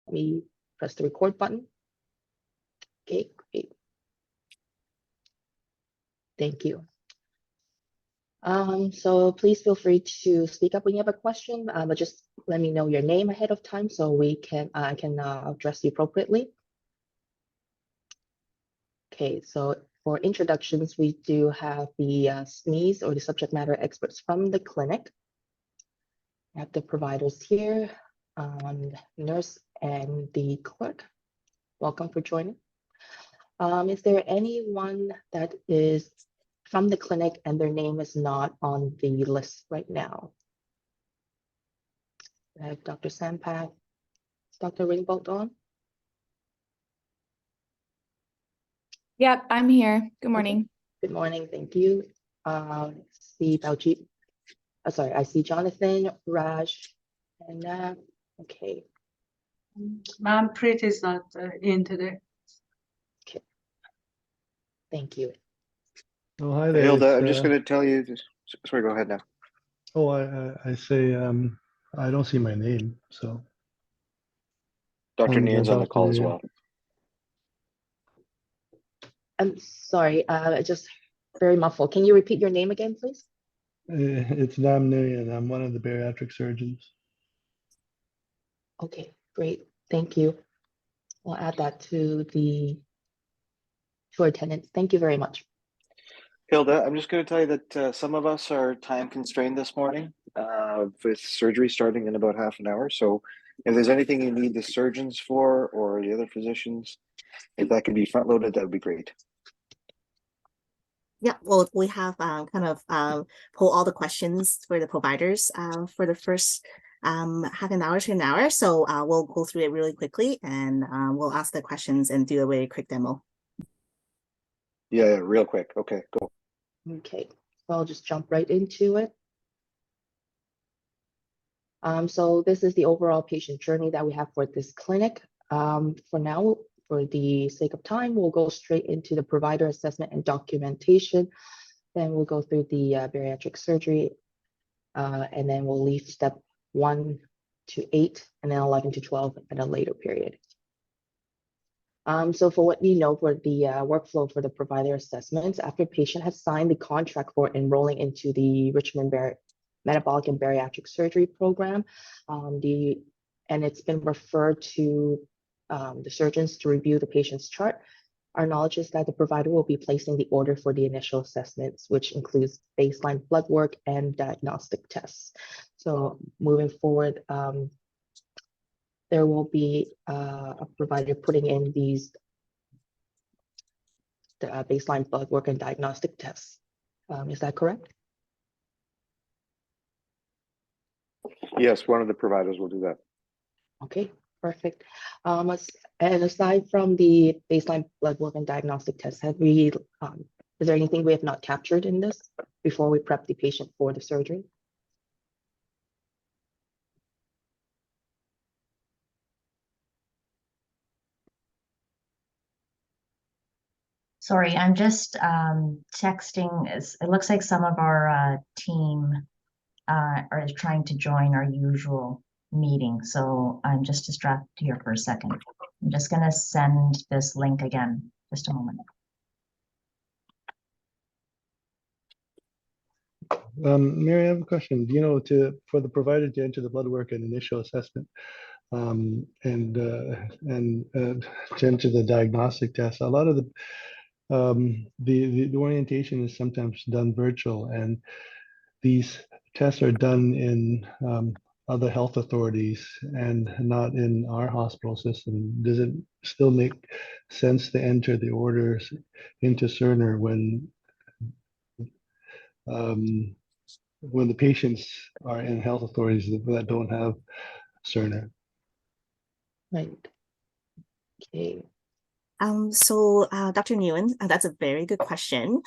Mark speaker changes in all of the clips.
Speaker 1: Let me press the record button. Okay, great. Thank you. So please feel free to speak up when you have a question, but just let me know your name ahead of time so I can address you appropriately. Okay, so for introductions, we do have the SMEs or the subject matter experts from the clinic. I have the providers here, nurse and the clerk. Welcome for joining. Is there anyone that is from the clinic and their name is not on the list right now? I have Dr. Sampath. Is Dr. Ringbolt on?
Speaker 2: Yep, I'm here. Good morning.
Speaker 1: Okay. Good morning, thank you. See Baljeet. Sorry, I see Jonathan, Raj, and okay.
Speaker 3: Manpreet is not in today.
Speaker 1: Okay. Thank you.
Speaker 4: Oh, hi there.
Speaker 5: Hilda, I'm just going to tell you. Sorry, go ahead now.
Speaker 4: Oh, I say I don't see my name, so.
Speaker 5: Dr. Nian's on the call as well.
Speaker 1: I'm sorry, just very muffled. Can you repeat your name again, please?
Speaker 4: It's Nam Nguyen. I'm one of the bariatric surgeons.
Speaker 1: Okay, great. Thank you. We'll add that to our attendance. Thank you very much.
Speaker 5: Hilda, I'm just going to tell you that some of us are time constrained this morning with surgery starting in about half an hour. So if there's anything you need the surgeons for or the other physicians, if that could be front loaded, that would be great.
Speaker 6: Yeah, well, we have pull all the questions for the providers for the first half an hour to an hour. So we'll go through it really quickly and we'll ask the questions and do a very quick demo.
Speaker 5: Yeah, real quick. Okay, go.
Speaker 1: Okay, so I'll just jump right into it. So this is the overall patient journey that we have for this clinic. For now, for the sake of time, we'll go straight into the provider assessment and documentation. Then we'll go through the bariatric surgery, and then we'll leave step 1 to 8 and then 11 to 12 at a later period. So for what we know for the workflow for the provider assessments, after a patient has signed the contract for enrolling into the Richmond Metabolic and Bariatric Surgery program, and it's been referred to the surgeons to review the patient's chart, our knowledge is that the provider will be placing the order for the initial assessments, which includes baseline blood work and diagnostic tests. So moving forward, there will be a provider putting in the baseline blood work and diagnostic tests. Is that correct?
Speaker 5: Yes, one of the providers will do that.
Speaker 1: Okay, perfect. And aside from the baseline blood work and diagnostic tests, is there anything we have not captured in this before we prep the patient for the surgery?
Speaker 7: Sorry, I'm just texting. It looks like some of our team are trying to join our usual meeting. So I'm just distracted here for a second. I'm just going to send this link again. Just a moment.
Speaker 4: Mary, I have a question. You know, for the provider to enter the blood work and initial assessment, and to enter the diagnostic test, a lot of the orientation is sometimes done virtual, and these tests are done in other health authorities and not in our hospital system. Does it still make sense to enter the orders into Cerner when the patients are in health authorities that don't have Cerner?
Speaker 1: Right. Okay.
Speaker 6: So Dr. Nguyen, that's a very good question.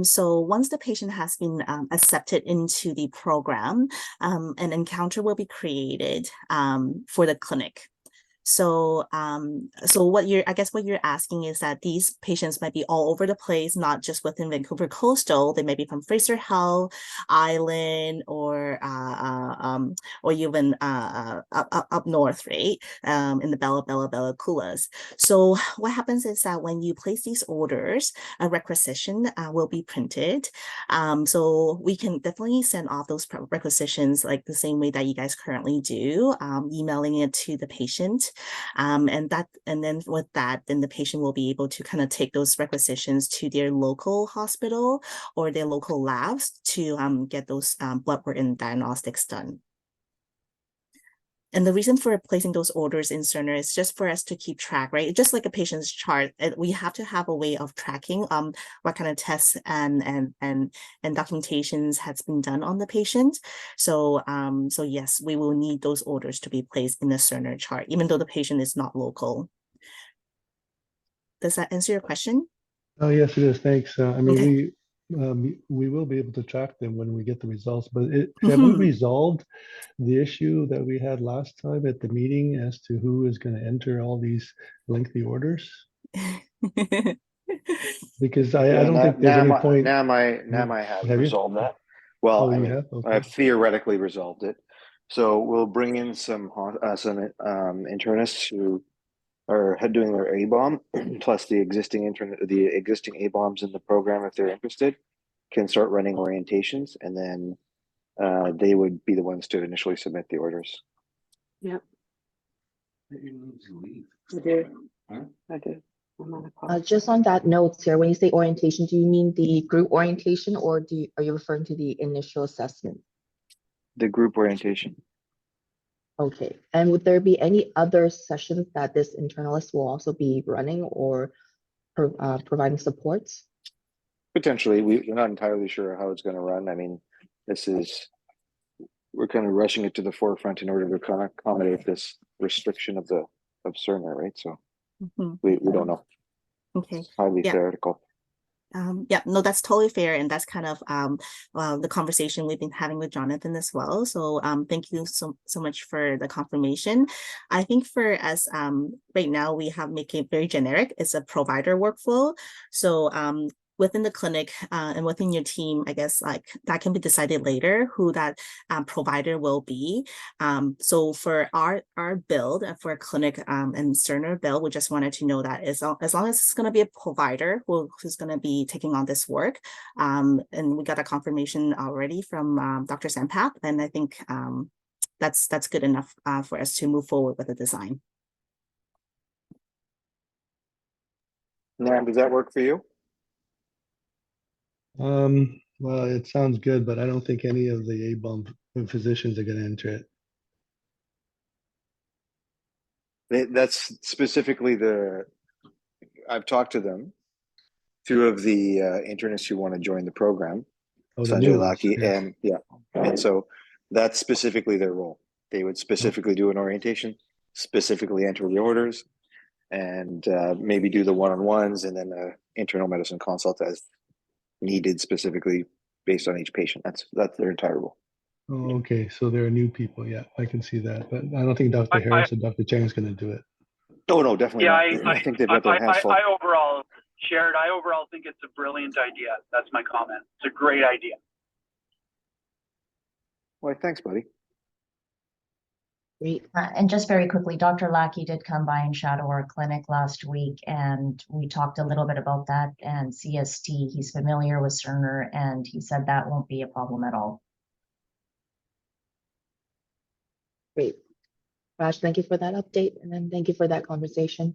Speaker 6: So once the patient has been accepted into the program, an encounter will be created for the clinic. So, so what I guess what you're asking is that these patients might be all over the place, not just within Vancouver Coastal. They may be from Fraser Health, Island, or even up north, right? In the Bella Coolas. So what happens is that when you place these orders, a requisition will be printed. So we can definitely send off those requisitions like the same way that you guys currently do, emailing it to the patient. And then with that, then the patient will be able to kind of take those requisitions to their local hospital or their local labs to get those blood work and diagnostics done. And the reason for placing those orders in Cerner is just for us to keep track, right? Just like a patient's chart, we have to have a way of tracking what kind of tests and documentations has been done on the patient. So so yes, we will need those orders to be placed in the Cerner chart, even though the patient is not local. Does that answer your question?
Speaker 4: Oh, yes, it is. Thanks. I mean,
Speaker 6: Okay.
Speaker 4: we will be able to track them when we get the results, but have we resolved the issue that we had last time at the meeting as to who is going to enter all these lengthy orders? Because I don't think there's any point.
Speaker 5: Nam I have
Speaker 4: Have you?
Speaker 5: resolved that. Well,
Speaker 4: Oh,
Speaker 5: I
Speaker 4: you
Speaker 5: mean,
Speaker 4: have? Okay.
Speaker 5: I've theoretically resolved it. So we'll bring in some internists who are doing their A-bomb, plus the existing A-bombs in the program, if they're interested, can start running orientations, and then they would be the ones to initially submit the orders.
Speaker 3: Yep. I did. I did. I'm on a call.
Speaker 1: Just on that note here, when you say orientation, do you mean the group orientation, or are you referring to the initial assessment?
Speaker 5: The group orientation.
Speaker 1: Okay, and would there be any other sessions that this internalist will also be running or providing supports?
Speaker 5: Potentially, we're not entirely sure how it's going to run. I mean, we're kind of rushing it to the forefront in order to accommodate this restriction of Cerner, right? So we don't know.
Speaker 6: Okay.
Speaker 5: It's highly theoretical.
Speaker 6: Yeah, no, that's totally fair. And that's kind of the conversation we've been having with Jonathan as well. So thank you so much for the confirmation. I think for us right now, we have make it very generic. It's a provider workflow. So within the clinic and within your team, I guess like that can be decided later who that provider will be. So for our build for clinic and Cerner build, we just wanted to know that as long as it's going to be a provider who's going to be taking on this work, and we got a confirmation already from Dr. Sampath, and I think that's good enough for us to move forward with the design.
Speaker 5: Nam, does that work for you?
Speaker 4: Well, it sounds good, but I don't think any of the A-bomb physicians are going to enter it.
Speaker 5: That's specifically I've talked to them, two of the internists who want to join the program, Sanjay Laki, and so that's specifically their role. They would specifically do an orientation, specifically enter the orders, and maybe do the one-on-ones, and then an internal medicine consult as needed, specifically based on each patient. That's their entire role.
Speaker 4: Oh, okay, so there are new people. Yeah, I can see that, but I don't think Dr. Harris or Dr. Chang is going to do it.
Speaker 5: Oh no, definitely not. I think they've got their hands full.
Speaker 8: I overall think it's a brilliant idea. That's my comment. It's a great idea.
Speaker 5: Well, thanks, buddy.
Speaker 1: Great.
Speaker 7: And just very quickly, Dr. Lackey did come by and shadow our clinic last week, and we talked a little bit about that and CST. He's familiar with Cerner, and he said that won't be a problem at all.
Speaker 1: Great. Raj, thank you for that update, and then thank you for that conversation.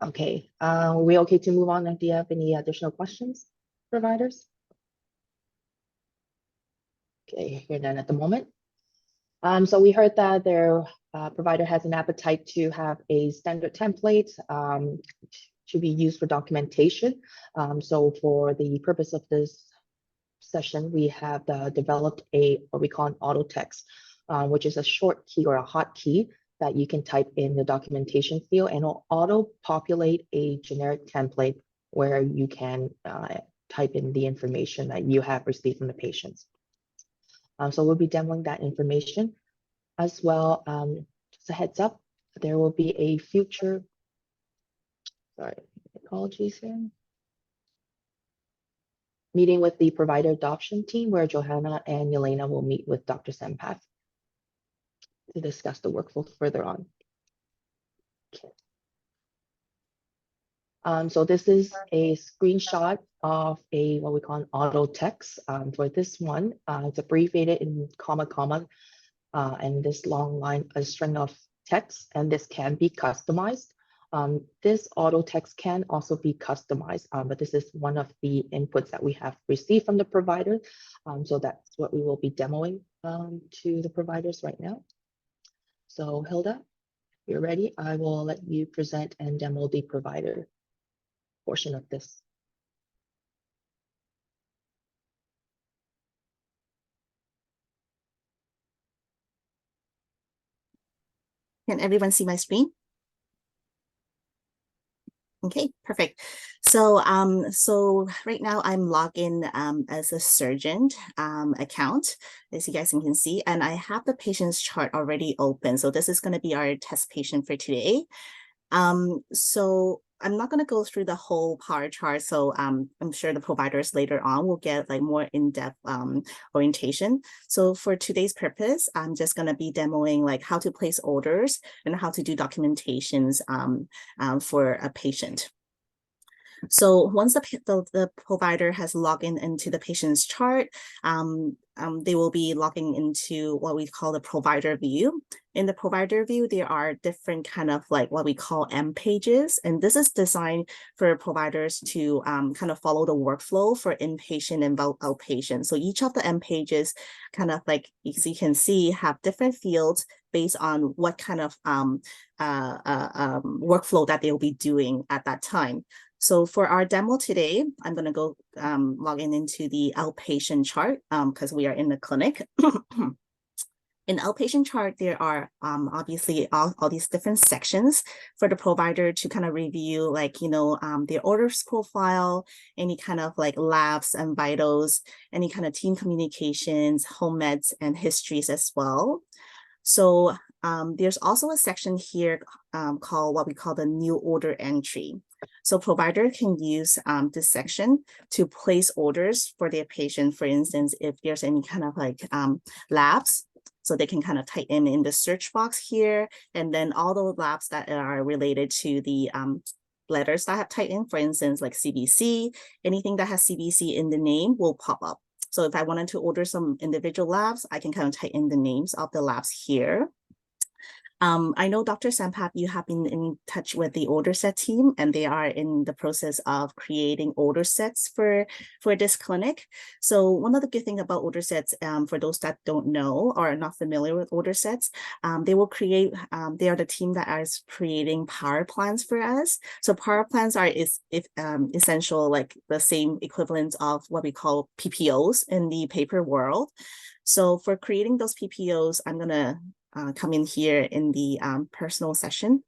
Speaker 1: Okay, are we okay to move on? Do you have any additional questions, providers? Okay, you're done at the moment. So we heard that their provider has an appetite to have a standard template to be used for documentation. So for the purpose of this session, we have developed what we call an auto text, which is a short key or a hotkey that you can type in the documentation field, and it'll auto-populate a generic template where you can type in the information that you have received from the patients. So we'll be demoing that information as well. Just a heads up, there will be a future, sorry, apologies here, meeting with the provider adoption team where Johanna and Yelena will meet with Dr. Sampath to discuss the workflow further on. Okay. So this is a screenshot of what we call an auto text. For this one, it's abbreviated in comma, and this long line, a string of text, and this can be customized. This auto text can also be customized, but this is one of the inputs that we have received from the provider. So that's what we will be demoing to the providers right now. So Hilda, if you're ready, I will let you present and demo the provider portion of this.
Speaker 6: Can everyone see my screen? Okay, perfect. So so right now I'm logged in as a surgeon account, as you guys can see, and I have the patient's chart already open. So this is going to be our test patient for today. So I'm not going to go through the whole PAR chart. So I'm sure the providers later on will get like more in-depth orientation. So for today's purpose, I'm just going to be demoing like how to place orders and how to do documentations for a patient. So once the provider has logged into the patient's chart, they will be logging into what we call the provider view. In the provider view, there are different kind of like what we call M pages. And this is designed for providers to kind of follow the workflow for inpatient and outpatient. So each of the M pages kind of like, as you can see, have different fields based on what kind of workflow that they'll be doing at that time. So for our demo today, I'm going to go log into the outpatient chart because we are in the clinic. In outpatient chart, there are obviously all these different sections for the provider to kind of review, like, you know, their orders profile, any kind of like labs and vitals, any kind of team communications, home meds, and histories as well. So there's also a section here called what we call the new order entry. So provider can use this section to place orders for their patient. For instance, if there's any kind of like labs, so they can kind of type in the search box here, and then all the labs that are related to the letters that I have typed in, for instance, like CBC, anything that has CBC in the name will pop up. So if I wanted to order some individual labs, I can kind of type in the names of the labs here. I know Dr. Sampath, you have been in touch with the order set team, and they are in the process of creating order sets for this clinic. So one of the good things about order sets, for those that don't know or are not familiar with order sets, they will create, they are the team that is creating power plans for us. So power plans are essential, like the same equivalent of what we call PPOs in the paper world. So for creating those PPOs, I'm going to come in here in the personal session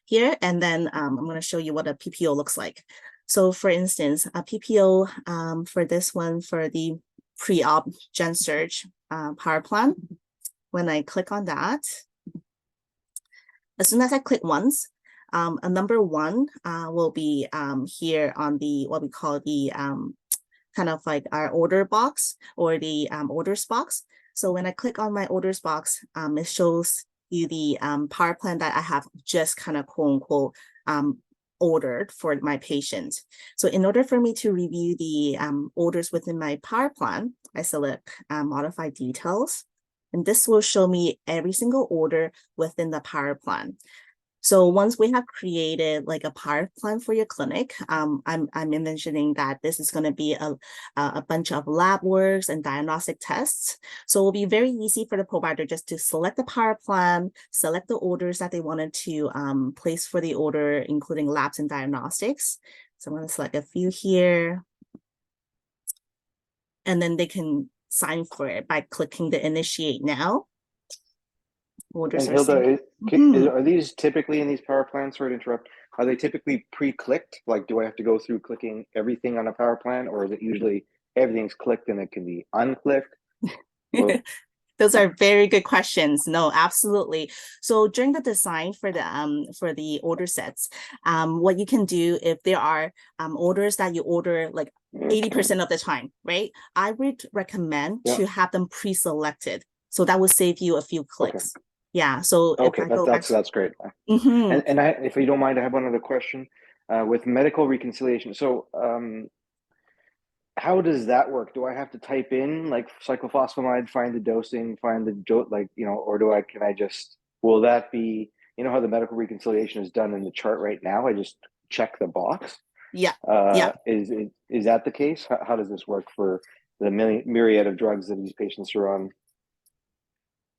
Speaker 6: here, and then I'm going to show you what a PPO looks like. So for instance, a PPO for this one, for the pre-op gen surge power plan, when I click on that, as soon as I click once, a number one will be here on the what we call the kind of like our order box or the orders box. So when I click on my orders box, it shows you the power plan that I have just kind of quote unquote ordered for my patient. So in order for me to review the orders within my power plan, I select modify details, and this will show me every single order within the power plan. So once we have created like a power plan for your clinic, I'm envisioning that this is going to be a bunch of lab works and diagnostic tests. So it will be very easy for the provider just to select the power plan, select the orders that they wanted to place for the order, including labs and diagnostics. So I'm going to select a few here. And then they can sign for it by clicking the initiate now. Orders
Speaker 5: And
Speaker 6: are
Speaker 5: Hilda, are these typically in these power plans, sorry to interrupt, are they typically pre-clicked? Like, do I have to go through clicking everything on a power plan, or is it usually everything's clicked and it can be unclicked? Well,
Speaker 6: Those are very good questions. No, absolutely. So during the design for the order sets, what you can do if there are orders that you order like 80% of the time, right? I would recommend to have them pre-selected. So that would save you a few clicks. Yeah. So
Speaker 5: Okay,
Speaker 6: if I go back
Speaker 5: that's great.
Speaker 6: Mhm.
Speaker 5: And if you don't mind, I have one other question. With medical reconciliation, so how does that work? Do I have to type in like cyclophosphamide, find the dosing, find the like, you know, or can I just, will that be, you know how the medical reconciliation is done in the chart right now? I just check the box.
Speaker 6: Yeah.
Speaker 5: Is that the case? How does this work for the myriad of drugs that these patients are on?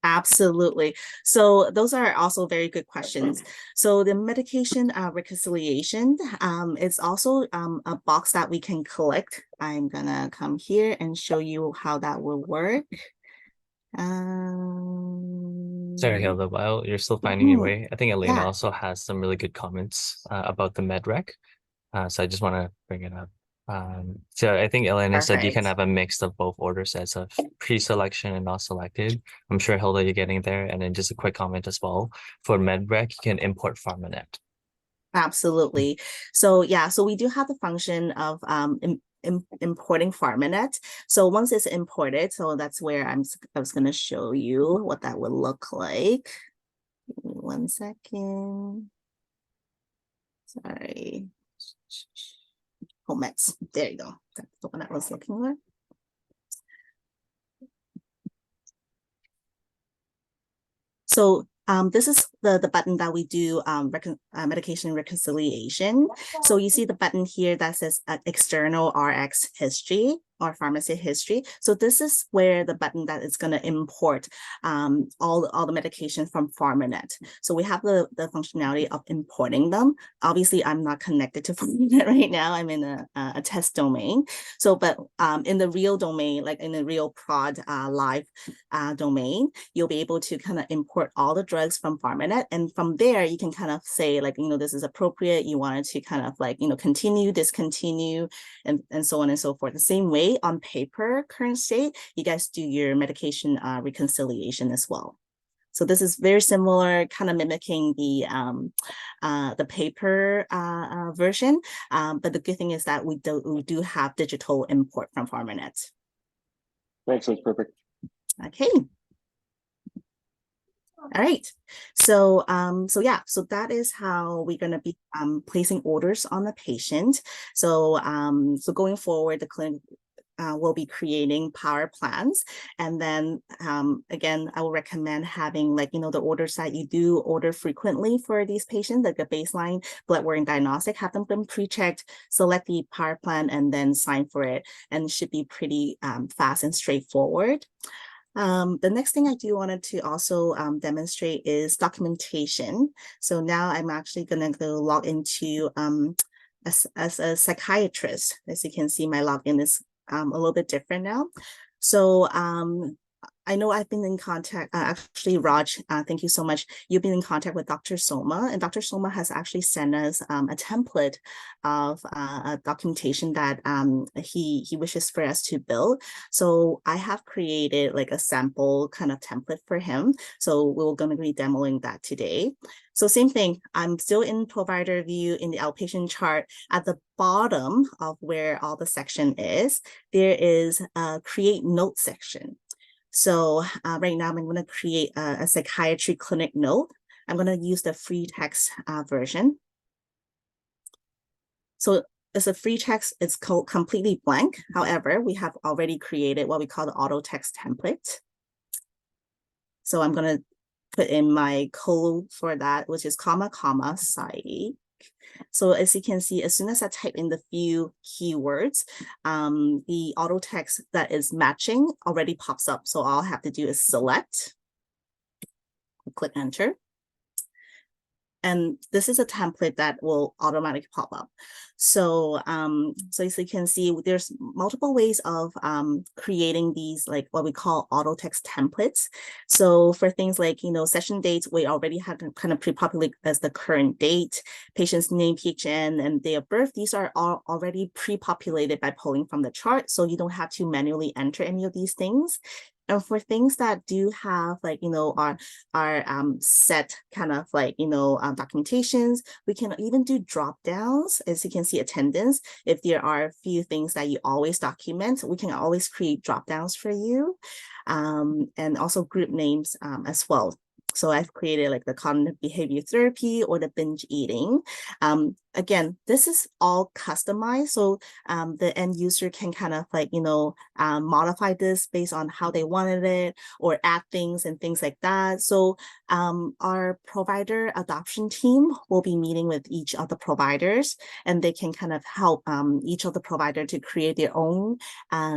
Speaker 6: Absolutely. So those are also very good questions. So the medication reconciliation is also a box that we can collect. I'm gonna come here and show you how that will work.
Speaker 9: Sorry, Hilda, while you're still finding your way, I think Elena
Speaker 6: Yeah.
Speaker 9: also has some really good comments about the MedRec. So I just want to bring it up. So I think Elena said you can
Speaker 6: Perfect.
Speaker 9: have a mix of both order sets of pre-selection and not selected. I'm sure, Hilda, you're getting there. And then just a quick comment as well. For MedRec, you can import PharmaNet.
Speaker 6: Absolutely. So yeah, so we do have the function of importing PharmaNet. So once it's imported, so that's where I was going to show you what that would look like. Give me 1 second. Sorry. Home meds. There you go. That's the one I was looking for. So this is the button that we do medication reconciliation. So you see the button here that says external RX history or pharmacy history. So this is where the button that is going to import all the medication from PharmaNet. So we have the functionality of importing them. Obviously, I'm not connected to PharmaNet right now. I'm in a test domain. So, but in the real domain, like in the real prod live domain, you'll be able to kind of import all the drugs from PharmaNet. And from there, you can kind of say like, you know, this is appropriate. You wanted to kind of like, you know, continue, discontinue, and so on and so forth. The same way on paper, current state, you guys do your medication reconciliation as well. So this is very similar, kind of mimicking the paper version. But the good thing is that we do have digital import from PharmaNet.
Speaker 5: Thanks, that's perfect.
Speaker 6: Okay. All right. So yeah, so that is how we're going to be placing orders on the patient. So so going forward, the clinic will be creating power plans. And then again, I will recommend having like, you know, the orders that you do order frequently for these patients, like a baseline blood work and diagnostic, have them pre-checked, select the power plan, and then sign for it. And it should be pretty fast and straightforward. The next thing I do wanted to also demonstrate is documentation. So now I'm actually going to go log into as a psychiatrist. As you can see, my login is a little bit different now. So I know I've been in contact, actually, Raj, thank you so much. You've been in contact with Dr. Soma, and Dr. Soma has actually sent us a template of a documentation that he wishes for us to build. So I have created like a sample kind of template for him. So we're going to be demoing that today. So same thing, I'm still in provider view in the outpatient chart. At the bottom of where all the section is, there is a create note section. So right now I'm going to create a psychiatry clinic note. I'm going to use the free text version. So it's a free text, it's completely blank. However, we have already created what we call the auto text template. So I'm going to put in my code for that, which is comma, comma, psych. So as you can see, as soon as I type in the few keywords, the auto text that is matching already pops up. So all I have to do is select, click enter. And this is a template that will automatically pop up. So, so as you can see, there's multiple ways of creating these, like what we call auto text templates. So for things like, you know, session dates, we already have to kind of pre-populate as the current date, patient's name, PHN, and day of birth. These are all already pre-populated by pulling from the chart. So you don't have to manually enter any of these things. And for things that do have like, our set kind of like, documentations, we can even do drop downs. As you can see, attendance, if there are a few things that you always document, we can always create drop downs for you. And also group names as well. So I've created like the cognitive behavior therapy or the binge eating. Again, this is all customized. So the end user can kind of like, modify this based on how they wanted it or add things and things like that. So our provider adoption team will be meeting with each of the providers, and they can kind of help each of the provider to create their own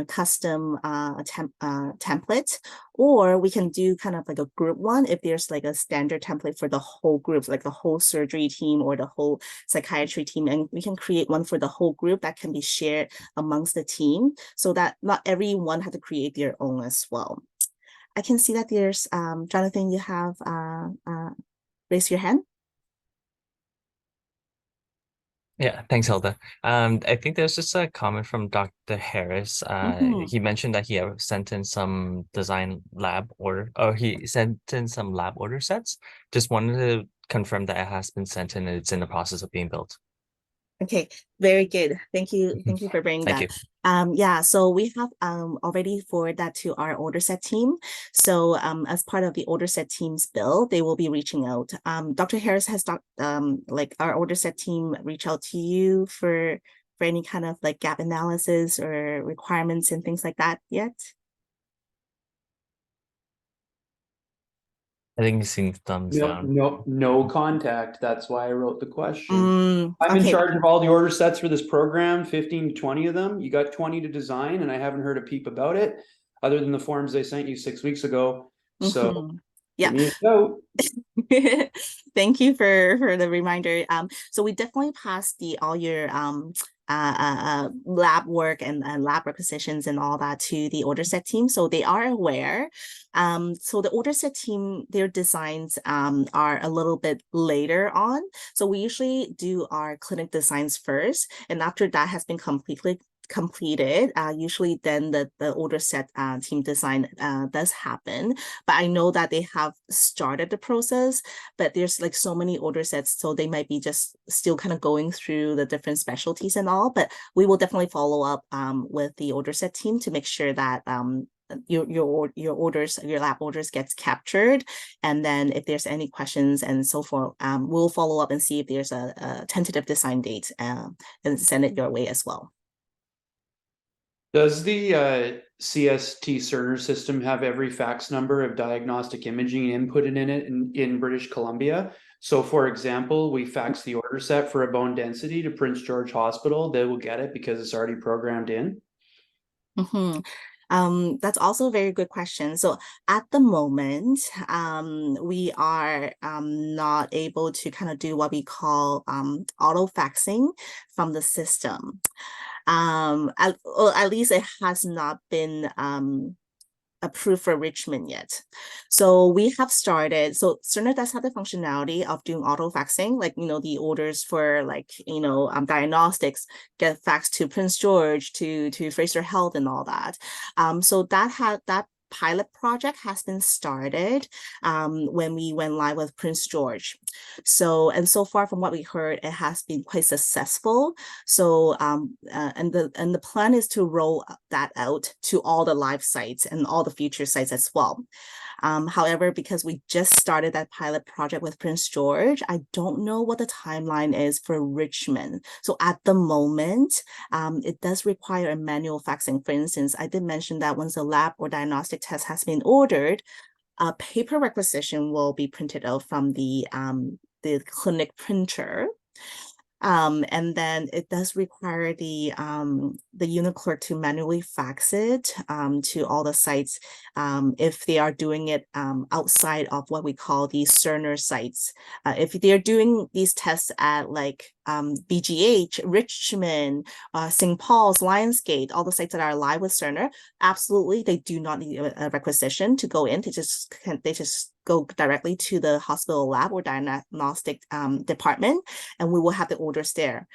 Speaker 6: custom template. Or we can do kind of like a group one if there's like a standard template for the whole group, like the whole surgery team or the whole psychiatry team. And we can create one for the whole group that can be shared amongst the team so that not everyone had to create their own as well. I can see that there's, Jonathan, you have raised your hand.
Speaker 9: Yeah, thanks, Hilda. I think there's just a comment from Dr. Harris. He mentioned that he sent in some design lab order, or he sent in some lab order sets. Just wanted to confirm that it has been sent in and it's in the process of being built.
Speaker 6: Okay, very good. Thank you. Thank you for bringing
Speaker 9: Thank
Speaker 6: that.
Speaker 9: you.
Speaker 6: Yeah, so we have already forwarded that to our order set team. So as part of the order set team's build, they will be reaching out. Dr. Harris has like our order set team reach out to you for any kind of like gap analysis or requirements and things like that yet?
Speaker 9: I think he's seen thumbs down.
Speaker 10: No contact. That's why I wrote the question. I'm in
Speaker 6: Okay.
Speaker 10: charge of all the order sets for this program, 15 to 20 of them. You got 20 to design, and I haven't heard a peep about it, other than the forms they sent you 6 weeks ago. So
Speaker 6: yeah.
Speaker 10: give me a note.
Speaker 6: Thank you for the reminder. So we definitely passed all your lab work and lab requisitions and all that to the order set team, so they are aware. So the order set team, their designs are a little bit later on. So we usually do our clinic designs first, and after that has been completed, usually then the order set team design does happen. But I know that they have started the process, but there's like so many order sets, so they might be just still kind of going through the different specialties and all. But we will definitely follow up with the order set team to make sure that your orders, your lab orders gets captured. And then if there's any questions and so forth, we'll follow up and see if there's a tentative design date and send it your way as well.
Speaker 10: Does the CST Cerner system have every fax number of diagnostic imaging inputted in it in British Columbia? So for example, we fax the order set for a bone density to Prince George Hospital. They will get it because it's already programmed in.
Speaker 6: That's also a very good question. So at the moment, we are not able to kind of do what we call auto faxing from the system. At least it has not been approved for Richmond yet. So we have started, so Cerner does have the functionality of doing auto faxing, like, the orders for like, diagnostics get faxed to Prince George, to Fraser Health and all that. So that pilot project has been started when we went live with Prince George. So far from what we heard, it has been quite successful. So and the plan is to roll that out to all the live sites and all the future sites as well. However, because we just started that pilot project with Prince George, I don't know what the timeline is for Richmond. So at the moment, it does require a manual faxing. For instance, I did mention that once a lab or diagnostic test has been ordered, a paper requisition will be printed out from the clinic printer. And then it does require the unit clerk to manually fax it to all the sites if they are doing it outside of what we call the Cerner sites. If they're doing these tests at like BGH, Richmond, St. Paul's, Lionsgate, all the sites that are live with Cerner, absolutely, they do not need a requisition to go in. They just go directly to the hospital lab or diagnostic department, and we will have the orders there.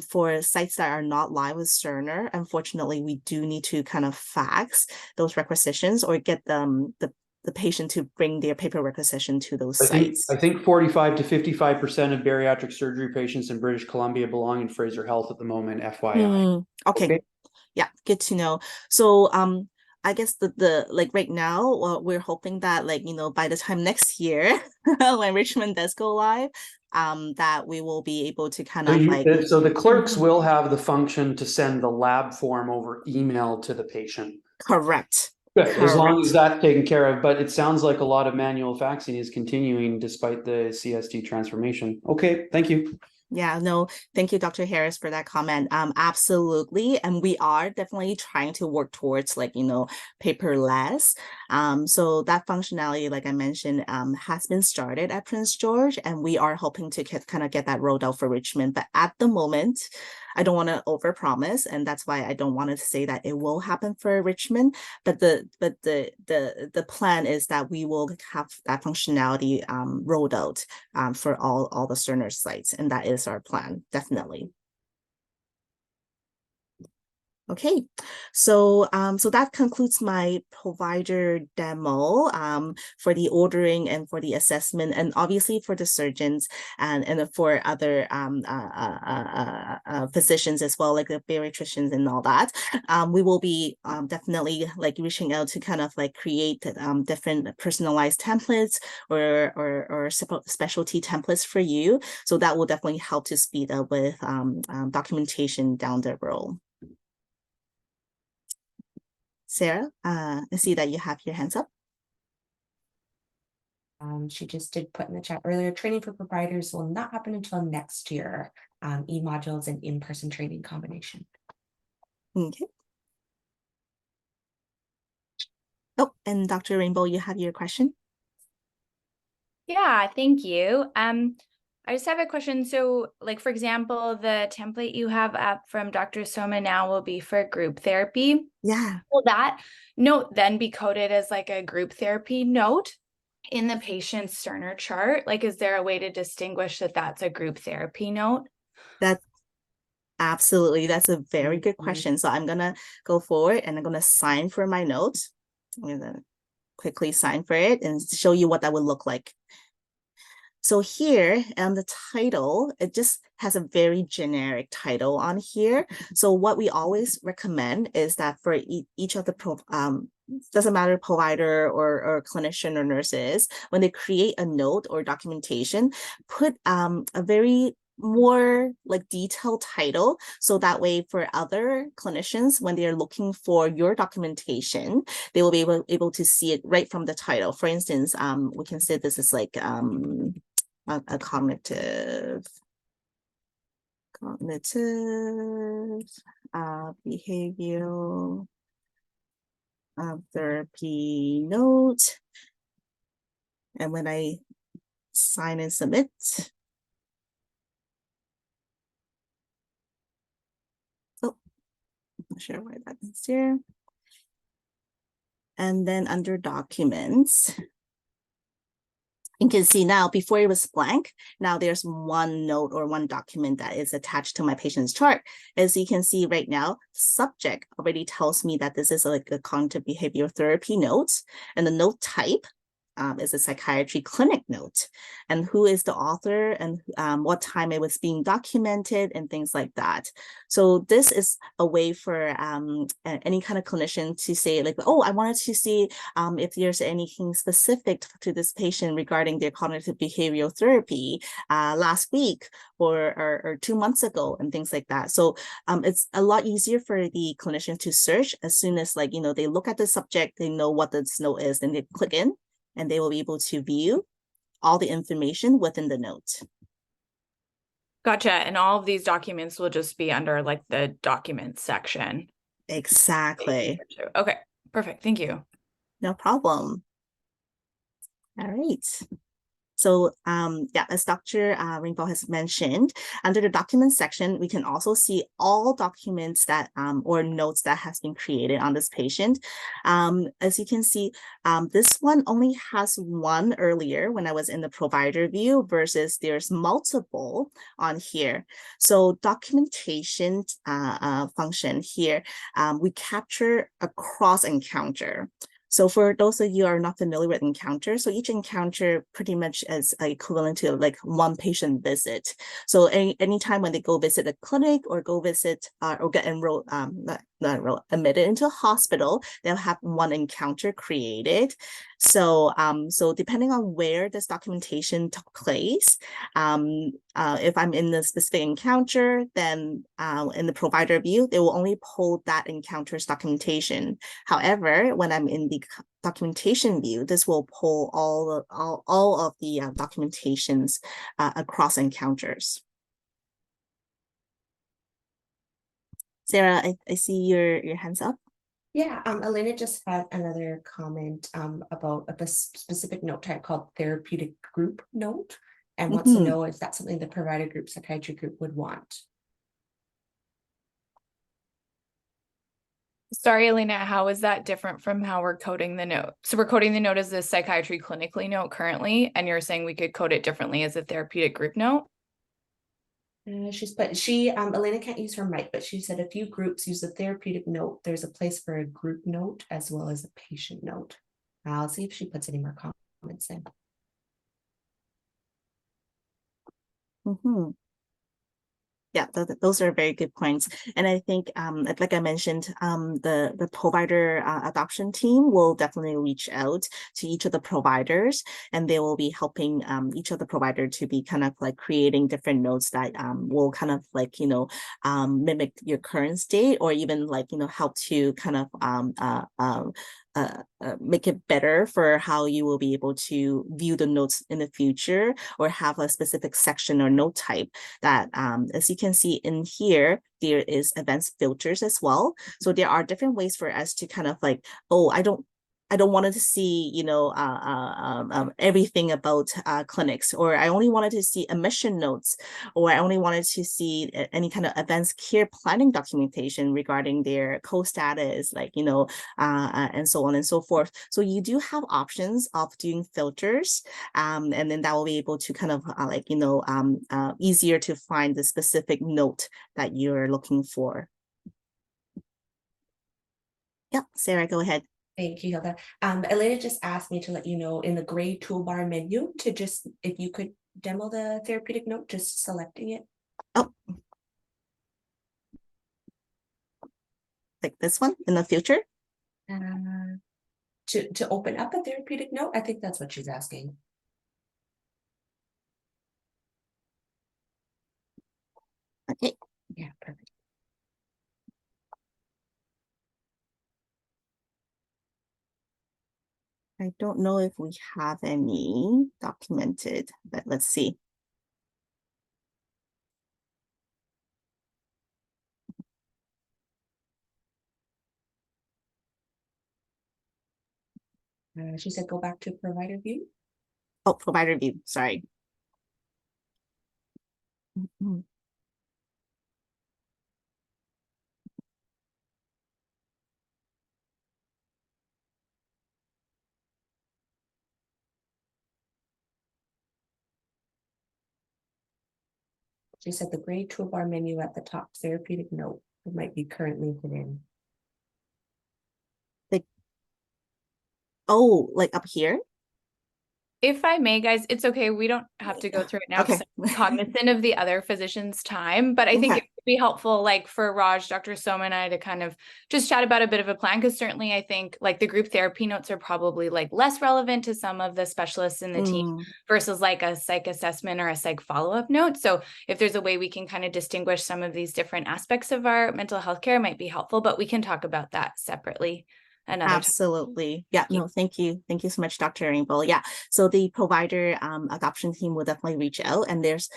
Speaker 6: For sites that are not live with Cerner, unfortunately, we do need to kind of fax those requisitions or get the patient to bring their paper requisition to those sites.
Speaker 10: I think 45 to 55% of bariatric surgery patients in British Columbia belong in Fraser Health at the moment, FYI.
Speaker 6: Okay. Yeah, good to know. So I guess the like right now, we're hoping that by the time next year when Richmond does go live, that we will be able to kind of
Speaker 10: so the clerks will have the function to send the lab form over email to the patient.
Speaker 6: Correct.
Speaker 10: Good, as long as that's taken care of, but it sounds like a lot of manual faxing is continuing despite the CST transformation. Okay, thank you.
Speaker 6: Yeah, no, thank you, Dr. Harris, for that comment. Absolutely. And we are definitely trying to work towards paperless. So that functionality, like I mentioned, has been started at Prince George, and we are hoping to kind of get that rolled out for Richmond. But at the moment, I don't want to overpromise, and that's why I don't want to say that it will happen for Richmond. But the plan is that we will have that functionality rolled out for all the Cerner sites, and that is our plan, definitely. Okay, so so that concludes my provider demo for the ordering and for the assessment, and obviously for the surgeons and for other physicians as well, like the bariatricians and all that. We will be definitely reaching out to kind of create different personalized templates or specialty templates for you. So that will definitely help to speed up with documentation down the road. Sarah, I see that you have your hands up.
Speaker 11: She just did put in the chat earlier, training for providers will not happen until next year. E-modules and in-person training combination.
Speaker 6: Okay. Oh, and Dr. Rainbow, you have your question?
Speaker 2: Yeah, thank you. I just have a question. So, for example, the template you have up from Dr. Soma now will be for group therapy.
Speaker 6: Yeah.
Speaker 2: Will that note then be coded as a group therapy note in the patient's Cerner chart? Is there a way to distinguish that that's a group therapy note?
Speaker 6: That's absolutely, that's a very good question. So I'm gonna go forward and I'm gonna sign for my note. I'm gonna quickly sign for it and show you what that would look like. So here on the title, it just has a very generic title on here. So what we always recommend is that for each of the doesn't matter provider or clinician or nurses, when they create a note or documentation, put a very more detailed title, so that way for other clinicians, when they're looking for your documentation, they will be able to see it right from the title. For instance, we can say this is a cognitive behavioral therapy note. And when I sign and submit, oh, I'm not sure why that is here. And then under documents, you can see now, before it was blank, now there's one note or one document that is attached to my patient's chart. As you can see right now, subject already tells me that this is a cognitive behavioral therapy note, and the note type is a psychiatry clinic note, and who is the author and what time it was being documented and things like that. So this is a way for any kind of clinician to say oh, I wanted to see if there's anything specific to this patient regarding their cognitive behavioral therapy last week or 2 months ago and things like that. So it's a lot easier for the clinician to search as soon as they look at the subject, they know what this note is, then they click in, and they will be able to view all the information within the note.
Speaker 2: Gotcha. And all of these documents will just be under the documents section.
Speaker 6: Exactly.
Speaker 2: Okay, perfect. Thank you.
Speaker 6: No problem. All right. So yeah, as Dr. Ringbaugh has mentioned, under the document section, we can also see all documents that or notes that has been created on this patient. As you can see, this one only has one earlier when I was in the provider view versus there's multiple on here. So documentation function here, we capture a cross encounter. So for those of you who are not familiar with encounter, so each encounter pretty much is equivalent to like one patient visit. So anytime when they go visit a clinic or go visit or get enrolled, not enrolled, admitted into a hospital, they'll have one encounter created. So so depending on where this documentation took place, if I'm in the specific encounter, then in the provider view, they will only pull that encounter's documentation. However, when I'm in the documentation view, this will pull all of the documentations across encounters. Sarah, I see your hands up.
Speaker 11: Yeah, Elena just had another comment about a specific note type called therapeutic group note, and wants to know if that's something the provider group, psychiatry group would want.
Speaker 2: Sorry, Elena, how is that different from how we're coding the note? So we're coding the note as a psychiatry clinically note currently, and you're saying we could code it differently as a therapeutic group note?
Speaker 11: Elena can't use her mic, but she said a few groups use a therapeutic note. There's a place for a group note as well as a patient note. I'll see if she puts any more comments in.
Speaker 6: Yeah, those are very good points. And I think, like I mentioned, the provider adoption team will definitely reach out to each of the providers, and they will be helping each of the provider to be kind of like creating different notes that will kind of like, you know, mimic your current state, or even like, you know, help to kind of make it better for how you will be able to view the notes in the future, or have a specific section or note type that, as you can see in here, there is advanced filters as well. So there are different ways for us to kind of like, oh, I don't want to see, you know, everything about clinics, or I only wanted to see admission notes, or I only wanted to see any kind of advanced care planning documentation regarding their co-status, like, you know, and so on and so forth. So you do have options of doing filters, and then that will be able to kind of like, you know, easier to find the specific note that you're looking for. Yeah, Sarah, go ahead.
Speaker 11: Thank you, Hilda. Elena just asked me to let you know in the gray toolbar menu to just, if you could demo the therapeutic note, just selecting it.
Speaker 6: Oh. Like this one in the future?
Speaker 11: To open up a therapeutic note, I think that's what she's asking.
Speaker 6: Okay.
Speaker 11: Yeah, perfect.
Speaker 6: I don't know if we have any documented, but let's see.
Speaker 11: She said go back to provider view.
Speaker 6: Oh, provider view, sorry.
Speaker 11: She said the gray toolbar menu at the top, therapeutic note, it might be currently hidden.
Speaker 6: Oh, like up here?
Speaker 2: If I may, guys, it's okay. We don't have to go through it now because I'm cognizant of the other physicians' time, but I think it would be helpful, like for Raj, Dr. Soma, and I to kind of just chat about a bit of a plan, because certainly I think like the group therapy notes are probably like less relevant to some of the specialists in the team versus like a psych assessment or a psych follow-up note. So if there's a way we can kind of distinguish some of these different aspects of our mental health care, it might be helpful, but we can talk about that separately. another time.
Speaker 6: Absolutely. Yeah, no, thank you. Thank you so much, Dr. Rainbow. Yeah, so the provider adoption team will definitely reach out. And there's,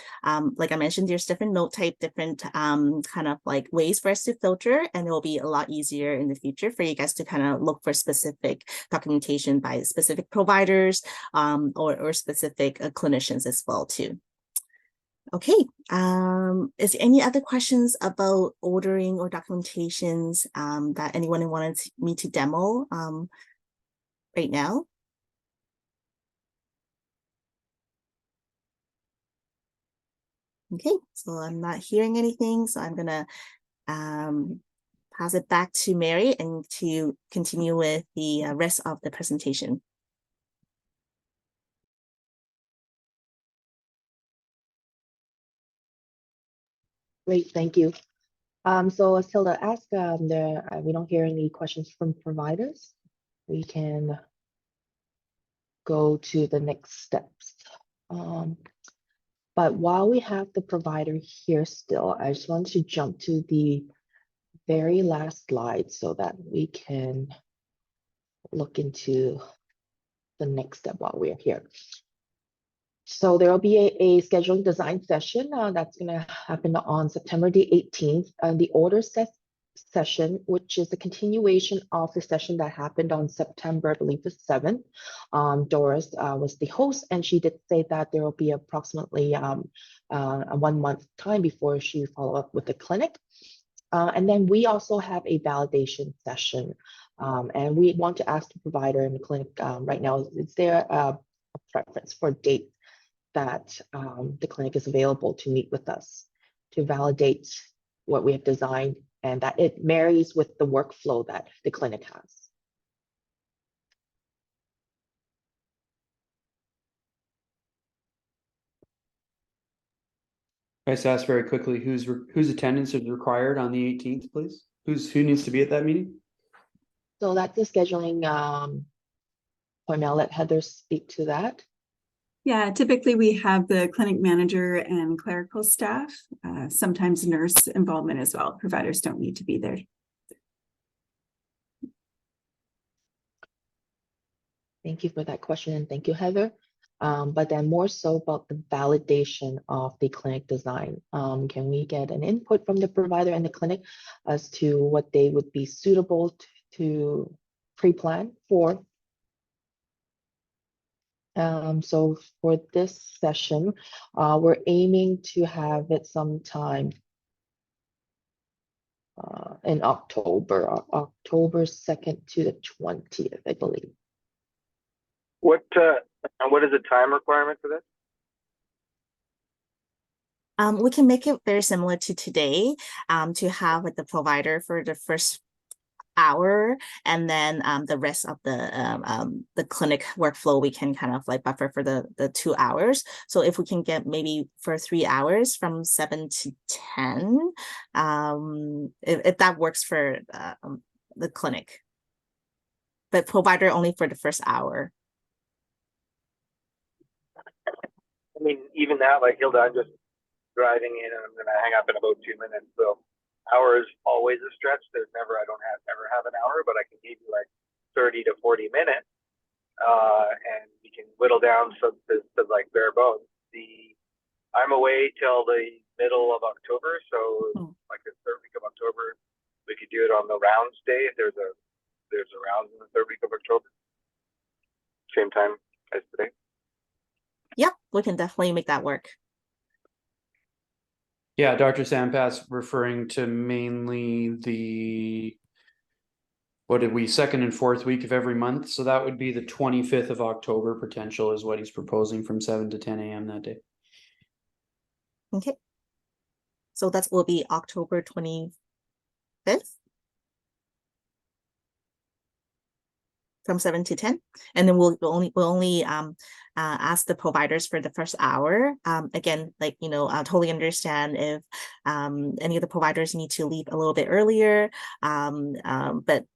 Speaker 6: like I mentioned, there's different note type, different kind of like ways for us to filter, and it will be a lot easier in the future for you guys to kind of look for specific documentation by specific providers or specific clinicians as well too. Okay, is there any other questions about ordering or documentations that anyone wanted me to demo right now? Okay, so I'm not hearing anything, so I'm gonna pass it back to Mary and to continue with the rest of the presentation.
Speaker 1: Great, thank you. So as Hilda asked, we don't hear any questions from providers. We can go to the next steps. But while we have the provider here still, I just want to jump to the very last slide so that we can look into the next step while we're here. So there will be a scheduling design session that's going to happen on September the 18th. The order session, which is the continuation of the session that happened on September, I believe the 7th. Doris was the host, and she did say that there will be approximately a 1 month time before she follow up with the clinic. And then we also have a validation session. And we want to ask the provider in the clinic right now, is there a preference for date that the clinic is available to meet with us to validate what we have designed and that it marries with the workflow that the clinic has.
Speaker 10: I just ask very quickly, whose attendance is required on the 18th, please? Who needs to be at that meeting?
Speaker 1: So that's the scheduling point. I'll let Heather speak to that.
Speaker 12: Yeah, typically we have the clinic manager and clerical staff, sometimes nurse involvement as well. Providers don't need to be there.
Speaker 1: Thank you for that question, and thank you, Heather. But then more so about the validation of the clinic design. Can we get an input from the provider and the clinic as to what they would be suitable to pre-plan for? So for this session, we're aiming to have it sometime in October 2nd to the 20th, I believe.
Speaker 5: What is the time requirement for this?
Speaker 6: We can make it very similar to today, to have like the provider for the first hour, and then the rest of the clinic workflow we can kind of like buffer for the 2 hours. So if we can get maybe for 3 hours from 7 to 10, if that works for the clinic, but provider only for the first hour.
Speaker 5: I mean, even that, like Hilda, I'm just driving in and I'm going to hang up in about 2 minutes. So hour is always a stretch. There's never, I don't ever have an hour, but I can give you like 30 to 40 minutes. And we can whittle down to like bare bones. I'm away till the middle of October. So like the 3rd week of October, we could do it on the rounds day. If there's a rounds in the 3rd week of October. Same time as today.
Speaker 6: Yep, we can definitely make that work.
Speaker 10: Yeah, Dr. Sampass referring to mainly the, what did we, 2nd and 4th week of every month. So that would be the 25th of October potential is what he's proposing from 7 to 10 a.m. that day.
Speaker 6: Okay. So that will be October 25th. From 7 to 10, and then we'll only ask the providers for the first hour. Again, like, you know, I totally understand if any of the providers need to leave a little bit earlier, but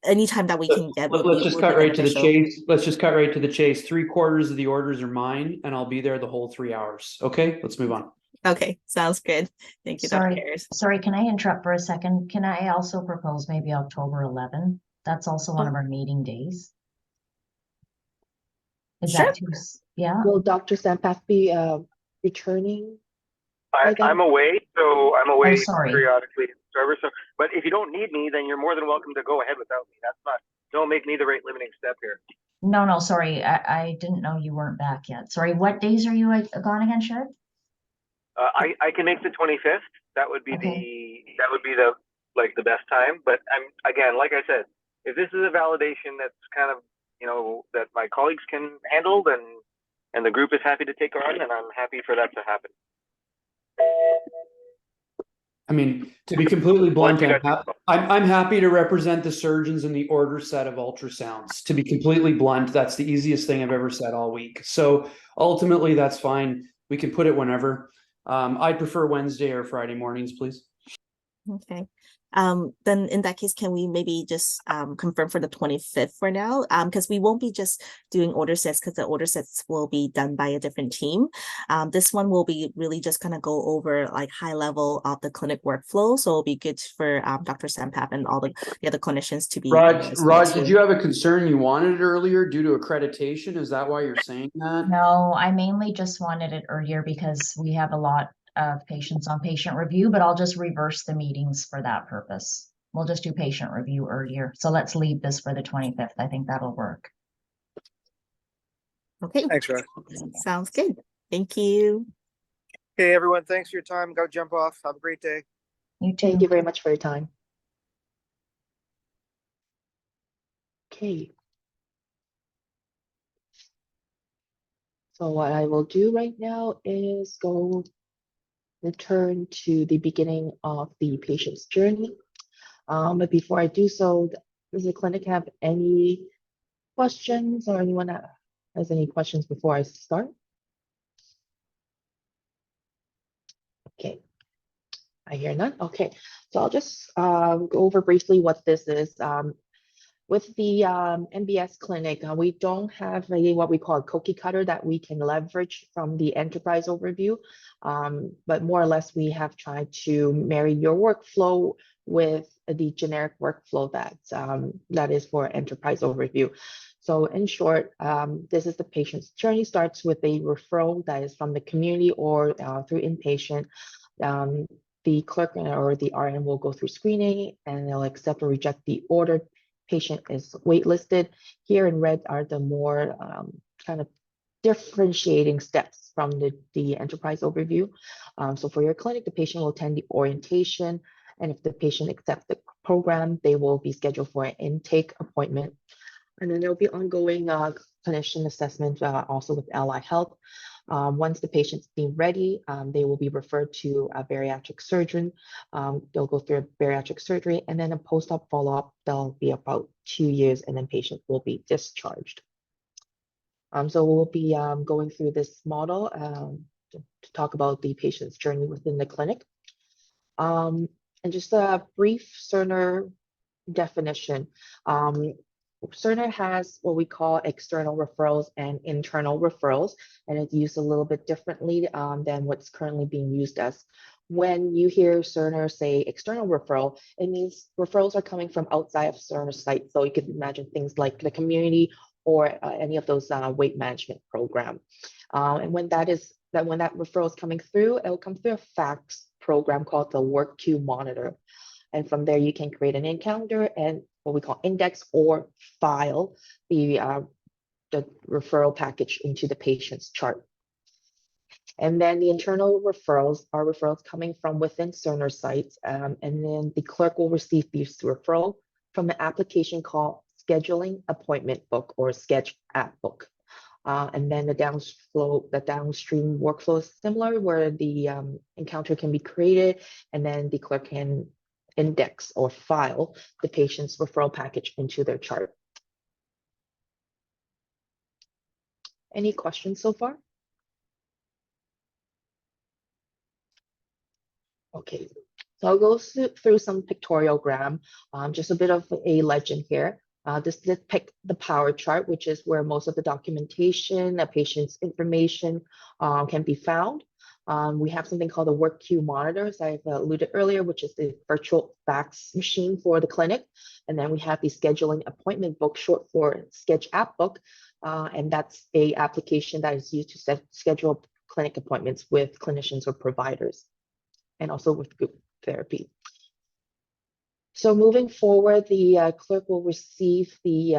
Speaker 6: anytime that we can get,
Speaker 10: let's just cut right to the chase. Let's just cut right to the chase. 3/4 of the orders are mine, and I'll be there the whole 3 hours. Okay, let's move on.
Speaker 6: Okay, sounds good. Thank you, Dr. Harris.
Speaker 7: Sorry, can I interrupt for a second? Can I also propose maybe October 11? That's also one of our meeting days. Is
Speaker 6: Sure.
Speaker 7: that too, yeah?
Speaker 1: Will Dr. Sampath be returning? by then?
Speaker 13: I'm away, so I'm away
Speaker 7: sorry.
Speaker 13: periodically. So, but if you don't need me, then you're more than welcome to go ahead without me. That's not, don't make me the rate limiting step here.
Speaker 7: No, sorry. I didn't know you weren't back yet. Sorry, what days are you gone again, Sharon?
Speaker 13: I can make the 25th. That would be the like the best time. But I'm again, like I said, if this is a validation that's kind of, you know, that my colleagues can handle, then and the group is happy to take on, and I'm happy for that to happen.
Speaker 10: I mean, to be completely blunt,
Speaker 13: What you guys
Speaker 10: I'm happy to represent the surgeons in the order set of ultrasounds. To be completely blunt, that's the easiest thing I've ever said all week. So ultimately, that's fine. We can put it whenever. I'd prefer Wednesday or Friday mornings, please.
Speaker 6: Okay. Then in that case, can we maybe just confirm for the 25th for now? Because we won't be just doing order sets, because the order sets will be done by a different team. This one will be really just kind of go over like high level of the clinic workflow. So it'll be good for Dr. Sampath and all the other clinicians to be there as well
Speaker 10: Raj,
Speaker 6: too.
Speaker 10: did you have a concern you wanted it earlier due to accreditation? Is that why you're saying that?
Speaker 7: No, I mainly just wanted it earlier because we have a lot of patients on patient review, but I'll just reverse the meetings for that purpose. We'll just do patient review earlier. So let's leave this for the 25th. I think that'll work.
Speaker 6: Okay.
Speaker 13: Thanks, Raj.
Speaker 6: Sounds good. Thank you.
Speaker 13: Okay, everyone. Thanks for your time. Go jump off. Have a great day.
Speaker 7: You too.
Speaker 1: Thank you very much for your time. Okay. So what I will do right now is return to the beginning of the patient's journey. But before I do so, does the clinic have any questions or anyone that has any questions before I start? Okay, I hear none. Okay, so I'll just go over briefly what this is. With the MBS clinic, we don't have what we call a cookie cutter that we can leverage from the enterprise overview, but more or less we have tried to marry your workflow with the generic workflow that is for enterprise overview. So in short, this is the patient's journey. Starts with a referral that is from the community or through inpatient. The clerk or the RN will go through screening and they'll accept or reject the order. Patient is waitlisted. Here in red are the more kind of differentiating steps from the enterprise overview. So for your clinic, the patient will attend the orientation, and if the patient accepts the program, they will be scheduled for an intake appointment. And then there'll be ongoing clinician assessment also with Ally Health. Once the patient's deemed ready, they will be referred to a bariatric surgeon. They'll go through a bariatric surgery, and then a post-op follow-up. They'll be about 2 years, and then patient will be discharged. So we'll be going through this model to talk about the patient's journey within the clinic. And just a brief Cerner definition. Cerner has what we call external referrals and internal referrals, and it's used a little bit differently than what's currently being used as. When you hear Cerner say external referral, it means referrals are coming from outside of Cerner site. So you could imagine things like the community or any of those weight management program. And when that referral is coming through, it will come through a fax program called the work queue monitor. And from there, you can create an encounter and what we call index or file the referral package into the patient's chart. And then the internal referrals are referrals coming from within Cerner sites. And then the clerk will receive this referral from an application called Scheduling Appointment Book or Sketch App Book. And then the downstream workflow is similar, where the encounter can be created, and then the clerk can index or file the patient's referral package into their chart. Any questions so far? Okay, so I'll go through some pictoriogram, just a bit of a legend here. This depicts the power chart, which is where most of the documentation, a patient's information can be found. We have something called the work queue monitor, as I've alluded earlier, which is the virtual fax machine for the clinic. And then we have the scheduling appointment book, short for Sketch App Book. And that's a application that is used to schedule clinic appointments with clinicians or providers, and also with group therapy. So moving forward, the clerk will receive the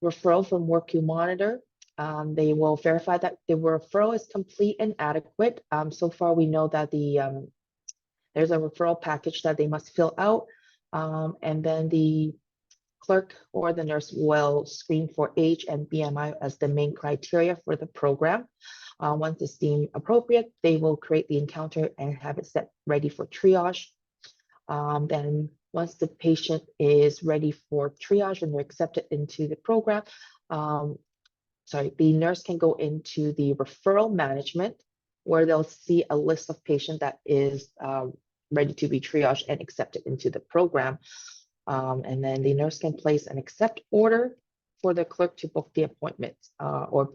Speaker 1: referral from Work Queue Monitor. They will verify that the referral is complete and adequate. So far, we know that there's a referral package that they must fill out, and then the clerk or the nurse will screen for age and BMI as the main criteria for the program. Once it's deemed appropriate, they will create the encounter and have it set ready for triage. Then once the patient is ready for triage and they're accepted into the program, the nurse can go into the referral management, where they'll see a list of patients that is ready to be triaged and accepted into the program. And then the nurse can place an accept order for the clerk to book the appointment, for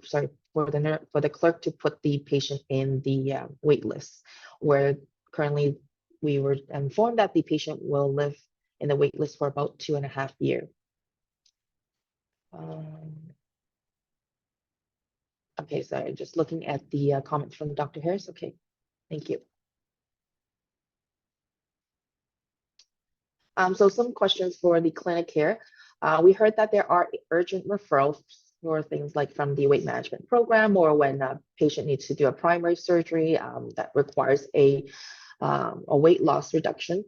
Speaker 1: the clerk to put the patient in the wait list, where currently we were informed that the patient will live in the wait list for about 2.5 years. Okay, sorry, just looking at the comments from Dr. Harris. Okay, thank you. So some questions for the clinic here. We heard that there are urgent referrals for things like from the weight management program, or when a patient needs to do a primary surgery that requires a weight loss reduction.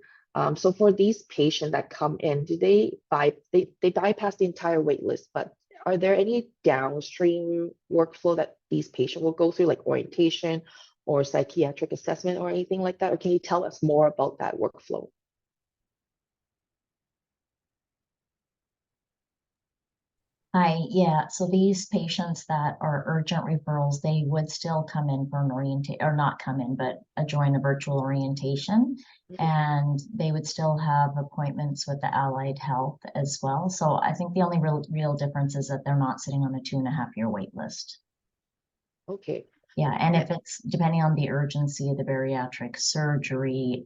Speaker 1: So for these patients that come in, do they bypass the entire wait list, but are there any downstream workflow that these patients will go through, like orientation or psychiatric assessment or anything like that? Or can you tell us more about that workflow?
Speaker 7: Yeah, so these patients that are urgent referrals, they would still come in for an orientation, or not come in, but join a virtual orientation. And they would still have appointments with the allied health as well. So I think the only real difference is that they're not sitting on a 2.5-year wait list.
Speaker 1: Okay.
Speaker 7: Yeah, and if it's depending on the urgency of the bariatric surgery,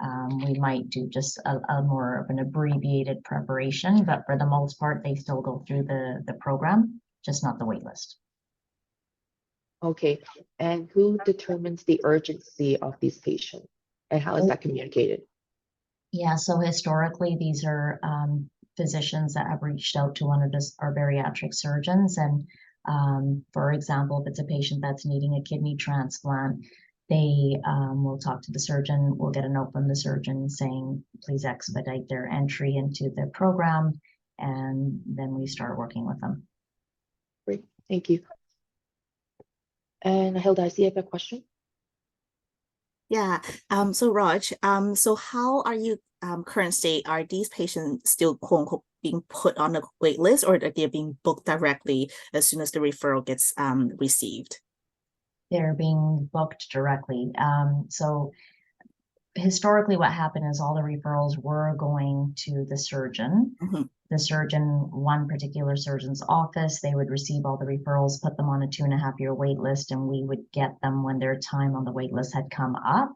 Speaker 7: we might do just a more of an abbreviated preparation, but for the most part, they still go through the program, just not the wait list.
Speaker 1: Okay, and who determines the urgency of these patients, and how is that communicated?
Speaker 7: Yeah, so historically, these are physicians that have reached out to one of our bariatric surgeons, and for example, if it's a patient that's needing a kidney transplant, they will talk to the surgeon. We'll get a note from the surgeon saying, please expedite their entry into the program, and then we start working with them.
Speaker 1: Great, thank you. And Hilda, I see you have a question.
Speaker 6: Yeah. So Raj, so how are you current state? Are these patients still quote unquote being put on the wait list, or are they being booked directly as soon as the referral gets received?
Speaker 7: They're being booked directly. So historically, what happened is all the referrals were going to the surgeon. The surgeon, one particular surgeon's office, they would receive all the referrals, put them on a 2.5-year wait list, and we would get them when their time on the wait list had come up.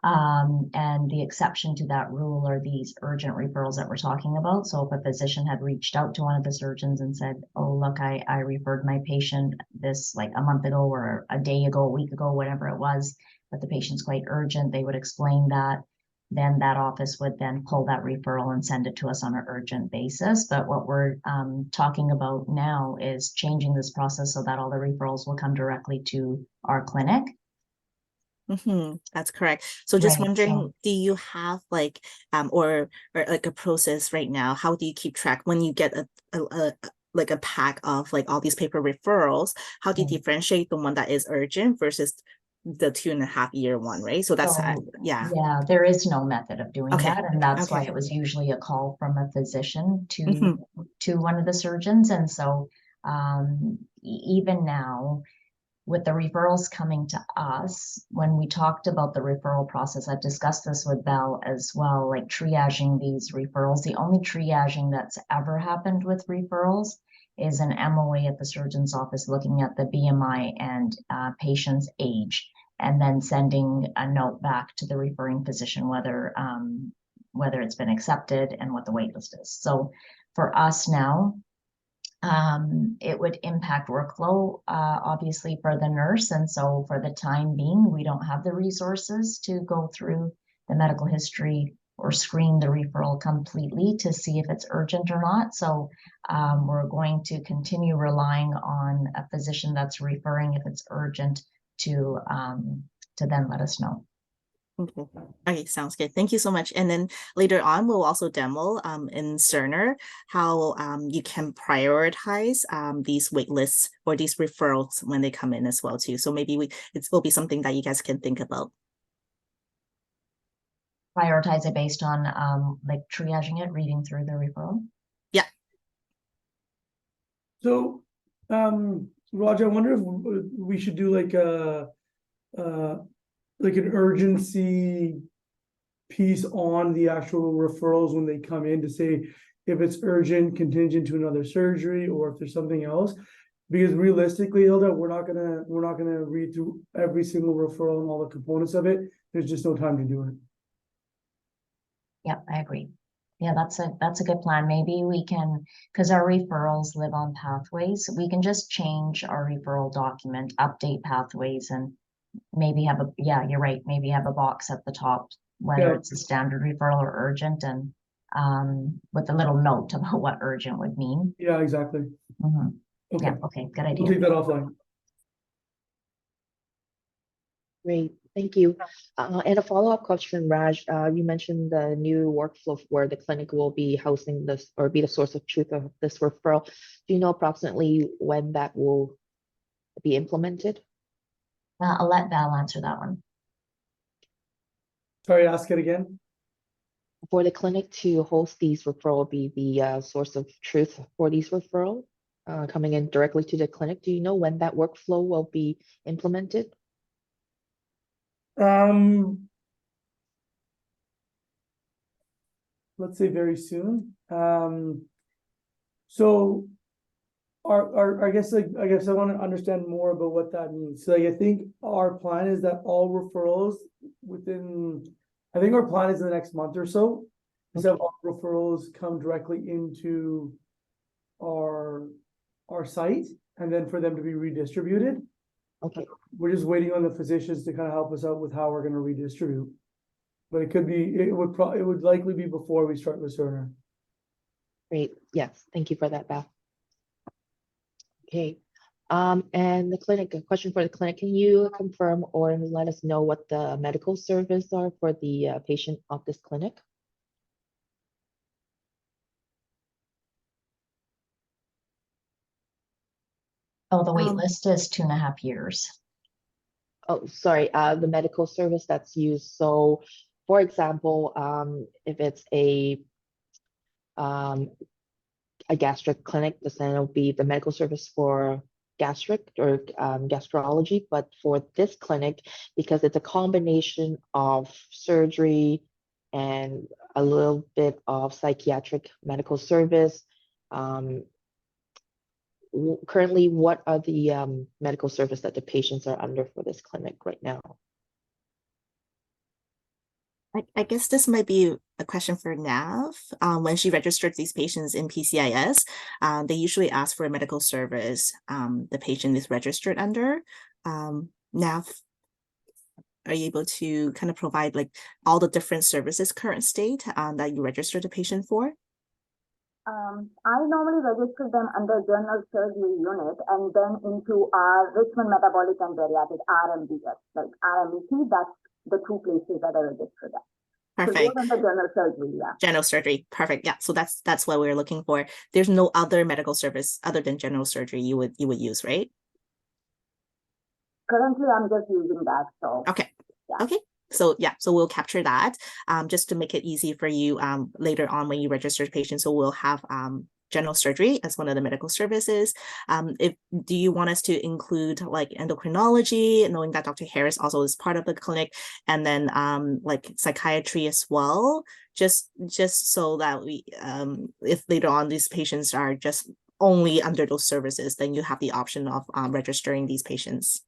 Speaker 7: And the exception to that rule are these urgent referrals that we're talking about. So if a physician had reached out to one of the surgeons and said, oh, look, I referred my patient this like a month ago or a day ago, a week ago, whatever it was, but the patient's quite urgent, they would explain that. Then that office would then pull that referral and send it to us on an urgent basis. But what we're talking about now is changing this process so that all the referrals will come directly to our clinic.
Speaker 6: That's correct. So just wondering, do you have like or like a process right now? How do you keep track when you get a pack of like all these paper referrals? How do you differentiate the one that is urgent versus the 2.5-year one, right? So that's yeah,
Speaker 7: there is no method of doing that, and that's why it was usually a call from a physician to one of the surgeons. And so even now, with the referrals coming to us, when we talked about the referral process, I've discussed this with Val as well, like triaging these referrals. The only triaging that's ever happened with referrals is an MOA at the surgeon's office looking at the BMI and patient's age. and then sending a note back to the referring physician whether it's been accepted and what the wait list is. So for us now, it would impact workflow, obviously, for the nurse. And so for the time being, we don't have the resources to go through the medical history or screen the referral completely to see if it's urgent or not. So we're going to continue relying on a physician that's referring if it's urgent to then let us know.
Speaker 6: Okay, sounds good. Thank you so much. And then later on, we'll also demo in Cerner how you can prioritize these wait lists or these referrals when they come in as well too. So maybe it will be something that you guys can think about.
Speaker 7: Prioritize it based on like triaging it, reading through the referral.
Speaker 6: Yeah.
Speaker 14: So, Roger, I wonder if we should do like an urgency piece on the actual referrals when they come in to say if it's urgent, contingent to another surgery, or if there's something else. Because realistically, Hilda, we're not gonna read through every single referral and all the components of it. There's just no time to do it.
Speaker 7: Yeah, I agree. Yeah, that's a good plan. Maybe we can, because our referrals live on pathways, we can just change our referral document, update pathways, and maybe have you're right, maybe have a box at the top, whether it's a standard referral or urgent, and with a little note about what urgent would mean.
Speaker 14: Yeah, exactly. Okay.
Speaker 7: Yeah, okay, good idea.
Speaker 14: We'll take that offline.
Speaker 1: Great, thank you. And a follow-up question, Raj, you mentioned the new workflow where the clinic will be housing this or be the source of truth of this referral. Do you know approximately when that will be implemented?
Speaker 7: I'll let Val answer that one.
Speaker 14: Sorry, ask it again.
Speaker 1: For the clinic to host these referral, be the source of truth for these referral coming in directly to the clinic. Do you know when that workflow will be implemented?
Speaker 14: Let's say very soon. So I guess I want to understand more about what that means. So I think our plan is that all referrals I think our plan is in the next month or so, is that all referrals come directly into our site and then for them to be redistributed.
Speaker 1: Okay.
Speaker 14: We're just waiting on the physicians to kind of help us out with how we're going to redistribute. But it would likely be before we start with Cerner.
Speaker 1: Great. Yes. Thank you for that, Beth. Okay. And the clinic, a question for the clinic. Can you confirm or let us know what the medical service are for the patient of this clinic?
Speaker 7: Oh, the wait list is 2.5 years.
Speaker 1: Oh, sorry, the medical service that's used. So, for example, if it's a gastric clinic, then it'll be the medical service for gastric or gastrology. But for this clinic, because it's a combination of surgery and a little bit of psychiatric medical service, currently, what are the medical service that the patients are under for this clinic right now?
Speaker 6: I guess this might be a question for Nav. When she registered these patients in PCIS, they usually ask for a medical service the patient is registered under. Nav, are you able to kind of provide like all the different services current state that you registered the patient for?
Speaker 15: I normally register them under general surgery unit and then into our Richmond Metabolic and Bariatric RMBS, like RMBC, that's the two places that I register them.
Speaker 6: Perfect.
Speaker 15: So under general surgery, yeah.
Speaker 6: General surgery, perfect. Yeah, so that's what we're looking for. There's no other medical service other than general surgery you would use, right?
Speaker 15: Currently, I'm just using that. So
Speaker 6: okay,
Speaker 15: yeah.
Speaker 6: Okay. So yeah, so we'll capture that just to make it easy for you later on when you register patients. So we'll have general surgery as one of the medical services. Do you want us to include like endocrinology, knowing that Dr. Harris also is part of the clinic, and then like psychiatry as well, just so that we if later on these patients are just only under those services, then you have the option of registering these patients.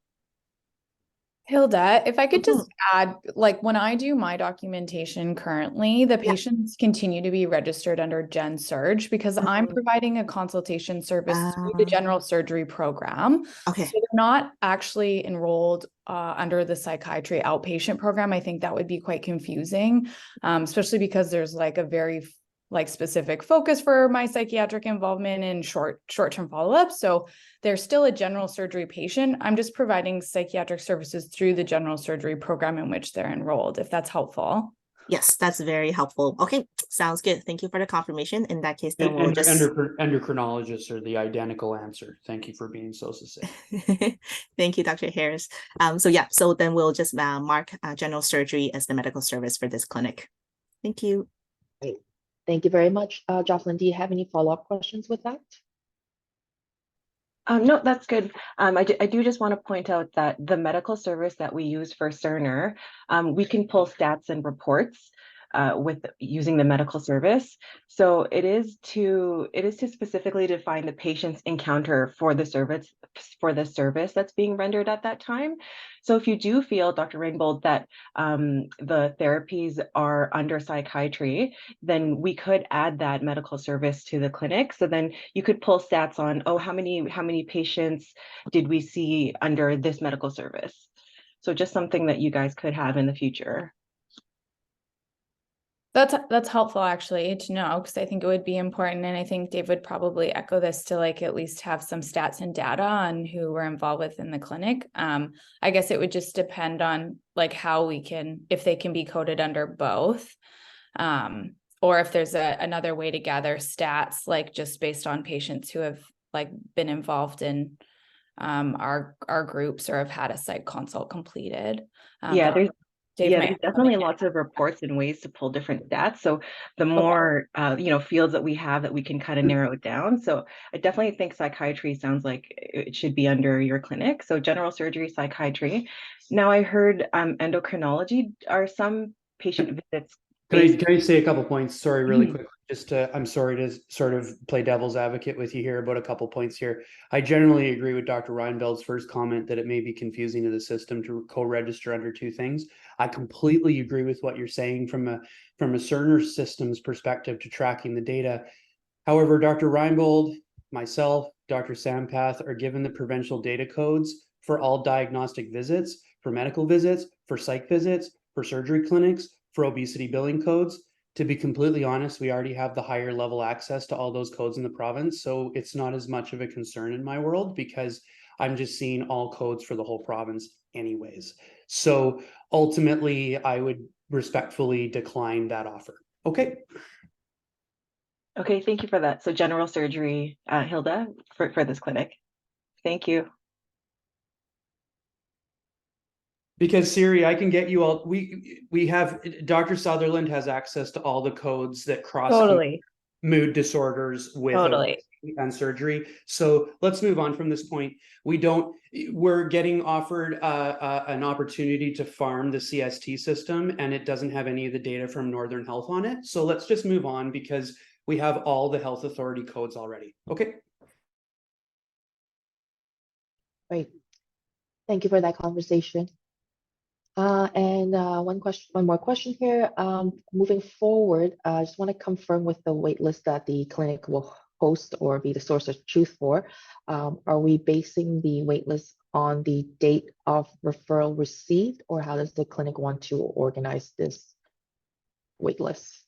Speaker 2: Hilda, if I could just add, like when I do my documentation currently, the patients continue to be registered under Gen Surge because I'm providing a consultation service through the general surgery program.
Speaker 6: Okay.
Speaker 2: So they're not actually enrolled under the psychiatry outpatient program. I think that would be quite confusing, especially because there's like a very specific focus for my psychiatric involvement in short-term follow-up. So they're still a general surgery patient. I'm just providing psychiatric services through the general surgery program in which they're enrolled, if that's helpful.
Speaker 6: Yes, that's very helpful. Okay, sounds good. Thank you for the confirmation. In that case, then we'll just
Speaker 10: endocrinologists are the identical answer. Thank you for being so succinct.
Speaker 6: Thank you, Dr. Harris. So then we'll just mark general surgery as the medical service for this clinic. Thank you.
Speaker 1: Great. Thank you very much. Jocelyn, do you have any follow-up questions with that?
Speaker 16: No, that's good. I do just want to point out that the medical service that we use for Cerner, we can pull stats and reports with using the medical service. So it is to specifically define the patient's encounter for the service that's being rendered at that time. So if you do feel, Dr. Rainbold, that the therapies are under psychiatry, then we could add that medical service to the clinic. So then you could pull stats on, oh, how many patients did we see under this medical service? So just something that you guys could have in the future.
Speaker 2: That's helpful actually to know, because I think it would be important, and I think Dave would probably echo this, to like at least have some stats and data on who we're involved with in the clinic. I guess it would just depend on like how we can, if they can be coded under both, or if there's another way to gather stats, like just based on patients who have like been involved in our groups or have had a psych consult completed.
Speaker 16: There's definitely lots of reports and ways to pull different stats. So the more fields that we have that we can kind of narrow it down. So I definitely think psychiatry sounds like it should be under your clinic. So general surgery, psychiatry. Now I heard endocrinology. Are some patient visits?
Speaker 10: Can I say a couple points? Sorry, really quickly. Just I'm sorry to sort of play devil's advocate with you here about a couple points here. I generally agree with Dr. Reinbeld's first comment that it may be confusing to the system to co-register under two things. I completely agree with what you're saying from a Cerner systems perspective to tracking the data. However, Dr. Reinbold, myself, Dr. Sampath are given the provincial data codes for all diagnostic visits, for medical visits, for psych visits, for surgery clinics, for obesity billing codes. To be completely honest, we already have the higher level access to all those codes in the province. So it's not as much of a concern in my world because I'm just seeing all codes for the whole province anyways. So ultimately, I would respectfully decline that offer. Okay.
Speaker 16: Okay, thank you for that. So general surgery, Hilda, for this clinic. Thank you.
Speaker 10: Because Siri, I can get you all. We have Dr. Sutherland has access to all the codes that cross mood disorders with and surgery. So let's move on from this point. We're getting offered an opportunity to farm the CST system, and it doesn't have any of the data from Northern Health on it. So let's just move on because we have all the health authority codes already. Okay.
Speaker 1: Great. Thank you for that conversation. One more question here. Moving forward, I just want to confirm with the wait list that the clinic will host or be the source of truth for. Are we basing the wait list on the date of referral received, or how does the clinic want to organize this wait list?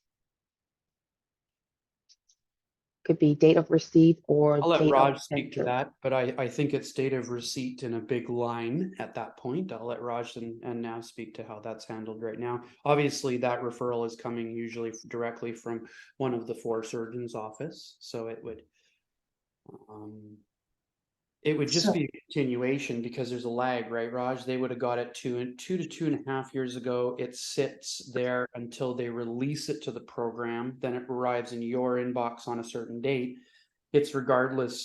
Speaker 1: Could be date of receipt or
Speaker 10: I'll let
Speaker 1: date
Speaker 10: Raj
Speaker 1: of
Speaker 10: speak to that, but I think it's date of receipt in a big line at that point. I'll let Raj and now speak to how that's handled right now. Obviously, that referral is coming usually directly from one of the 4 surgeons' office, so it would just be a continuation because there's a lag, right, Raj? They would have got it 2 to 2.5 years ago. It sits there until they release it to the program. Then it arrives in your inbox on a certain date. It's regardless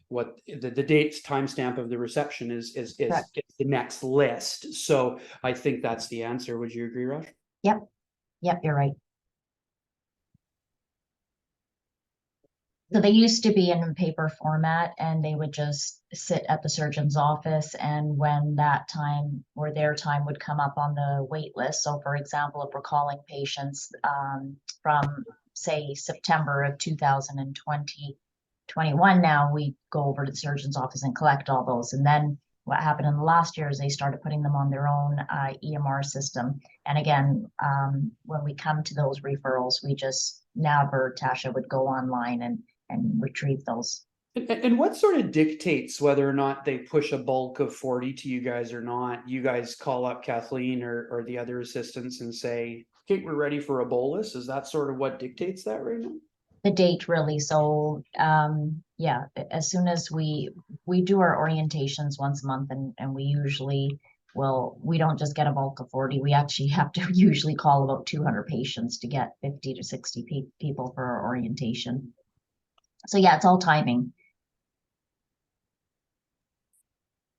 Speaker 10: what the date's timestamp of the reception is the next list. So I think that's the answer. Would you agree, Raj?
Speaker 7: Yep, you're right. So they used to be in paper format and they would just sit at the surgeon's office. And when that time or their time would come up on the wait list. So for example, if we're calling patients from say September of 2021, now we go over to the surgeon's office and collect all those. And then what happened in the last year is they started putting them on their own EMR system. And again, when we come to those referrals, we just Nav or Tasha would go online and retrieve those.
Speaker 10: And what sort of dictates whether or not they push a bulk of 40 to you guys or not? You guys call up Kathleen or the other assistants and say, okay, we're ready for a bolus. Is that sort of what dictates that right now?
Speaker 7: The date really. So yeah, as soon as we do our orientations once a month and we usually we don't just get a bulk of 40. We actually have to usually call about 200 patients to get 50 to 60 people for our orientation. So yeah, it's all timing.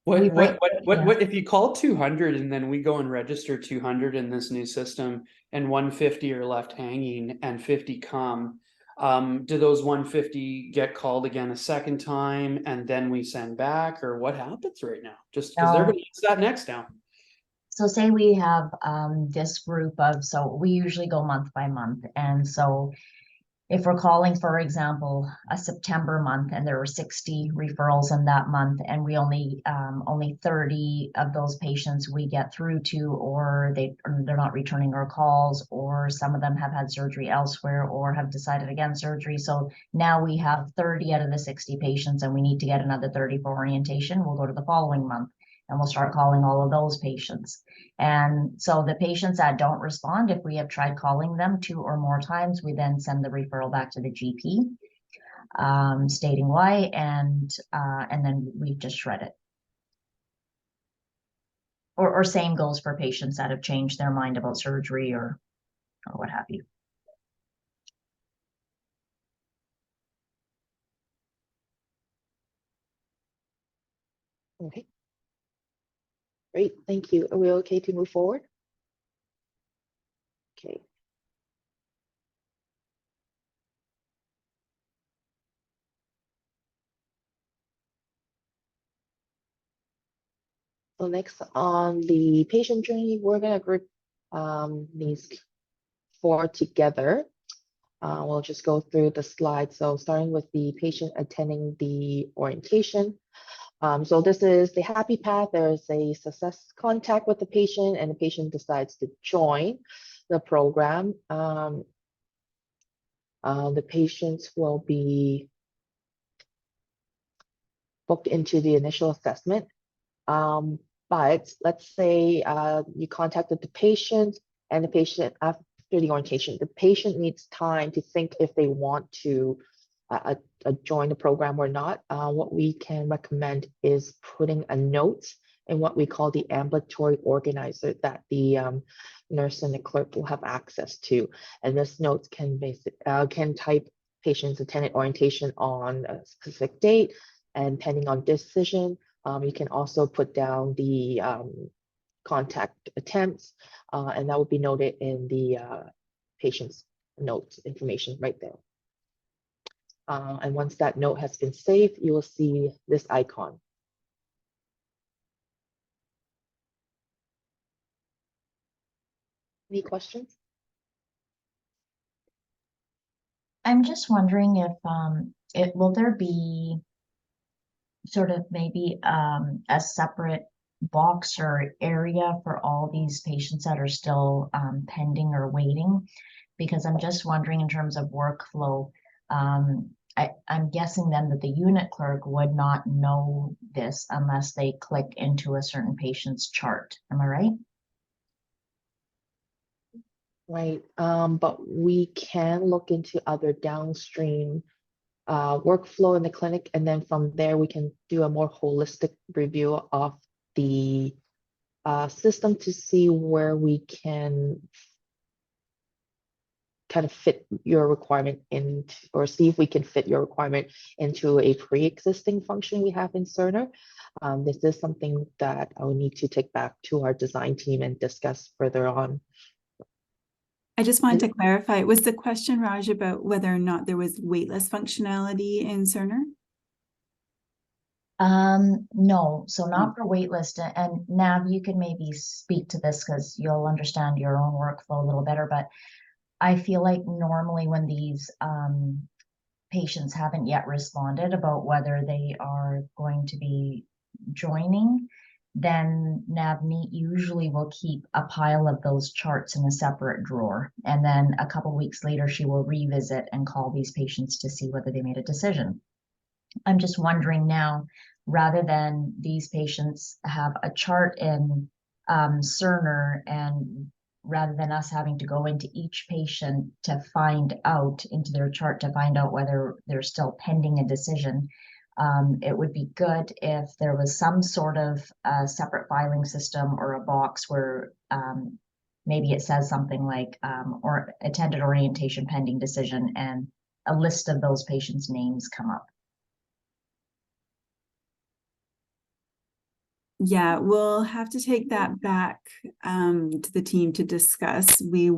Speaker 10: What if you call 200 and then we go and register 200 in this new system and 150 are left hanging and 50 come? Do those 150 get called again a second time and then we send back, or what happens right now? Just because they're going to use that next now.
Speaker 7: So say we have this group of, so we usually go month by month. And so if we're calling, for example, a September month and there were 60 referrals in that month and we only 30 of those patients we get through to, or they're not returning our calls, or some of them have had surgery elsewhere or have decided against surgery. So now we have 30 out of the 60 patients and we need to get another 30 for orientation. We'll go to the following month and we'll start calling all of those patients. And so the patients that don't respond, if we have tried calling them 2 or more times, we then send the referral back to the GP, stating why, and then we just shred it. Or same goes for patients that have changed their mind about surgery or what have you.
Speaker 1: Okay. Great, thank you. Are we okay to move forward? Okay. So next on the patient journey, we're gonna group these 4 together. We'll just go through the slides. So starting with the patient attending the orientation. So this is the happy path. There's a success contact with the patient and the patient decides to join the program. The patients will be booked into the initial assessment. But let's say you contacted the patient and the patient after the orientation, the patient needs time to think if they want to join the program or not. What we can recommend is putting a note in what we call the ambulatory organizer that the nurse and the clerk will have access to. And this note can type patients attended orientation on a specific date, and depending on decision, you can also put down the contact attempts, and that will be noted in the patient's note information right there. And once that note has been saved, you will see this icon. Any questions?
Speaker 7: I'm just wondering if will there be sort of maybe a separate box or area for all these patients that are still pending or waiting? Because I'm just wondering in terms of workflow, I'm guessing then that the unit clerk would not know this unless they click into a certain patient's chart. Am I right?
Speaker 1: Right, but we can look into other downstream workflow in the clinic, and then from there we can do a more holistic review of the system to see where we can kind of fit your requirement in, or see if we can fit your requirement into a pre-existing function we have in Cerner. This is something that I will need to take back to our design team and discuss further on.
Speaker 12: I just wanted to clarify, was the question, Raj, about whether or not there was waitlist functionality in Cerner?
Speaker 7: No, so not for waitlist. And Nav, you could maybe speak to this because you'll understand your own workflow a little better. But I feel like normally when these patients haven't yet responded about whether they are going to be joining, then Navneet usually will keep a pile of those charts in a separate drawer. And then a couple weeks later, she will revisit and call these patients to see whether they made a decision. I'm just wondering now, rather than these patients have a chart in Cerner, and rather than us having to go into each patient to find out into their chart to find out whether they're still pending a decision, it would be good if there was some sort of separate filing system or a box where maybe it says something like or attended orientation pending decision, and a list of those patients' names come up.
Speaker 12: Yeah, we'll have to take that back to the team to discuss. We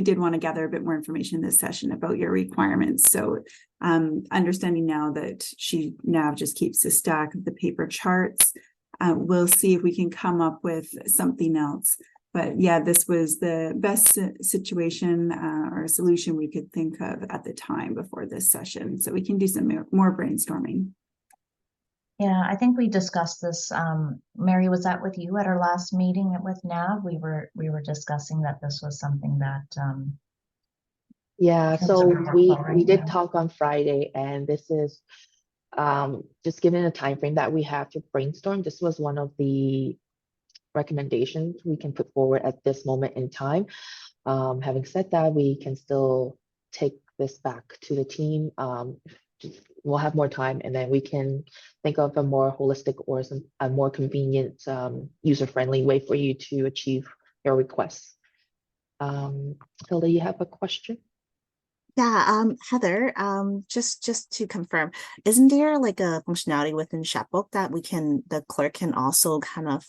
Speaker 12: did want to gather a bit more information this session about your requirements. So understanding now that she now just keeps a stack of the paper charts, we'll see if we can come up with something else. But yeah, this was the best situation or solution we could think of at the time before this session. So we can do some more brainstorming.
Speaker 7: Yeah, I think we discussed this. Mary, was that with you at our last meeting with NAV? We were discussing that this was something that
Speaker 1: yeah, so we did talk on Friday, and this is just given a time frame that we have to brainstorm. This was one of the recommendations we can put forward at this moment in time. Having said that, we can still take this back to the team. We'll have more time, and then we can think of a more holistic or a more convenient, user-friendly way for you to achieve your requests. Hilda, you have a question?
Speaker 6: Yeah, Heather, just to confirm, isn't there like a functionality within Chatbook that the clerk can also kind of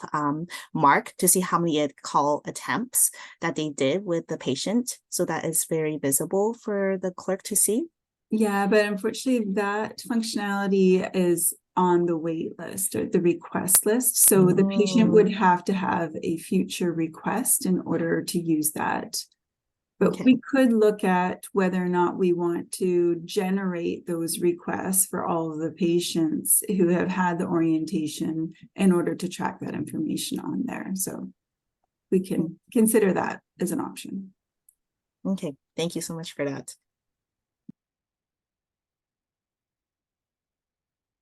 Speaker 6: mark to see how many call attempts that they did with the patient, so that it's very visible for the clerk to see?
Speaker 12: Yeah, but unfortunately that functionality is on the wait list or the request list. So the patient would have to have a future request in order to use that. But we could look at whether or not we want to generate those requests for all of the patients who have had the orientation in order to track that information on there. So we can consider that as an option.
Speaker 6: Okay, thank you so much for that.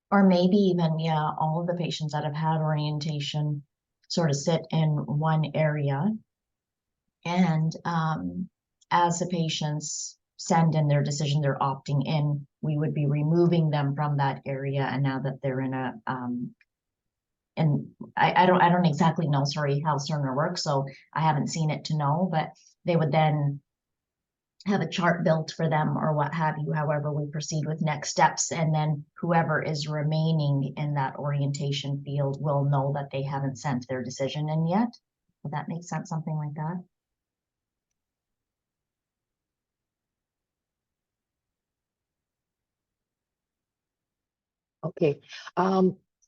Speaker 7: Or maybe even, yeah, all of the patients that have had orientation sort of sit in one area. And as the patients send in their decision, they're opting in, we would be removing them from that area. And now that they're in a, and I don't exactly know, sorry, how Cerner works, so I haven't seen it to know, but they would then have a chart built for them or what have you, however we proceed with next steps. And then whoever is remaining in that orientation field will know that they haven't sent their decision in yet. Would that make sense? Something like that?
Speaker 1: Okay.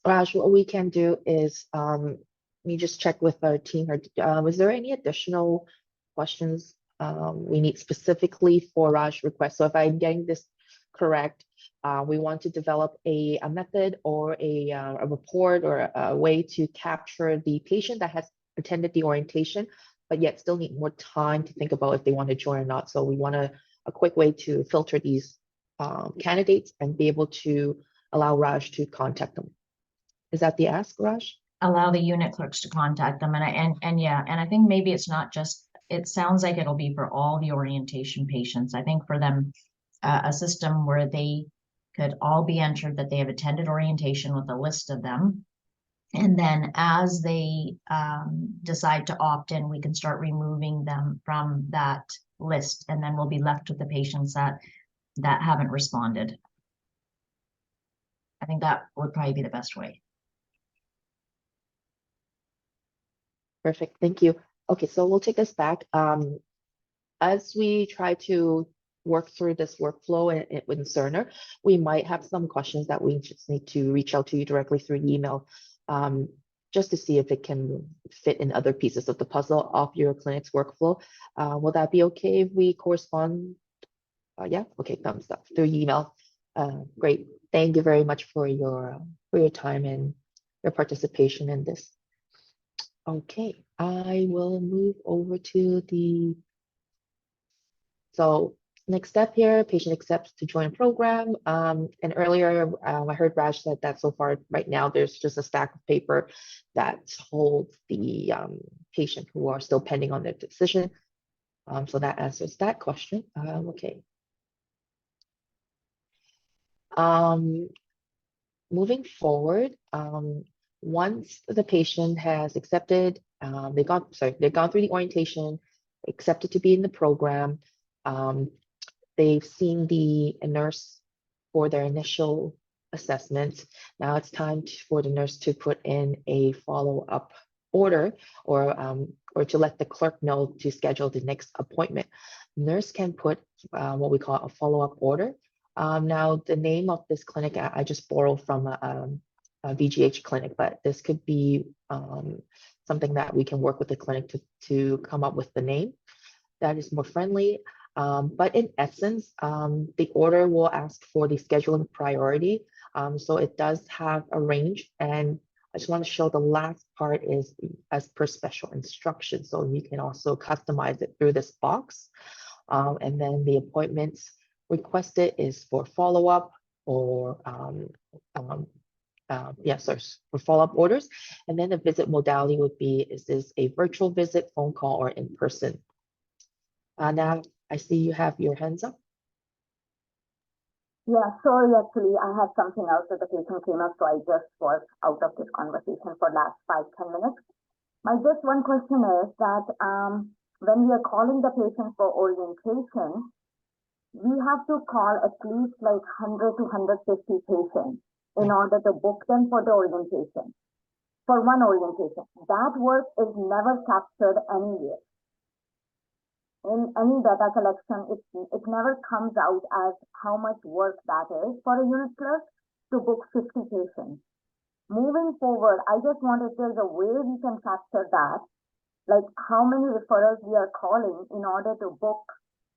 Speaker 1: Raj, what we can do is we just check with our team. Was there any additional questions we need specifically for Raj request? So if I'm getting this correct, we want to develop a method or a report or a way to capture the patient that has attended the orientation, but yet still need more time to think about if they want to join or not. So we want a quick way to filter these candidates and be able to allow Raj to contact them. Is that the ask, Raj?
Speaker 7: Allow the unit clerks to contact them. And yeah, and I think maybe it's not just, it sounds like it'll be for all the orientation patients. I think for them, a system where they could all be entered that they have attended orientation with a list of them. And then as they decide to opt in, we can start removing them from that list. And then we'll be left with the patients that haven't responded. I think that would probably be the best way.
Speaker 1: Perfect, thank you. Okay, so we'll take this back. as we try to work through this workflow with Cerner, we might have some questions that we just need to reach out to you directly through email, just to see if it can fit in other pieces of the puzzle of your clinic's workflow. Will that be okay if we correspond? Yeah, okay, thumbs up through email. Great. Thank you very much for your time and your participation in this. Okay, I will move over to so next step here, patient accepts to join program. And earlier I heard Raj said that so far right now there's just a stack of paper that holds the patient who are still pending on their decision. So that answers that question. Okay. Moving forward, once the patient has accepted, they've gone through the orientation, accepted to be in the program, they've seen the nurse for their initial assessment. Now it's time for the nurse to put in a follow-up order or to let the clerk know to schedule the next appointment. Nurse can put what we call a follow-up order. Now the name of this clinic, I just borrowed from a VGH clinic, but this could be something that we can work with the clinic to come up with the name that is more friendly. But in essence, the order will ask for the scheduling priority. So it does have a range, and I just want to show the last part is as per special instructions. So you can also customize it through this box. And then the appointments requested is for follow-up or for follow-up orders. And then the visit modality would be, is this a virtual visit, phone call, or in person? Now I see you have your hands up.
Speaker 15: Yeah, sorry, actually, I had something else that the patient came up, so I just was out of this conversation for last 5-10 minutes. My just one question is that when we are calling the patient for orientation, we have to call at least like 100 to 150 patients in order to book them for the orientation, for one orientation. That work is never captured anywhere. In any data collection, it never comes out as how much work that is for a unit clerk to book 50 patients. Moving forward, I just wonder if there's a way we can capture that, like how many referrals we are calling in order to book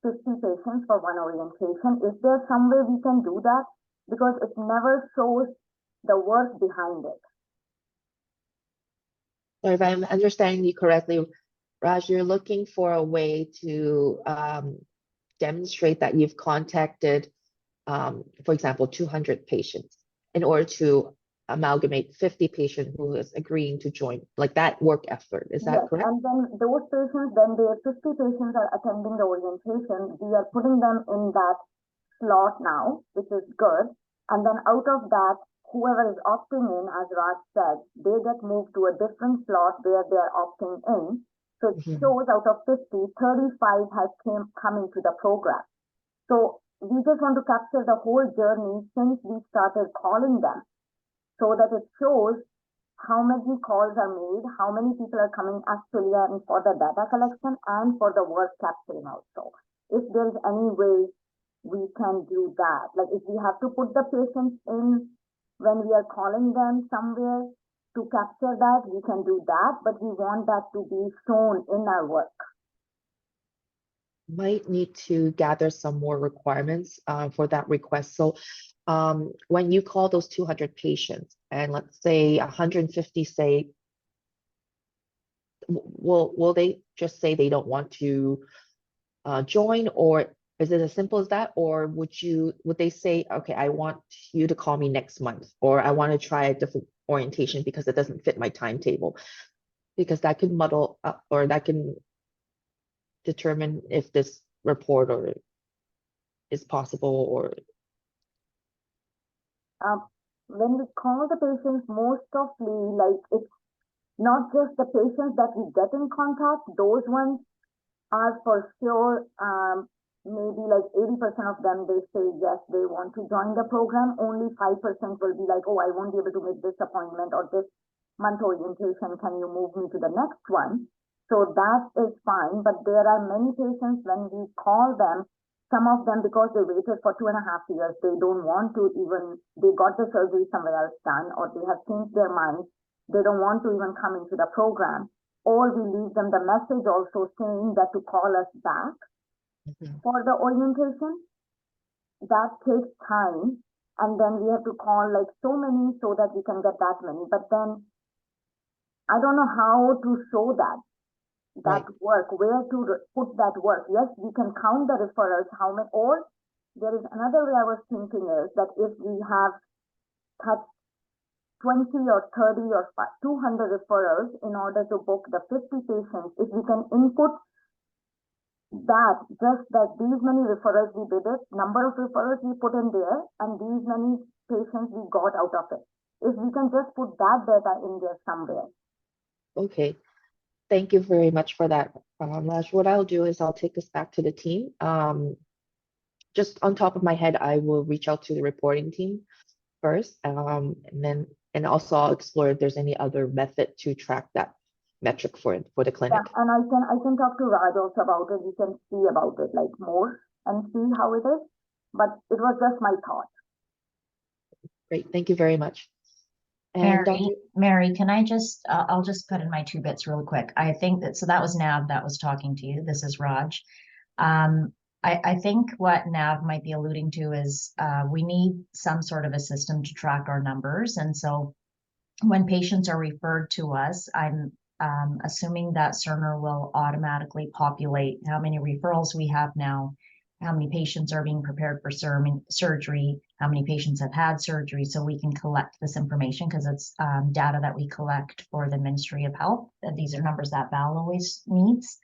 Speaker 15: 50 patients for one orientation. Is there some way we can do that? Because it never shows the work behind it.
Speaker 1: So if I'm understanding you correctly, Raj, you're looking for a way to demonstrate that you've contacted, for example, 200 patients in order to amalgamate 50 patients who is agreeing to join, like that work effort. Is that correct?
Speaker 15: And then those patients, then the 50 patients are attending the orientation. We are putting them in that slot now, which is good. And then out of that, whoever is opting in, as Raj said, they get moved to a different slot where they are opting in. So it shows out of 50, 35 has come into the program. So we just want to capture the whole journey since we started calling them, so that it shows how many calls are made, how many people are coming actually and for the data collection and for the work capturing also. If there's any way we can do that, like if we have to put the patients in when we are calling them somewhere to capture that, we can do that, but we want that to be shown in our work.
Speaker 1: Might need to gather some more requirements for that request. So when you call those 200 patients and let's say 150 say, will they just say they don't want to join, or is it as simple as that? Or would they say, okay, I want you to call me next month, or I want to try a different orientation because it doesn't fit my timetable? Because that could muddle up, or that can determine if this report or is possible or.
Speaker 15: When we call the patients, most of like it's not just the patients that we get in contact, those ones are for sure, maybe like 80% of them, they say yes, they want to join the program. Only 5% will be like, oh, I won't be able to make this appointment or this month orientation. Can you move me to the next one? So that is fine, but there are many patients when we call them, some of them, because they waited for 2.5 years, they don't want to even, they got the surgery somewhere else done, or they have changed their minds. They don't want to even come into the program. Or we leave them the message also saying that to call us back for the orientation. That takes time. And then we have to call like so many so that we can get that many. But then I don't know how to show that work, where to put that work. Yes, we can count the referrals, how many, or there is another way I was thinking is that if we have touched 20 or 30 or 200 referrals in order to book the 50 patients, if we can input that, just that these many referrals we did it, number of referrals we put in there, and these many patients we got out of it. If we can just put that data in there somewhere.
Speaker 1: Okay, thank you very much for that, Raj. What I'll do is I'll take this back to the team. Just on top of my head, I will reach out to the reporting team first, and also I'll explore if there's any other method to track that metric for the clinic.
Speaker 15: Yeah, and I can talk to Raj also about it. We can see about it like more and see how it is. But it was just my thought.
Speaker 1: Great, thank you very much. And
Speaker 7: Mary, can I just, I'll just put in my 2 bits real quick. I think that, so that was Nav that was talking to you. This is Raj. I think what Nav might be alluding to is we need some sort of a system to track our numbers. And so when patients are referred to us, I'm assuming that Cerner will automatically populate how many referrals we have now, how many patients are being prepared for surgery, how many patients have had surgery, so we can collect this information because it's data that we collect for the Ministry of Health. These are numbers that Val always needs.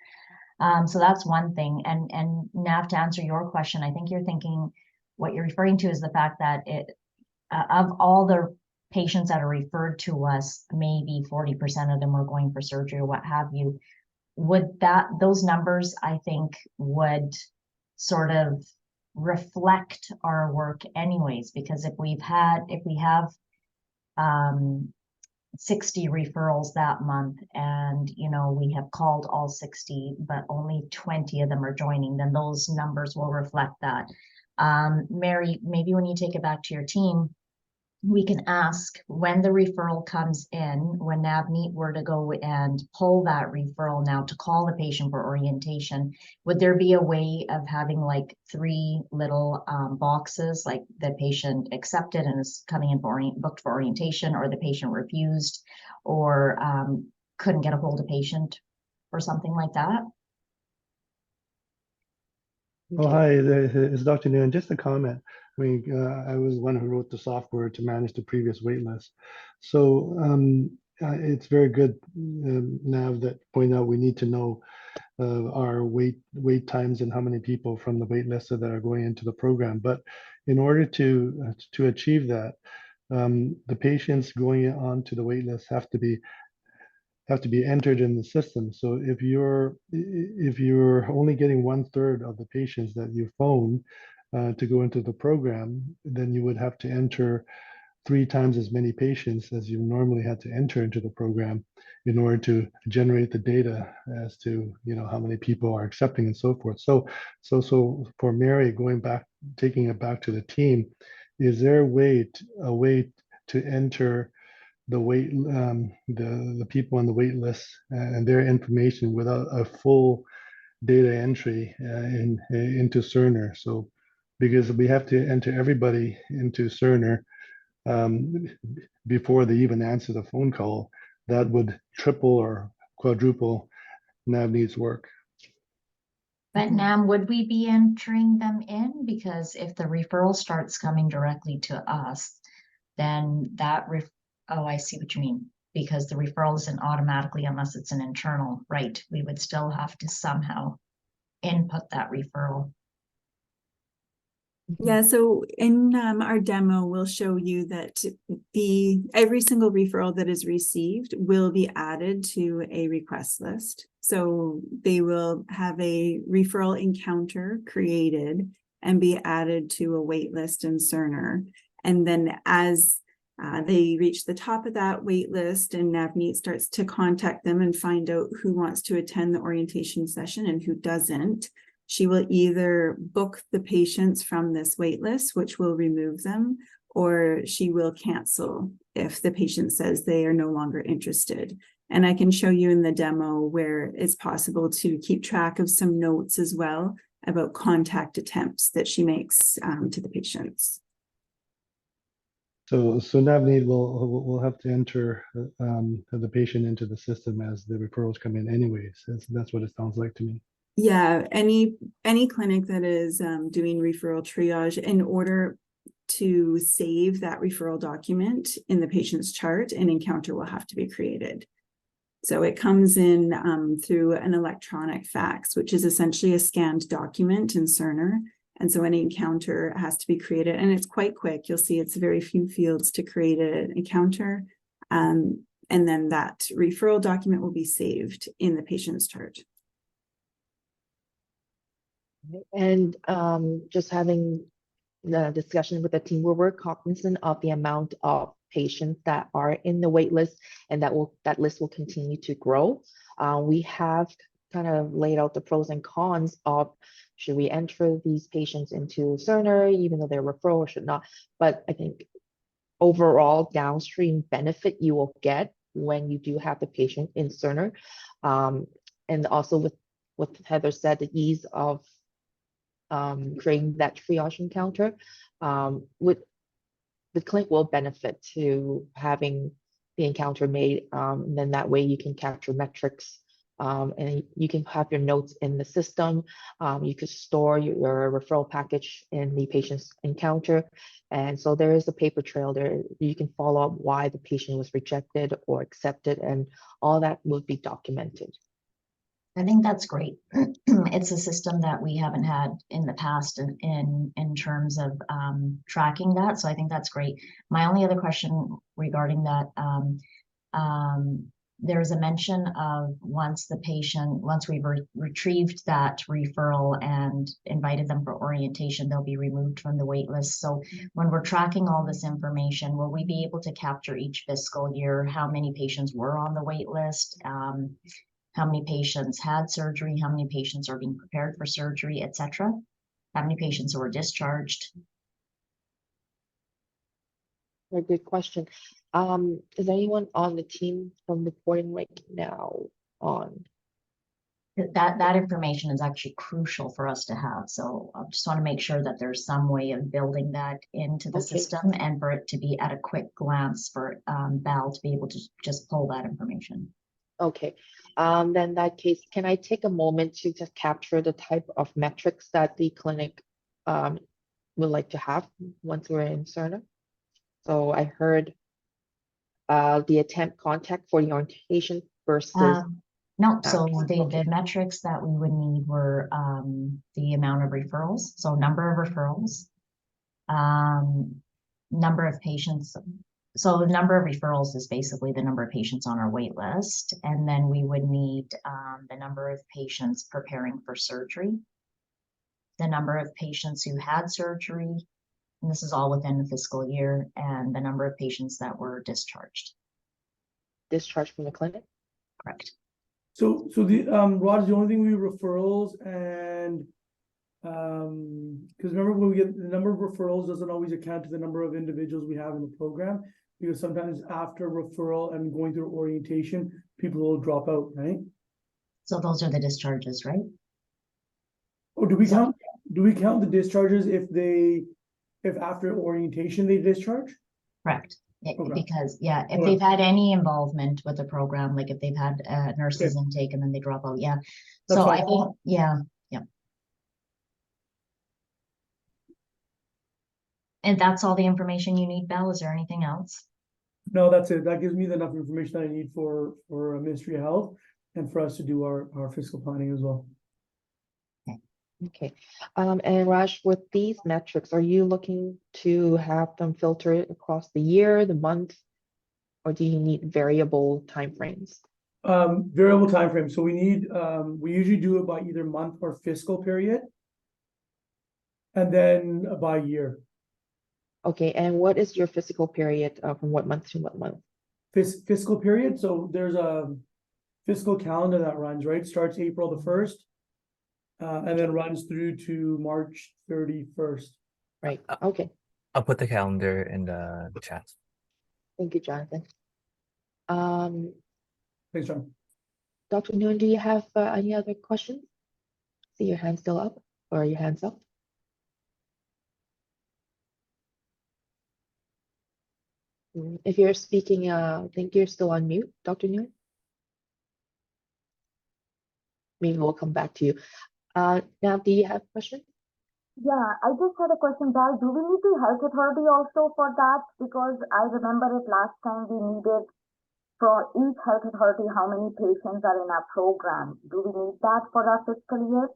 Speaker 7: So that's one thing. And Nav, to answer your question, I think you're thinking, what you're referring to is the fact that of all the patients that are referred to us, maybe 40% of them are going for surgery or what have you. Those numbers, I think, would sort of reflect our work anyways, because if we have 60 referrals that month and we have called all 60 but only 20 of them are joining, then those numbers will reflect that. Mary, maybe when you take it back to your team, we can ask when the referral comes in, when Navneet were to go and pull that referral now to call the patient for orientation, would there be a way of having like 3 little boxes, like the patient accepted and is coming in for booked for orientation, or the patient refused, or couldn't get a hold of patient, or something like that?
Speaker 4: Oh, hi, it's Dr. Nguyen. Just a comment. I mean, I was the one who wrote the software to manage the previous wait list. So it's very good, Nav, that point out we need to know our wait times and how many people from the wait list that are going into the program. But in order to achieve that, the patients going on to the wait list have to be entered in the system. So if you're only getting 1/3 of the patients that you phone to go into the program, then you would have to enter 3 times as many patients as you normally had to enter into the program in order to generate the data as to how many people are accepting and so forth. So for Mary, going back, taking it back to the team, is there a way to enter the the people on the wait list and their information without a full data entry into Cerner? So because we have to enter everybody into Cerner before they even answer the phone call, that would triple or quadruple Navneet's work.
Speaker 7: But Nam, would we be entering them in? Because if the referral starts coming directly to us, then oh, I see what you mean. Because the referral isn't automatically, unless it's an internal, right? We would still have to somehow input that referral.
Speaker 12: Yeah, so in our demo, we'll show you that every single referral that is received will be added to a request list. So they will have a referral encounter created and be added to a wait list in Cerner. And then as They reach the top of that wait list, and Navneet starts to contact them and find out who wants to attend the orientation session and who doesn't. She will either book the patients from this wait list, which will remove them, or she will cancel if the patient says they are no longer interested. And I can show you in the demo where it's possible to keep track of some notes as well about contact attempts that she makes to the patients.
Speaker 4: So Navneet will have to enter the patient into the system as the referrals come in anyways. That's what it sounds like to me.
Speaker 12: Yeah, any clinic that is doing referral triage, in order to save that referral document in the patient's chart, an encounter will have to be created. So it comes in through an electronic fax, which is essentially a scanned document in Cerner. And so an encounter has to be created, and it's quite quick. You'll see it's very few fields to create an encounter. And then that referral document will be saved in the patient's chart.
Speaker 1: And just having the discussion with the team where we're cognizant of the amount of patients that are in the wait list, and that list will continue to grow. We have kind of laid out the pros and cons of should we enter these patients into Cerner, even though they're referral, or should not. But I think overall downstream benefit you will get when you do have the patient in Cerner. And also with what Heather said, the ease of creating that triage encounter, with the clinic will benefit to having the encounter made. And then that way you can capture metrics, and you can have your notes in the system. You could store your referral package in the patient's encounter. And so there is a paper trail there. You can follow up why the patient was rejected or accepted, and all that will be documented.
Speaker 7: I think that's great. It's a system that we haven't had in the past in terms of tracking that. So I think that's great. My only other question regarding that, there's a mention of once we've retrieved that referral and invited them for orientation, they'll be removed from the wait list. So when we're tracking all this information, will we be able to capture each fiscal year how many patients were on the wait list? How many patients had surgery, how many patients are being prepared for surgery, etc.? How many patients were discharged?
Speaker 1: Very good question. Is anyone on the team from reporting right now on?
Speaker 7: That information is actually crucial for us to have. So I just want to make sure that there's some way of building that into the system, and for it to be at a quick glance for Val to be able to just pull that information.
Speaker 1: Okay, then in that case, can I take a moment to just capture the type of metrics that the clinic would like to have once we're in Cerner? So I heard the attempt contact for the orientation versus...
Speaker 7: No, so the metrics that we would need were the amount of referrals, so number of referrals, number of patients. So the number of referrals is basically the number of patients on our wait list. And then we would need the number of patients preparing for surgery, the number of patients who had surgery, and this is all within the fiscal year, and the number of patients that were discharged.
Speaker 1: Discharged from the clinic?
Speaker 7: Correct.
Speaker 14: So the Raj, the only thing we referrals, and because remember when we get the number of referrals doesn't always account to the number of individuals we have in the program, because sometimes after referral and going through orientation, people will drop out, right?
Speaker 7: So those are the discharges, right?
Speaker 14: Oh, do we count the discharges if after orientation they discharge?
Speaker 7: Correct. Because if they've had any involvement with the program, like if they've had a nurse's intake and then they drop out,
Speaker 14: That's
Speaker 7: so
Speaker 14: fine.
Speaker 7: I think and that's all the information you need, Belle. Is there anything else?
Speaker 14: No, that's it. That gives me enough information that I need for Ministry of Health and for us to do our fiscal planning as well.
Speaker 1: Okay. And Raj, with these metrics, are you looking to have them filtered across the year, the month, or do you need variable timeframes?
Speaker 14: Variable timeframe. So we need we usually do it by either month or fiscal period, and then by year.
Speaker 1: Okay, and what is your physical period from what month to what month?
Speaker 14: Fiscal period, so there's a fiscal calendar that runs, right? Starts April the 1st, and then runs through to March 31st.
Speaker 1: Right, okay.
Speaker 9: I'll put the calendar in the chat.
Speaker 1: Thank you, Jonathan.
Speaker 14: Thanks, John.
Speaker 1: Dr. Nguyen, do you have any other questions? See your hand still up or your hands up? If you're speaking, I think you're still on mute, Dr. Nguyen. Maybe we'll come back to you. Now, do you have a question?
Speaker 15: Yeah, I just had a question, Val. Do we need the health authority also for that? Because I remember it last time we needed for each health authority how many patients are in our program. Do we need that for our fiscal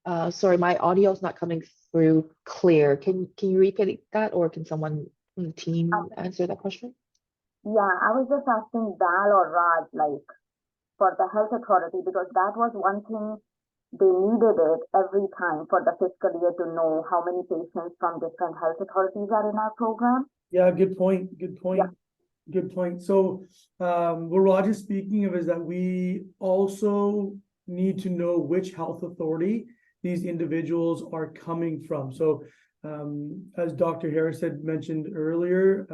Speaker 15: year?
Speaker 1: Sorry, my audio is not coming through clear. Can you repeat that, or can someone from the team answer that question?
Speaker 15: Yeah, I was just asking Val or Raj, like, for the health authority, because that was one thing they needed it every time for the fiscal year to know how many patients from different health authorities are in our program.
Speaker 14: Yeah, good point. Good point.
Speaker 15: Yeah.
Speaker 14: Good point. So, what Raj is speaking of is that we also need to know which health authority these individuals are coming from. So, as Dr. Harris had mentioned earlier,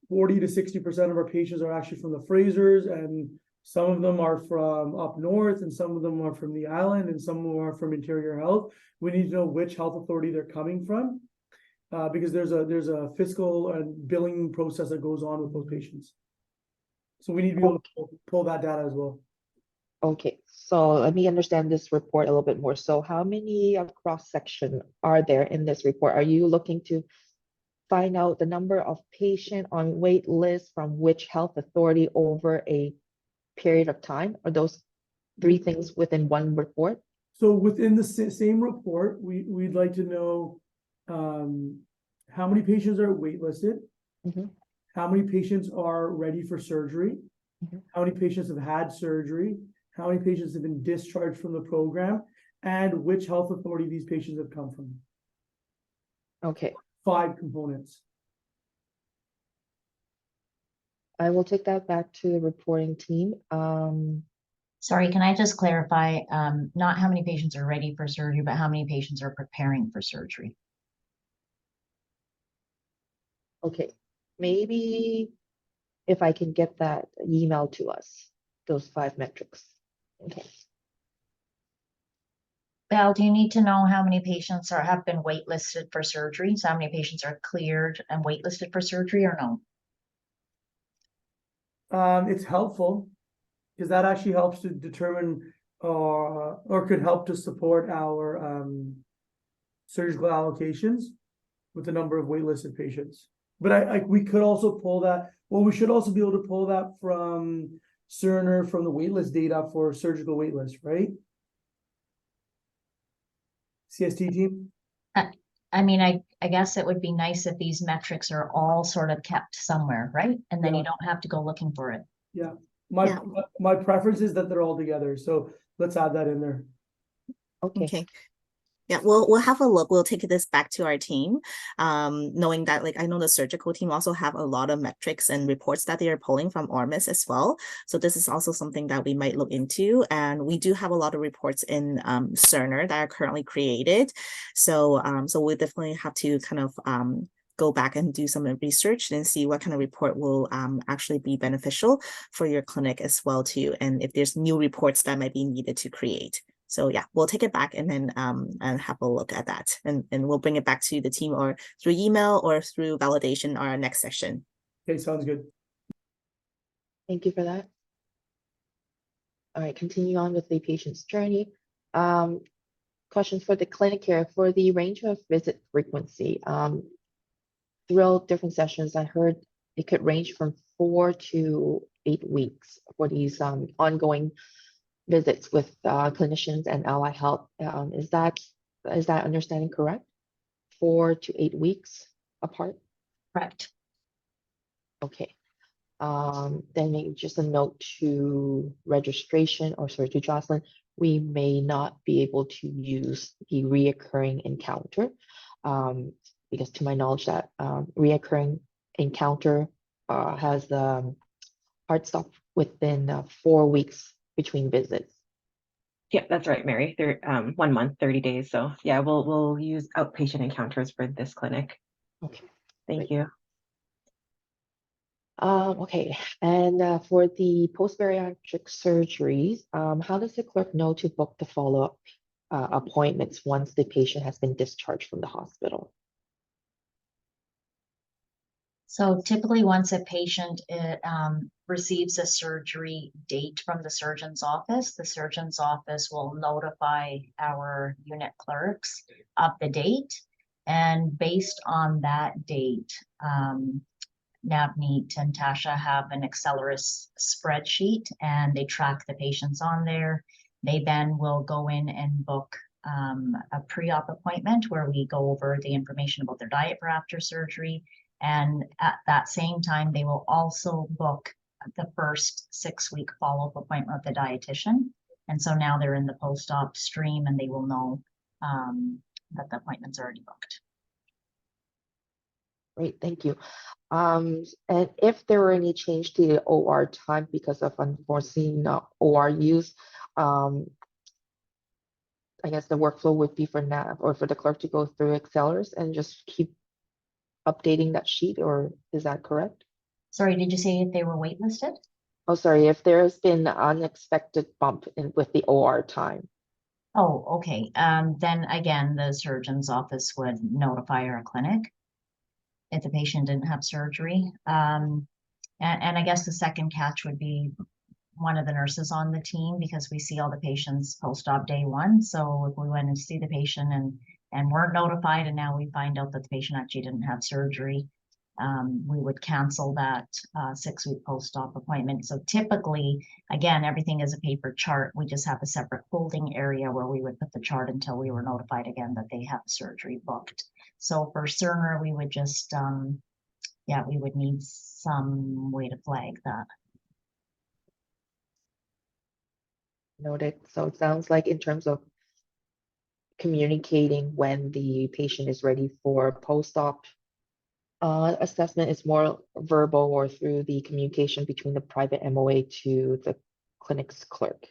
Speaker 14: 40 to 60% of our patients are actually from the Frasers, and some of them are from up north, and some of them are from the island, and some of them are from Interior Health. We need to know which health authority they're coming from, because there's a fiscal and billing process that goes on with those patients. So we need to be able to pull that data as well.
Speaker 1: Okay, so let me understand this report a little bit more. So how many cross-section are there in this report? Are you looking to find out the number of patients on wait list from which health authority over a period of time? Are those three things within one report?
Speaker 14: So within the same report, we'd like to know how many patients are waitlisted, how many patients are ready for surgery, how many patients have had surgery, how many patients have been discharged from the program, and which health authority these patients have come from.
Speaker 1: Okay.
Speaker 14: 5 components.
Speaker 1: I will take that back to the reporting team.
Speaker 7: Sorry, can I just clarify, not how many patients are ready for surgery, but how many patients are preparing for surgery?
Speaker 1: Okay, maybe if I can get that email to us, those 5 metrics. Okay.
Speaker 7: Val, do you need to know how many patients have been waitlisted for surgery? So how many patients are cleared and waitlisted for surgery, or no?
Speaker 14: It's helpful because that actually helps to determine or could help to support our surgical allocations with the number of waitlisted patients. But we could also pull that. Well, we should also be able to pull that from Cerner, from the waitlist data for surgical waitlist, right? CST team?
Speaker 7: I mean, I guess it would be nice if these metrics are all sort of kept somewhere, right? And then you don't have to go looking for it.
Speaker 14: Yeah. My preference is that they're all together. So let's add that in there.
Speaker 6: Okay. Yeah, we'll have a look. We'll take this back to our team, knowing that, like, I know the surgical team also have a lot of metrics and reports that they are pulling from ORMIS as well. So this is also something that we might look into. And we do have a lot of reports in Cerner that are currently created. So we definitely have to kind of go back and do some research and see what kind of report will actually be beneficial for your clinic as well too. And if there's new reports that might be needed to create. So yeah, we'll take it back and then and have a look at that, and we'll bring it back to the team or through email or through validation our next session.
Speaker 14: Okay, sounds good.
Speaker 1: Thank you for that. All right, continue on with the patient's journey. Questions for the clinic here for the range of visit frequency. Throughout different sessions, I heard it could range from 4 to 8 weeks for these ongoing visits with clinicians and Ally Health. Is that understanding correct? 4 to 8 weeks apart?
Speaker 7: Correct.
Speaker 1: Okay. Then maybe just a note to registration, or sorry, to Jocelyn. we may not be able to use the reoccurring encounter, because to my knowledge that reoccurring encounter has the hard stop within 4 weeks between visits.
Speaker 16: Yeah, that's right, Mary. They're 1 month, 30 days. So yeah, we'll use outpatient encounters for this clinic.
Speaker 1: Okay.
Speaker 16: Thank you.
Speaker 1: Okay, and for the post-bariatric surgeries, how does the clerk know to book the follow-up appointments once the patient has been discharged from the hospital?
Speaker 7: So typically, once a patient receives a surgery date from the surgeon's office, the surgeon's office will notify our unit clerks of the date. And based on that date, Navneet and Tasha have an Accelerus spreadsheet, and they track the patients on there. They then will go in and book a pre-op appointment where we go over the information about their diet for after surgery. And at that same time, they will also book the first 6-week follow-up appointment with the dietitian. And so now they're in the post-op stream, and they will know that the appointment's already booked.
Speaker 1: Great, thank you. And if there were any change to the OR time because of unforeseen OR use, I guess the workflow would be for Nav or for the clerk to go through Accelerus and just keep updating that sheet, or is that correct?
Speaker 7: Sorry, did you say if they were waitlisted?
Speaker 1: Oh, sorry, if there has been an unexpected bump with the OR time.
Speaker 7: Oh, okay. Then again, the surgeon's office would notify our clinic if the patient didn't have surgery. And I guess the second catch would be one of the nurses on the team, because we see all the patients post-op day 1. So if we went and see the patient and weren't notified, and now we find out that the patient actually didn't have surgery, we would cancel that 6-week post-op appointment. So typically, again, everything is a paper chart. We just have a separate holding area where we would put the chart until we were notified again that they have surgery booked. So for Cerner, we would just, we would need some way to flag that.
Speaker 1: Noted. So it sounds like in terms of communicating when the patient is ready for post-op assessment, is more verbal or through the communication between the private MOA to the clinic's clerk.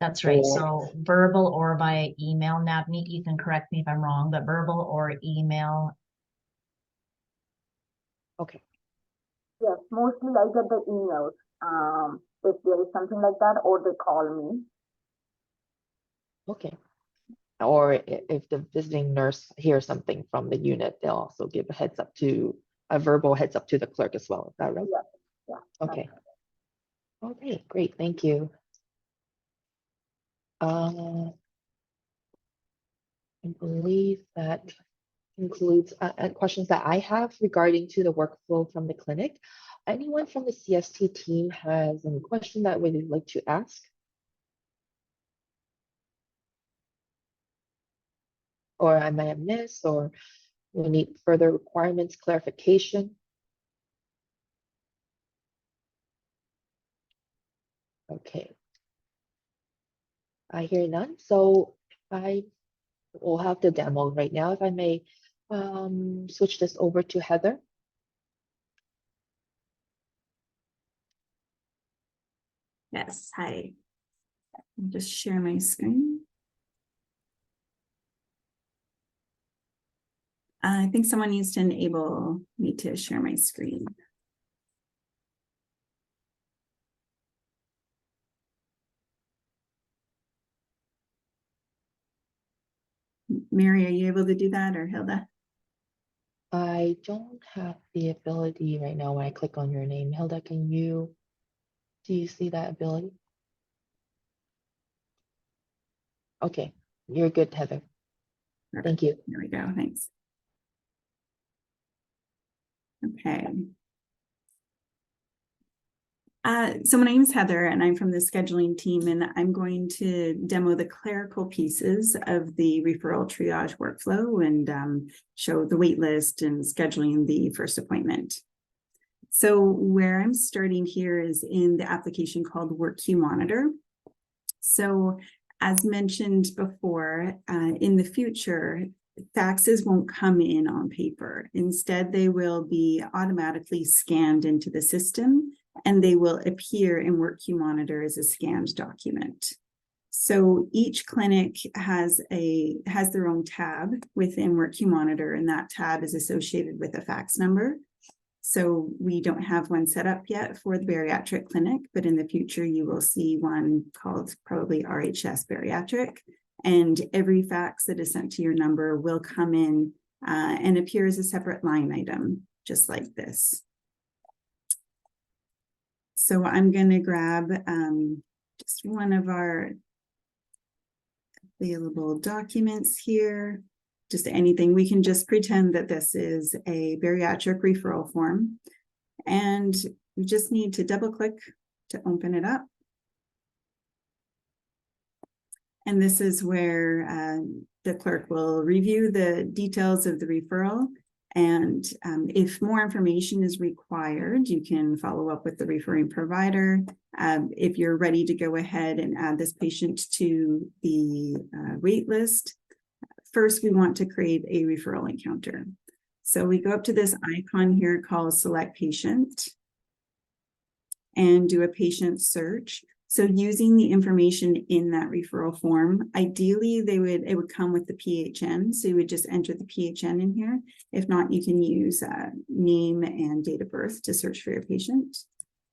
Speaker 7: That's right. So verbal or via email. Navneet, you can correct me if I'm wrong, but verbal or email.
Speaker 1: Okay.
Speaker 15: Yes, mostly I get the emails if there is something like that, or they call me.
Speaker 1: Okay. Or if the visiting nurse hears something from the unit, they'll also give a verbal heads up to the clerk as well. Is that right?
Speaker 15: Yeah. Yeah.
Speaker 1: Okay. Okay, great. Thank you. I believe that concludes questions that I have regarding to the workflow from the clinic. Anyone from the CST team has any question that would like to ask? Or I may have missed, or we need further requirements, clarification? Okay. I hear none, so I will have the demo right now. If I may switch this over to Heather.
Speaker 12: Yes, hi. I'll just share my screen. I think someone needs to enable me to share my screen. Mary, are you able to do that, or Hilda?
Speaker 1: I don't have the ability right now when I click on your name. Hilda, do you see that ability? Okay, you're good, Heather.
Speaker 12: Perfect.
Speaker 1: Thank you.
Speaker 12: There we go, thanks. Okay. So my name is Heather, and I'm from the scheduling team, and I'm going to demo the clerical pieces of the referral triage workflow and show the wait list and scheduling the first appointment. So where I'm starting here is in the application called Work Queue Monitor. So as mentioned before, in the future, faxes won't come in on paper. Instead, they will be automatically scanned into the system, and they will appear in WorkQ Monitor as a scanned document. So each clinic has their own tab within WorkQ Monitor, and that tab is associated with a fax number. So we don't have one set up yet for the bariatric clinic, but in the future you will see one called probably RHS Bariatric, and every fax that is sent to your number will come in and appear as a separate line item, just like this. So I'm going to grab just one of our available documents here, just anything. We can just pretend that this is a bariatric referral form, and we just need to double click to open it up. And this is where the clerk will review the details of the referral. And if more information is required, you can follow up with the referring provider. If you're ready to go ahead and add this patient to the wait list, first we want to create a referral encounter. So we go up to this icon here called Select Patient and do a patient search. So using the information in that referral form, ideally it would come with the PHN. So you would just enter the PHN in here. If not, you can use name and date of birth to search for your patient.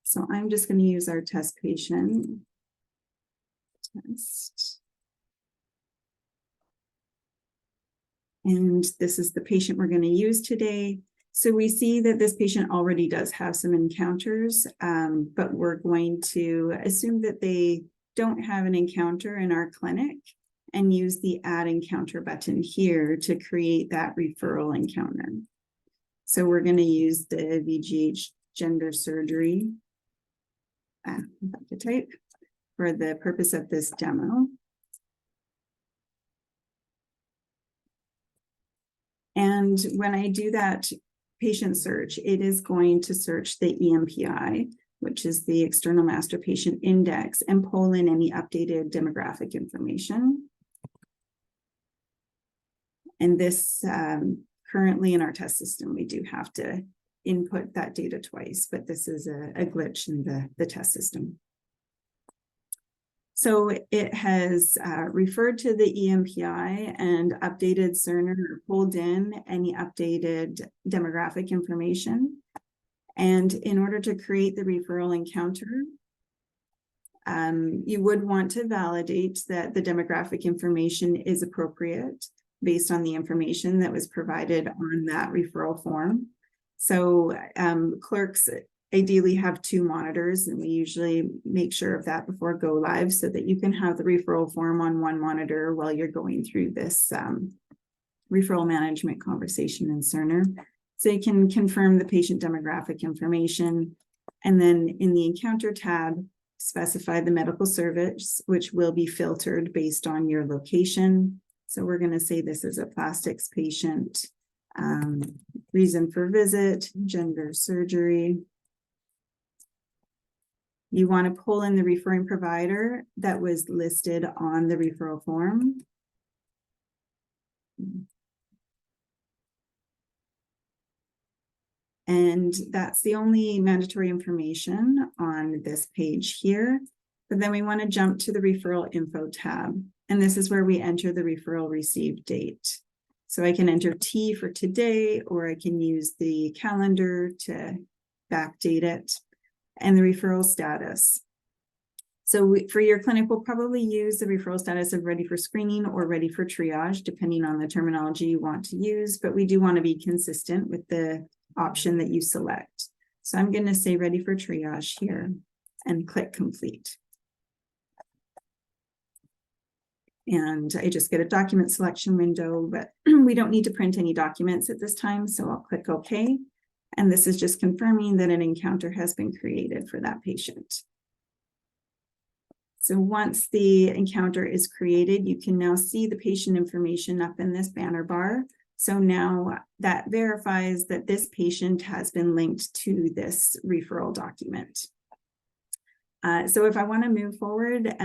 Speaker 12: So I'm just going to use our test patient. Test. And this is the patient we're going to use today. So we see that this patient already does have some encounters, but we're going to assume that they don't have an encounter in our clinic and use the Add Encounter button here to create that referral encounter. So we're going to use the VGH gender surgery type for the purpose of this demo. And when I do that patient search, it is going to search the EMPI, which is the External Master Patient Index, and pull in any updated demographic information. And this currently in our test system, we do have to input that data twice, but this is a glitch in the test system. So it has referred to the EMPI and updated Cerner, or pulled in any updated demographic information. And in order to create the referral encounter, you would want to validate that the demographic information is appropriate based on the information that was provided on that referral form. So clerks ideally have 2 monitors, and we usually make sure of that before go live so that you can have the referral form on one monitor while you're going through this referral management conversation in Cerner. So you can confirm the patient demographic information, and then in the Encounter tab, specify the medical service, which will be filtered based on your location. So we're going to say this is a plastics patient, reason for visit, gender surgery. You want to pull in the referring provider that was listed on the referral form. And that's the only mandatory information on this page here. But then we want to jump to the referral info tab. And this is where we enter the referral received date. So I can enter T for today, or I can use the calendar to backdate it, and the referral status. So for your clinic, we'll probably use the referral status of ready for screening or ready for triage, depending on the terminology you want to use, but we do want to be consistent with the option that you select. So I'm going to say ready for triage here and click complete. And I just get a document selection window, but we don't need to print any documents at this time, so I'll click OK. And this is just confirming that an encounter has been created for that patient. So once the encounter is created, you can now see the patient information up in this banner bar. So now that verifies that this patient has been linked to this referral document. So if I want to move forward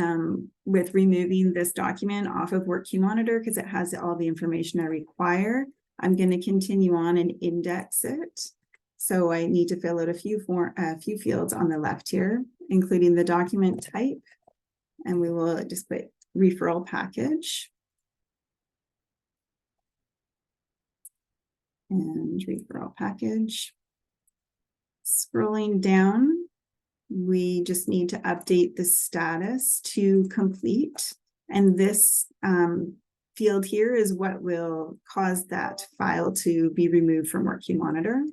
Speaker 12: with removing this document off of Work Monitor because it has all the information I require, I'm going to continue on and index it. So I need to fill out a few fields on the left here, including the document type, and we will just put referral package and referral package. Scrolling down, we just need to update the status to complete. And this field here is what will cause that file to be removed from Work Monitor.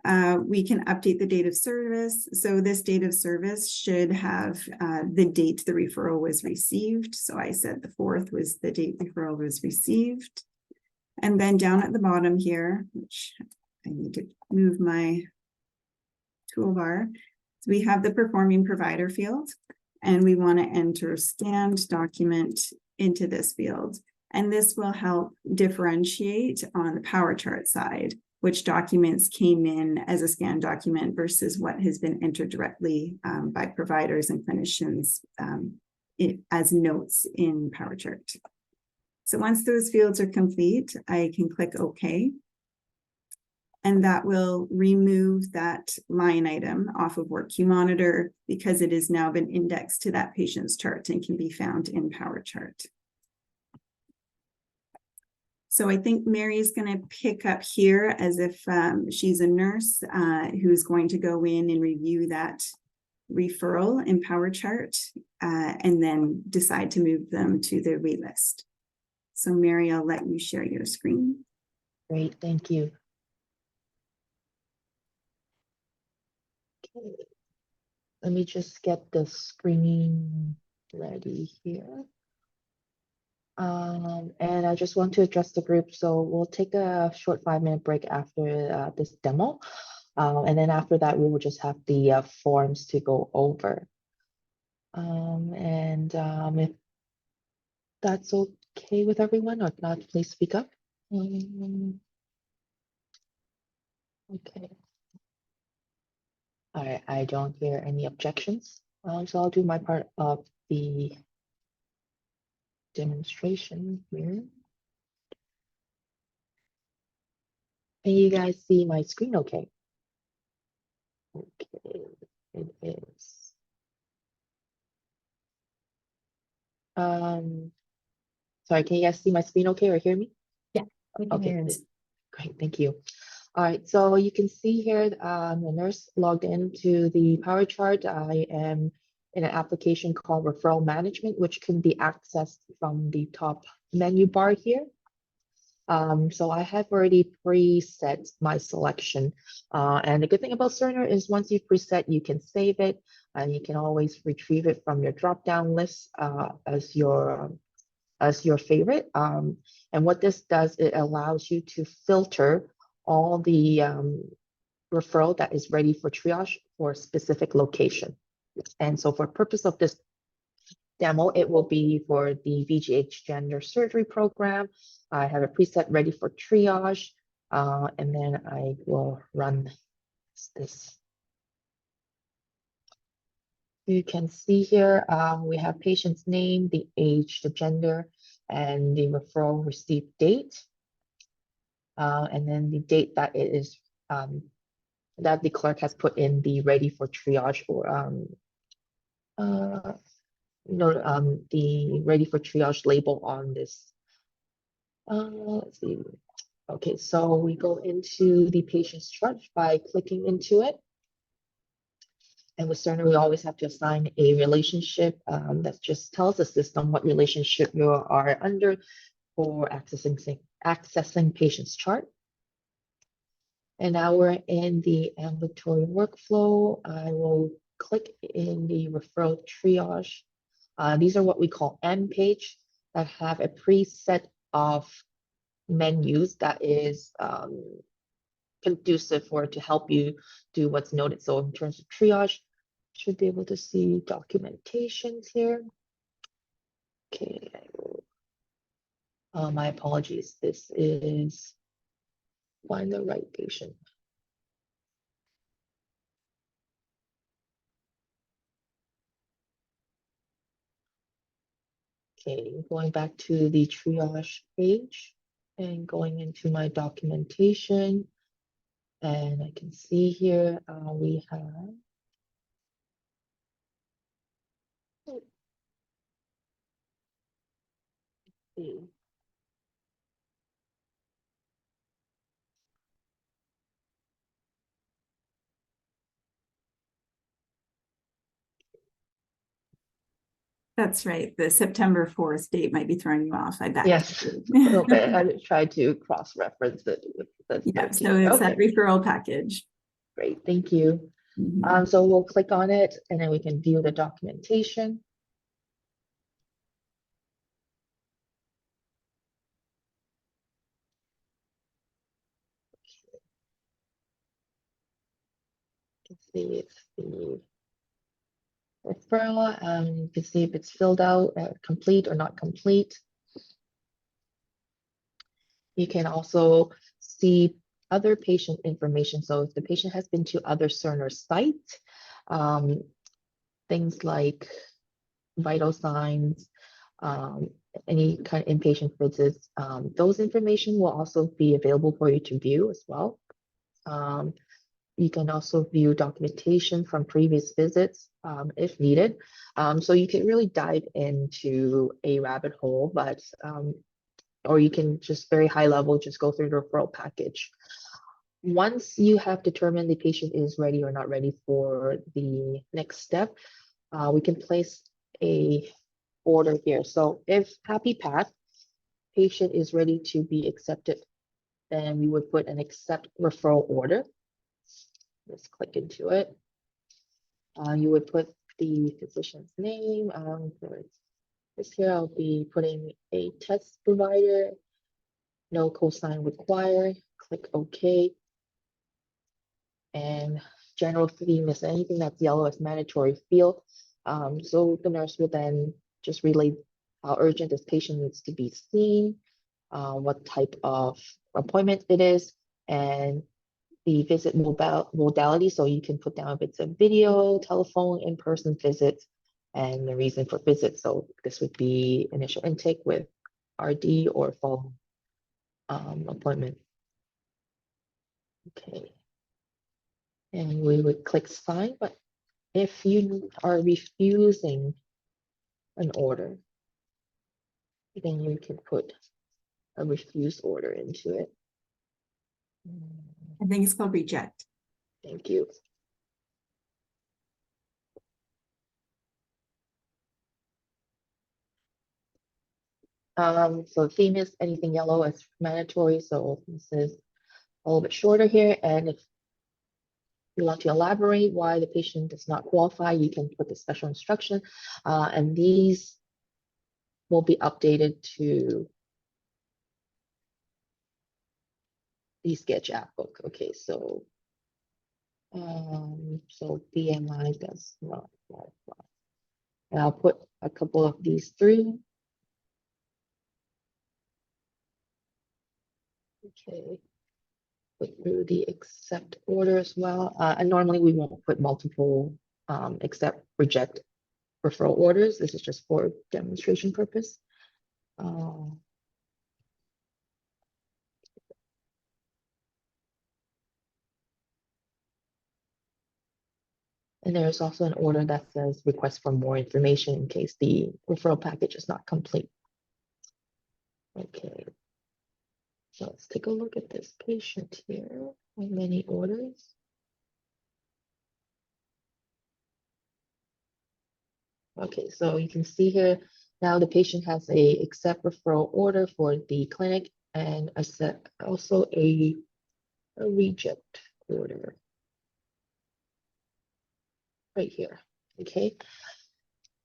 Speaker 12: We can update the date of service. So this date of service should have the date the referral was received. So I said the 4th was the date referral was received. And then down at the bottom here, which I need to move my toolbar, so we have the performing provider field, and we want to enter scanned document into this field. And this will help differentiate on the power chart side, which documents came in as a scanned document versus what has been entered directly by providers and clinicians as notes in power chart. So once those fields are complete, I can click OK. And that will remove that line item off of Work Monitor because it has now been indexed to that patient's chart and can be found in Power Chart. So I think Mary's going to pick up here as if she's a nurse who's going to go in and review that referral in Power Chart and then decide to move them to the wait list. So Mary, I'll let you share your screen.
Speaker 1: Great, thank you. Okay. Let me just get the screen ready here. And I just want to address the group. So we'll take a short 5-minute break after this demo. And then after that, we will just have the forms to go over. If that's okay with everyone, or if not, please speak up. Okay. All right, I don't hear any objections. So I'll do my part of the demonstration here. Can you guys see my screen okay? Okay, it is. Sorry, can you guys see my screen okay or hear me?
Speaker 7: Yeah, we can hear you.
Speaker 1: Great, thank you. All right, so you can see here the nurse logged into the power chart. I am in an application called Referral Management, which can be accessed from the top menu bar here. So I have already preset my selection. And the good thing about Cerner is once you preset, you can save it and you can always retrieve it from your drop-down list as your favorite. And what this does, it allows you to filter all the referral that is ready for triage for a specific location. And so for purpose of this demo, it will be for the VGH gender surgery program. I have a preset ready for triage, and then I will run this. You can see here, we have patient's name, the age, the gender, and the referral receipt date. And then the date that it is that the clerk has put in the ready for triage or the ready for triage label on this. Let's see. Okay, so we go into the patient's chart by clicking into it. And with Cerner, we always have to assign a relationship that just tells the system what relationship you are under for accessing patient's chart. And now we're in the ambulatory workflow. I will click in the referral triage. These are what we call M page that have a preset of menus that is conducive for to help you do what's noted. So in terms of triage, should be able to see documentations here. Okay. My apologies. This is find the right patient. Okay, going back to the triage page and going into my documentation. And I can see here we have see.
Speaker 12: That's right. The September 4th date might be throwing you off. I bet.
Speaker 1: Yes, a little bit. I tried to cross-reference it with the
Speaker 12: Yeah, so
Speaker 1: 13th.
Speaker 12: it's
Speaker 1: Okay,
Speaker 12: that referral package.
Speaker 1: great, thank you.
Speaker 12: Mhm.
Speaker 1: So we'll click on it and then we can view the documentation. You can see if the referral, you can see if it's filled out, complete or not complete. You can also see other patient information. So if the patient has been to other Cerner sites, things like vital signs, any kind of inpatient visits, those information will also be available for you to view as well. You can also view documentation from previous visits if needed. So you can really dive into a rabbit hole, but or you can just very high level, just go through the referral package. Once you have determined the patient is ready or not ready for the next step, we can place a order here. So if Happy Path patient is ready to be accepted, then we would put an accept referral order. Let's click into it. You would put the physician's name. For this here, I'll be putting a test provider. No cosign required. Click OK. And general theme is anything that's yellow is mandatory field. So the nurse will then just relay how urgent this patient needs to be seen, what type of appointment it is, and the visit modality. So you can put down if it's a video, telephone, in-person visit, and the reason for visit. So this would be initial intake with RD or follow appointment. Okay. And we would click sign, but if you are refusing an order, then you can put a refuse order into it.
Speaker 12: I think it's called reject.
Speaker 1: Thank you. So the theme is anything yellow is mandatory. So this is a little bit shorter here. And if you want to elaborate why the patient does not qualify, you can put the special instruction. And these will be updated to the sketch app book. Okay, so BMI does not qualify. And I'll put a couple of these through. Okay, put through the accept order as well. And normally we won't put multiple accept, reject referral orders. This is just for demonstration purpose. And there's also an order that says request for more information in case the referral package is not complete. Okay. So let's take a look at this patient here. How many orders? Okay, so you can see here now the patient has a accept referral order for the clinic and also a reject order right here. Okay,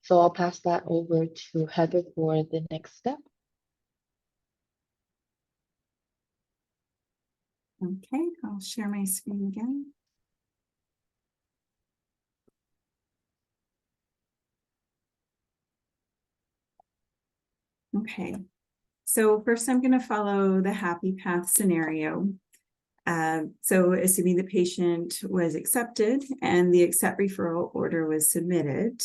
Speaker 1: so I'll pass that over to Heather for the next step.
Speaker 12: Okay, I'll share my screen again. Okay, so first I'm going to follow the Happy Path scenario. So assuming the patient was accepted and the accept referral order was submitted,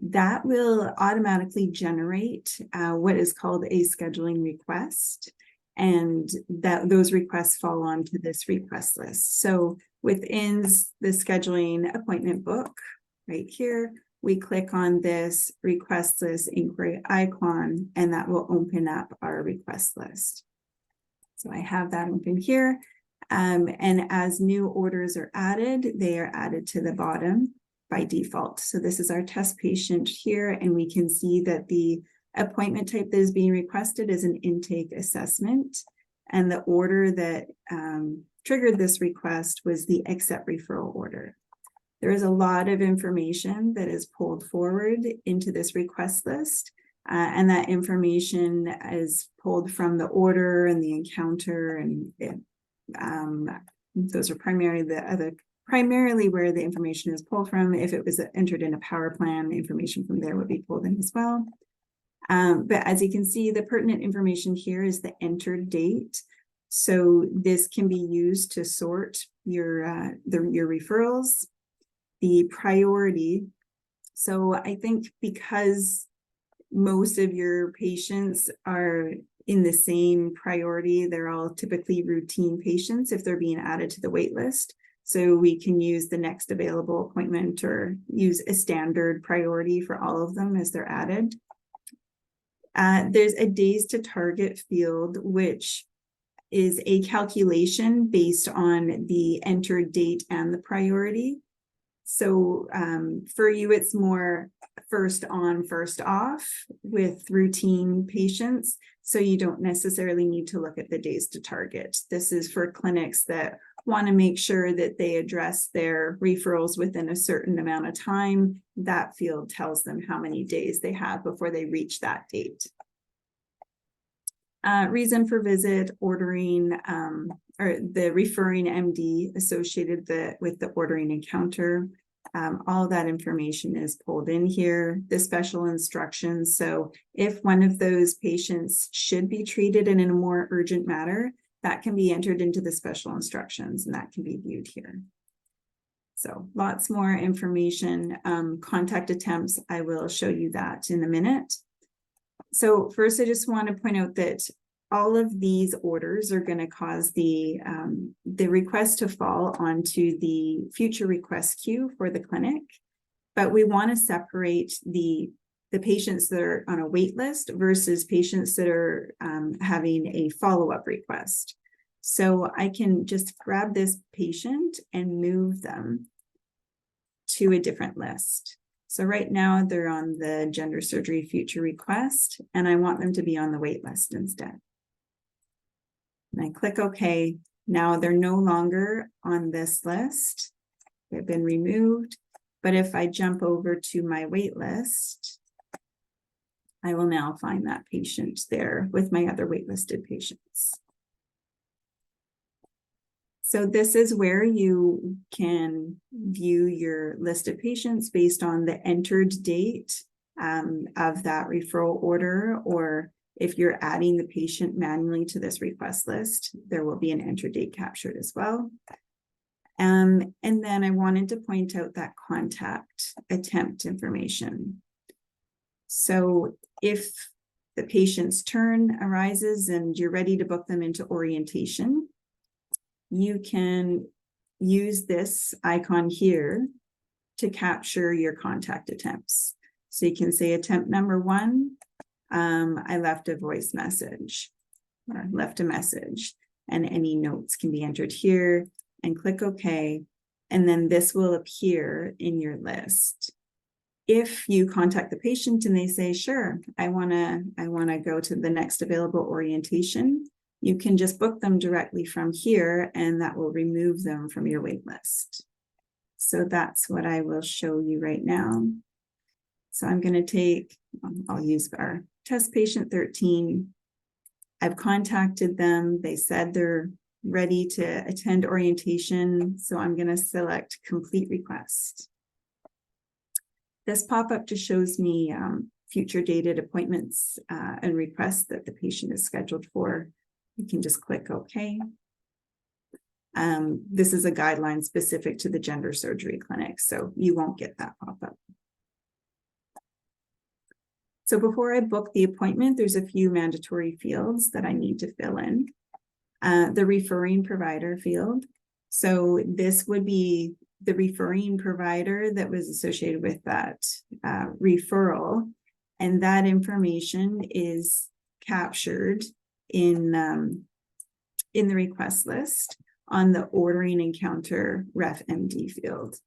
Speaker 12: that will automatically generate what is called a scheduling request. And that those requests fall onto this request list. So within the scheduling appointment book right here, we click on this request list inquiry icon, and that will open up our request list. So I have that open here. And as new orders are added, they are added to the bottom by default. So this is our test patient here, and we can see that the appointment type that is being requested is an intake assessment. And the order that triggered this request was the accept referral order. There is a lot of information that is pulled forward into this request list. And that information is pulled from the order and the encounter, and those are primarily where the information is pulled from. If it was entered in a power plan, the information from there would be pulled in as well. But as you can see, the pertinent information here is the entered date. So this can be used to sort your referrals, the priority. So I think because most of your patients are in the same priority, they're all typically routine patients if they're being added to the wait list. So we can use the next available appointment or use a standard priority for all of them as they're added. There's a days to target field, which is a calculation based on the entered date and the priority. So for you, it's more first on, first off with routine patients. So you don't necessarily need to look at the days to target. This is for clinics that want to make sure that they address their referrals within a certain amount of time. That field tells them how many days they have before they reach that date. Reason for visit, ordering, or the referring MD associated with the ordering encounter. All that information is pulled in here. The special instructions. So if one of those patients should be treated in a more urgent manner, that can be entered into the special instructions, and that can be viewed here. So lots more information. Contact attempts, I will show you that in a minute. So first, I just want to point out that all of these orders are going to cause the request to fall onto the future request queue for the clinic. But we want to separate the patients that are on a wait list versus patients that are having a follow-up request. So I can just grab this patient and move them to a different list. So right now they're on the gender surgery future request, and I want them to be on the wait list instead. And I click OK. Now they're no longer on this list. They've been removed. But if I jump over to my wait list, I will now find that patient there with my other waitlisted patients. So this is where you can view your list of patients based on the entered date of that referral order, or if you're adding the patient manually to this request list, there will be an enter date captured as well. And then I wanted to point out that contact attempt information. So if the patient's turn arises and you're ready to book them into orientation, you can use this icon here to capture your contact attempts. So you can say attempt number 1, I left a voice message or left a message, and any notes can be entered here, and click OK. And then this will appear in your list. If you contact the patient and they say, sure, I wanna go to the next available orientation, you can just book them directly from here, and that will remove them from your wait list. So that's what I will show you right now. So I'm going to take, I'll use our test patient 13. I've contacted them. They said they're ready to attend orientation. So I'm going to select complete request. This pop-up just shows me future dated appointments and requests that the patient is scheduled for. You can just click OK. This is a guideline specific to the gender surgery clinic, so you won't get that pop-up. So before I book the appointment, there's a few mandatory fields that I need to fill in. The referring provider field. So this would be the referring provider that was associated with that referral. And that information is captured in the request list on the ordering encounter ref MD field.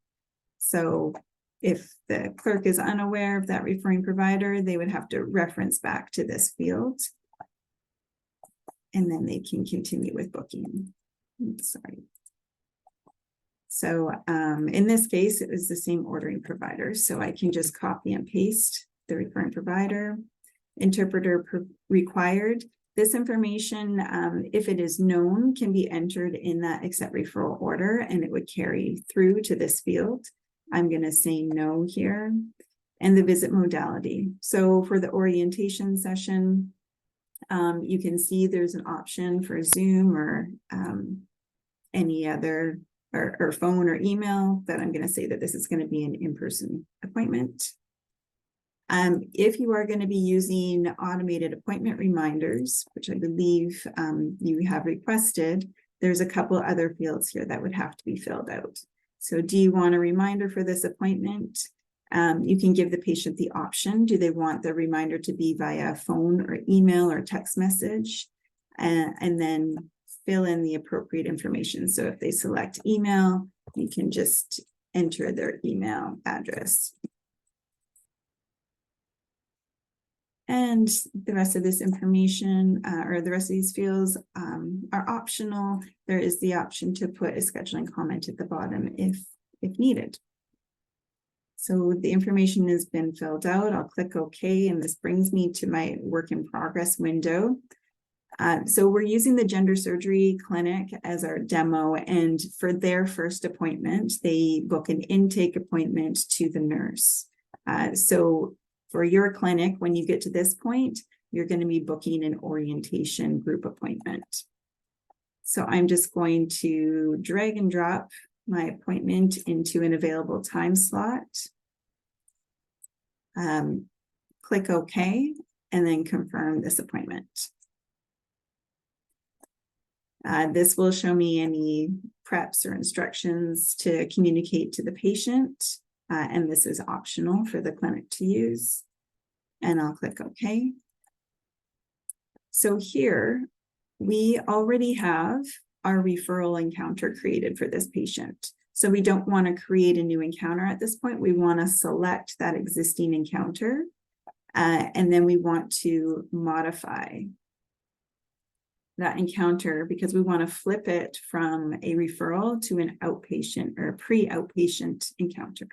Speaker 12: So if the clerk is unaware of that referring provider, they would have to reference back to this field. And then they can continue with booking. Sorry. So in this case, it was the same ordering provider. So I can just copy and paste the referring provider, interpreter required. This information, if it is known, can be entered in that accept referral order and it would carry through to this field. I'm going to say no here. And the visit modality. So for the orientation session, you can see there's an option for Zoom or any other or phone or email, but I'm going to say that this is going to be an in-person appointment. If you are going to be using automated appointment reminders, which I believe you have requested, there's a couple other fields here that would have to be filled out. So do you want a reminder for this appointment? You can give the patient the option. Do they want the reminder to be via phone or email or text message? And then fill in the appropriate information. So if they select email, you can just enter their email address. And the rest of this information or the rest of these fields are optional. There is the option to put a scheduling comment at the bottom if needed. So the information has been filled out. I'll click OK, and this brings me to my work in progress window. So we're using the gender surgery clinic as our demo, and for their first appointment, they book an intake appointment to the nurse. So for your clinic, when you get to this point, you're going to be booking an orientation group appointment. So I'm just going to drag and drop my appointment into an available time slot. Click OK, and then confirm this appointment. This will show me any preps or instructions to communicate to the patient, and this is optional for the clinic to use. And I'll click OK. So here, we already have our referral encounter created for this patient. So we don't want to create a new encounter at this point. We want to select that existing encounter, and then we want to modify that encounter because we want to flip it from a referral to an outpatient or a pre-outpatient encounter.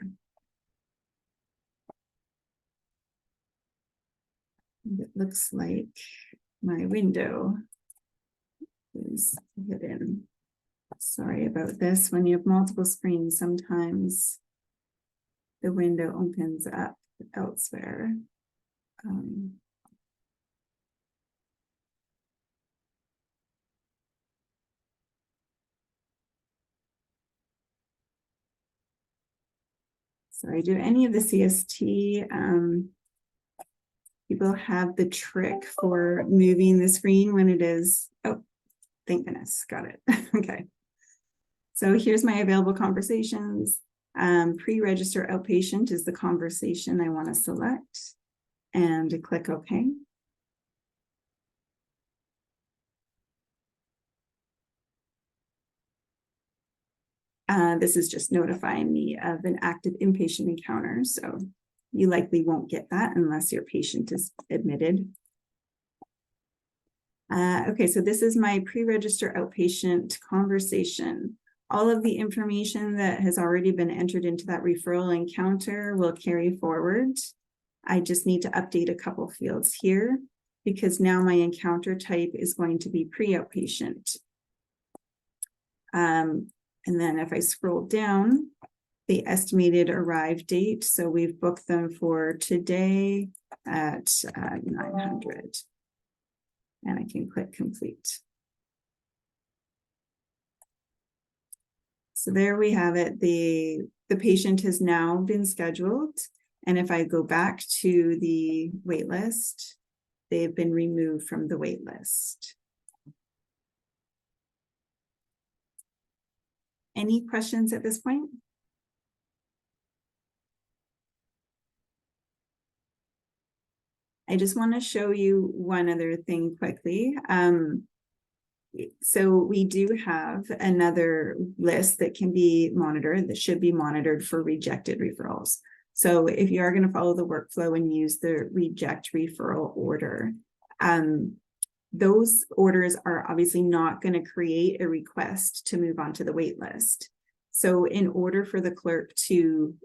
Speaker 12: It looks like my window is hidden. Sorry about this. When you have multiple screens, sometimes the window opens up elsewhere. Sorry, do any of the CST people have the trick for moving the screen when it is, oh, thank goodness, got it. Okay. So here's my available conversations. Pre-register outpatient is the conversation I want to select and click OK. This is just notifying me of an active inpatient encounter. So you likely won't get that unless your patient is admitted. Okay, so this is my pre-register outpatient conversation. All of the information that has already been entered into that referral encounter will carry forward. I just need to update a couple fields here because now my encounter type is going to be pre-outpatient. And then if I scroll down, the estimated arrive date. So we've booked them for today at 900. And I can click complete. So there we have it. The patient has now been scheduled And if I go back to the wait list, they've been removed from the wait list. Any questions at this point? I just want to show you one other thing quickly. So we do have another list that can be monitored, that should be monitored for rejected referrals. So if you are going to follow the workflow and use the reject referral order, those orders are obviously not going to create a request to move on to the wait list. So in order for the clerk to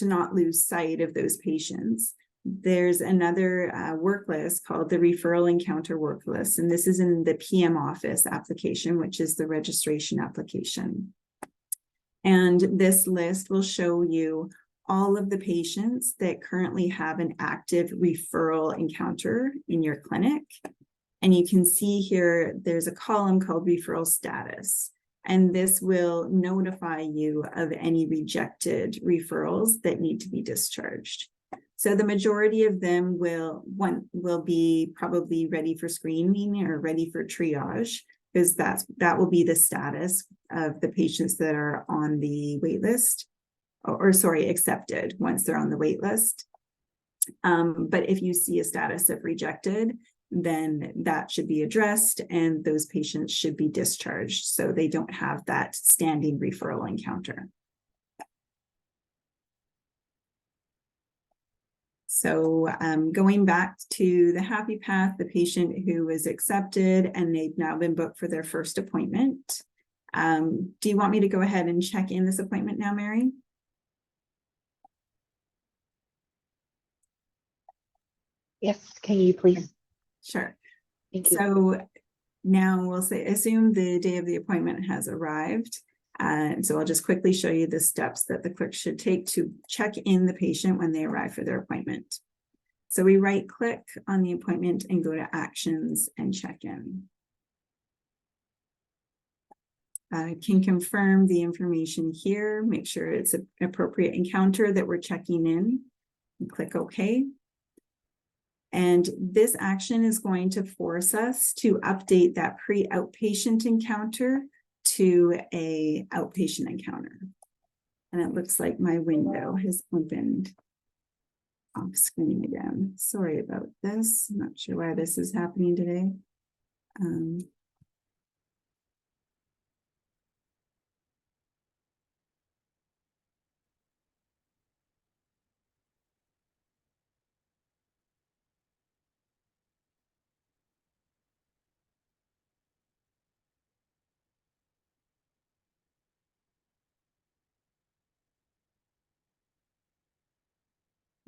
Speaker 12: not lose sight of those patients, there's another work list called the referral encounter work list. And this is in the PM office application, which is the registration application. And this list will show you all of the patients that currently have an active referral encounter in your clinic. And you can see here, there's a column called referral status. And this will notify you of any rejected referrals that need to be discharged. So the majority of them will be probably ready for screening or ready for triage, because that will be the status of the patients that are on the wait list, or sorry, accepted once they're on the wait list. But if you see a status of rejected, then that should be addressed and those patients should be discharged so they don't have that standing referral encounter. So going back to the happy path, the patient who was accepted and they've now been booked for their first appointment. Do you want me to go ahead and check in this appointment now, Mary?
Speaker 1: Yes, can you please?
Speaker 12: Sure.
Speaker 1: Thank you.
Speaker 12: So now we'll say, assume the day of the appointment has arrived. So I'll just quickly show you the steps that the clerk should take to check in the patient when they arrive for their appointment. So we right click on the appointment and go to actions and check in. Can confirm the information here, make sure it's an appropriate encounter that we're checking in, and click OK. And this action is going to force us to update that pre-outpatient encounter to a outpatient encounter. And it looks like my window has opened off screen again. Sorry about this. I'm not sure why this is happening today.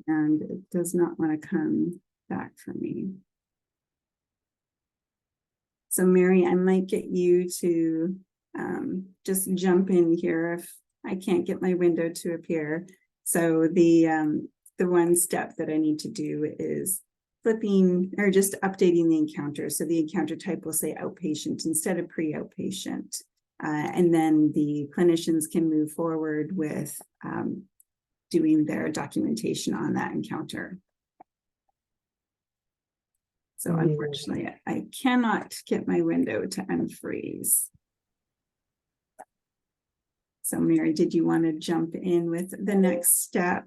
Speaker 12: And it does not want to come back for me. So Mary, I might get you to just jump in here if I can't get my window to appear. So the one step that I need to do is flipping or just updating the encounter. So the encounter type will say outpatient instead of pre-outpatient. And then the clinicians can move forward with doing their documentation on that encounter. So unfortunately, I cannot get my window to unfreeze. So Mary, did you want to jump in with the next step?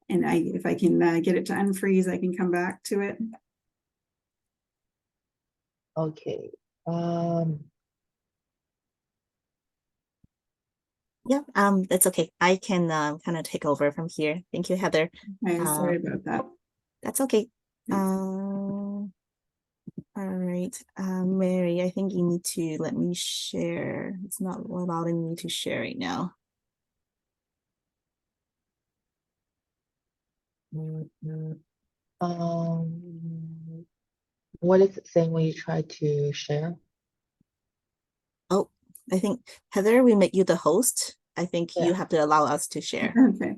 Speaker 12: And if I can get it to unfreeze, I can come back to it.
Speaker 1: Okay.
Speaker 6: Yeah, that's okay. I can kind of take over from here. Thank you, Heather.
Speaker 12: I'm sorry about that.
Speaker 6: That's okay. All right, Mary, I think you need to let me share. It's not allowing me to share right now.
Speaker 1: What is it saying when you try to share?
Speaker 6: Oh, I think Heather, we make you the host. I think you have to allow us to share.
Speaker 12: Okay.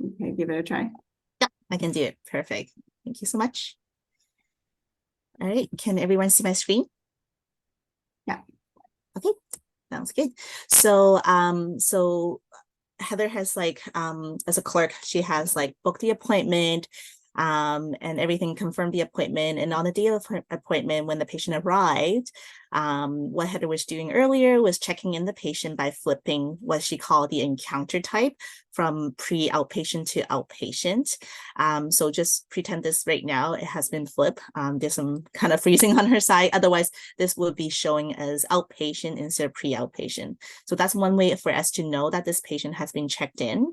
Speaker 12: Okay, give it a try.
Speaker 6: Yeah, I can do it. Perfect. Thank you so much. All right, can everyone see my screen?
Speaker 12: Yeah.
Speaker 6: Okay, sounds good. So so Heather has like as a clerk, she has like booked the appointment and everything, confirmed the appointment. And on the day of her appointment, when the patient arrived, what Heather was doing earlier was checking in the patient by flipping what she called the encounter type from pre-outpatient to outpatient. So just pretend this right now, it has been flipped. There's some kind of freezing on her side. Otherwise, this would be showing as outpatient instead of pre-outpatient. So that's one way for us to know that this patient has been checked in.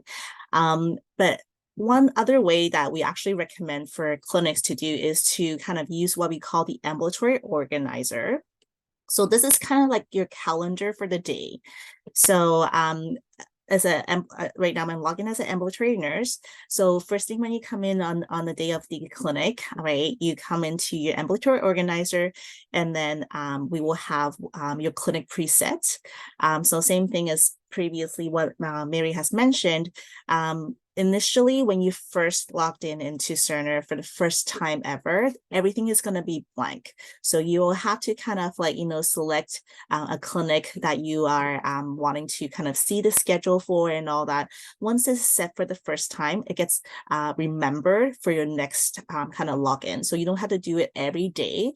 Speaker 6: But one other way that we actually recommend for clinics to do is to kind of use what we call the ambulatory organizer. So this is kind of like your calendar for the day. So right now I'm logging as an ambulatory nurse. So first thing when you come in on the day of the clinic, right, you come into your ambulatory organizer, and then we will have your clinic preset. So same thing as previously what Mary has mentioned. Initially, when you first logged into Cerner for the first time ever, everything is going to be blank. So you will have to kind of like, select a clinic that you are wanting to kind of see the schedule for and all that. Once it's set for the first time, it gets remembered for your next kind of login. So you don't have to do it every day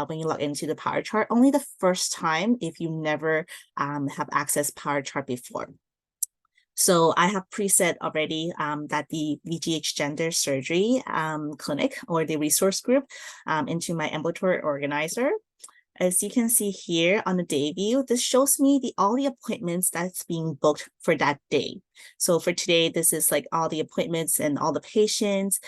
Speaker 6: when you log into the Power Chart, only the first time if you never have accessed Power Chart before. So I have preset already that the VGH gender surgery clinic or the resource group into my ambulatory organizer. As you can see here on the day view, this shows me all the appointments that's being booked for that day. So for today, this is like all the appointments and all the patients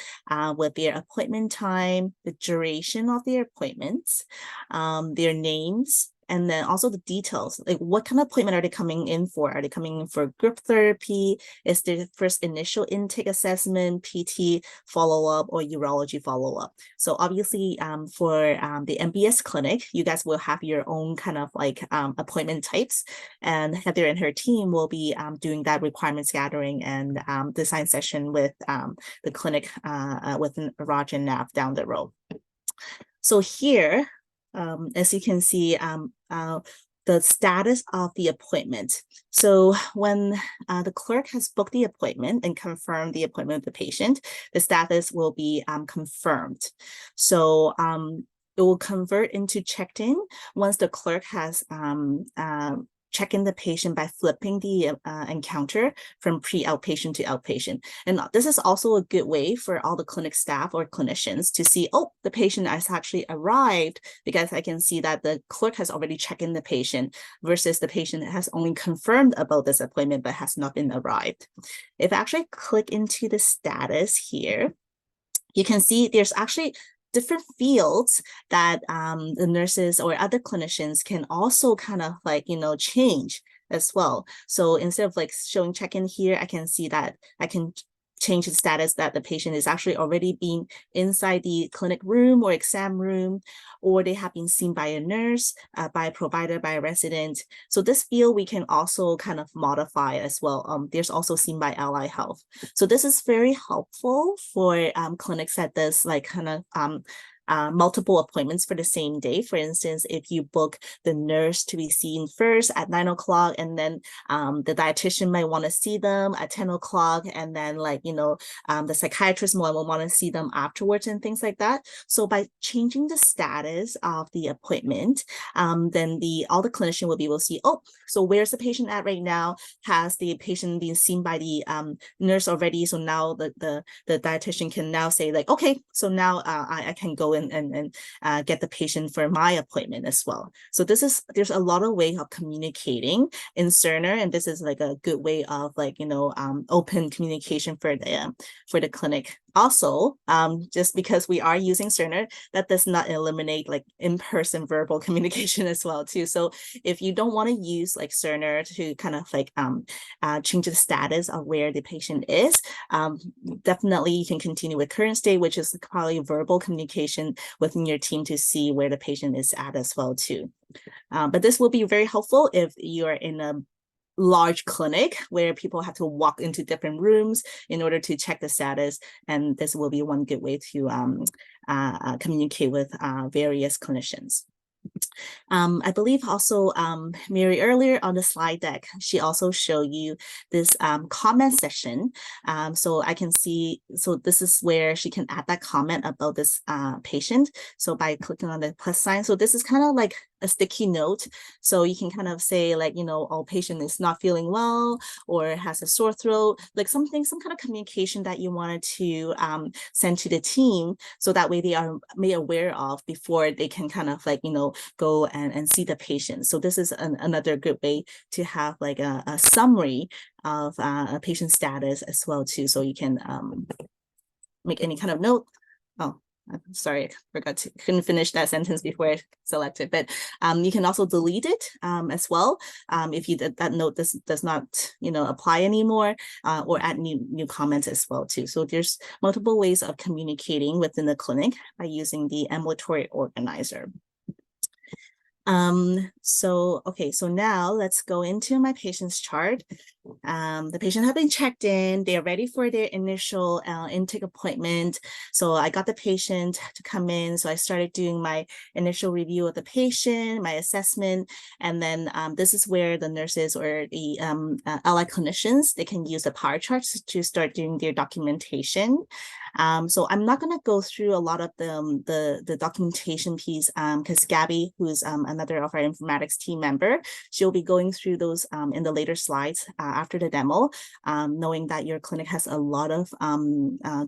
Speaker 6: with their appointment time, the duration of their appointments, their names, and then also the details, like what kind of appointment are they coming in for? Are they coming in for group therapy? Is their first initial intake assessment, PT follow-up, or urology follow-up? So obviously for the MBS clinic, you guys will have your own kind of like appointment types, and Heather and her team will be doing that requirements gathering and design session with the clinic with Raj and Nav down the road. So here, as you can see, the status of the appointment. So when the clerk has booked the appointment and confirmed the appointment of the patient, the status will be confirmed. So it will convert into checked in once the clerk has check in the patient by flipping the encounter from pre-outpatient to outpatient. And this is also a good way for all the clinic staff or clinicians to see, oh, the patient has actually arrived, because I can see that the clerk has already checked in the patient versus the patient has only confirmed about this appointment but has not been arrived. If I actually click into the status here, you can see there's actually different fields that the nurses or other clinicians can also kind of like, change as well. So instead of like showing check-in here, I can see that I can change the status that the patient is actually already being inside the clinic room or exam room, or they have been seen by a nurse, by a provider, by a resident. So this field we can also kind of modify as well. There's also seen by Ally Health. So this is very helpful for clinics that does like kind of multiple appointments for the same day. For instance, if you book the nurse to be seen first at 9 o'clock, and then the dietitian might want to see them at 10 o'clock, and then like, the psychiatrist might want to see them afterwards and things like that. So by changing the status of the appointment, then all the clinician will be able to see, oh, so where's the patient at right now? Has the patient been seen by the nurse already? So now the dietitian can now say like, okay, so now I can go and get the patient for my appointment as well. So there's a lot of way of communicating in Cerner, and this is like a good way of like, open communication for the clinic. Also, just because we are using Cerner, that does not eliminate like in-person verbal communication as well too. So if you don't want to use like Cerner to kind of like change the status of where the patient is, definitely you can continue with current state, which is probably verbal communication within your team to see where the patient is at as well too. But this will be very helpful if you are in a large clinic where people have to walk into different rooms in order to check the status. And this will be one good way to communicate with various clinicians. I believe also Mary earlier on the slide deck, she also showed you this comment section. So I can see, so this is where she can add that comment about this patient. So by clicking on the plus sign, so this is kind of like a sticky note. So you can kind of say like, you know, oh, patient is not feeling well or has a sore throat, like some kind of communication that you wanted to send to the team. So that way they are made aware of before they can kind of like, you know, go and see the patient. So this is another good way to have like a summary of a patient status as well too. So you can make any kind of note. Oh, I'm sorry, I couldn't finish that sentence before I selected, but you can also delete it as well if that note does not, you know, apply anymore, or add new comments as well too. So there's multiple ways of communicating within the clinic by using the ambulatory organizer. So now let's go into my patient's chart. The patient have been checked in. They are ready for their initial intake appointment. So I got the patient to come in. So I started doing my initial review of the patient, my assessment, and then this is where the nurses or the allied clinicians, they can use the power charts to start doing their documentation. So I'm not going to go through a lot of the documentation piece because Gabby, who's another of our informatics team member, she'll be going through those in the later slides after the demo, knowing that your clinic has a lot of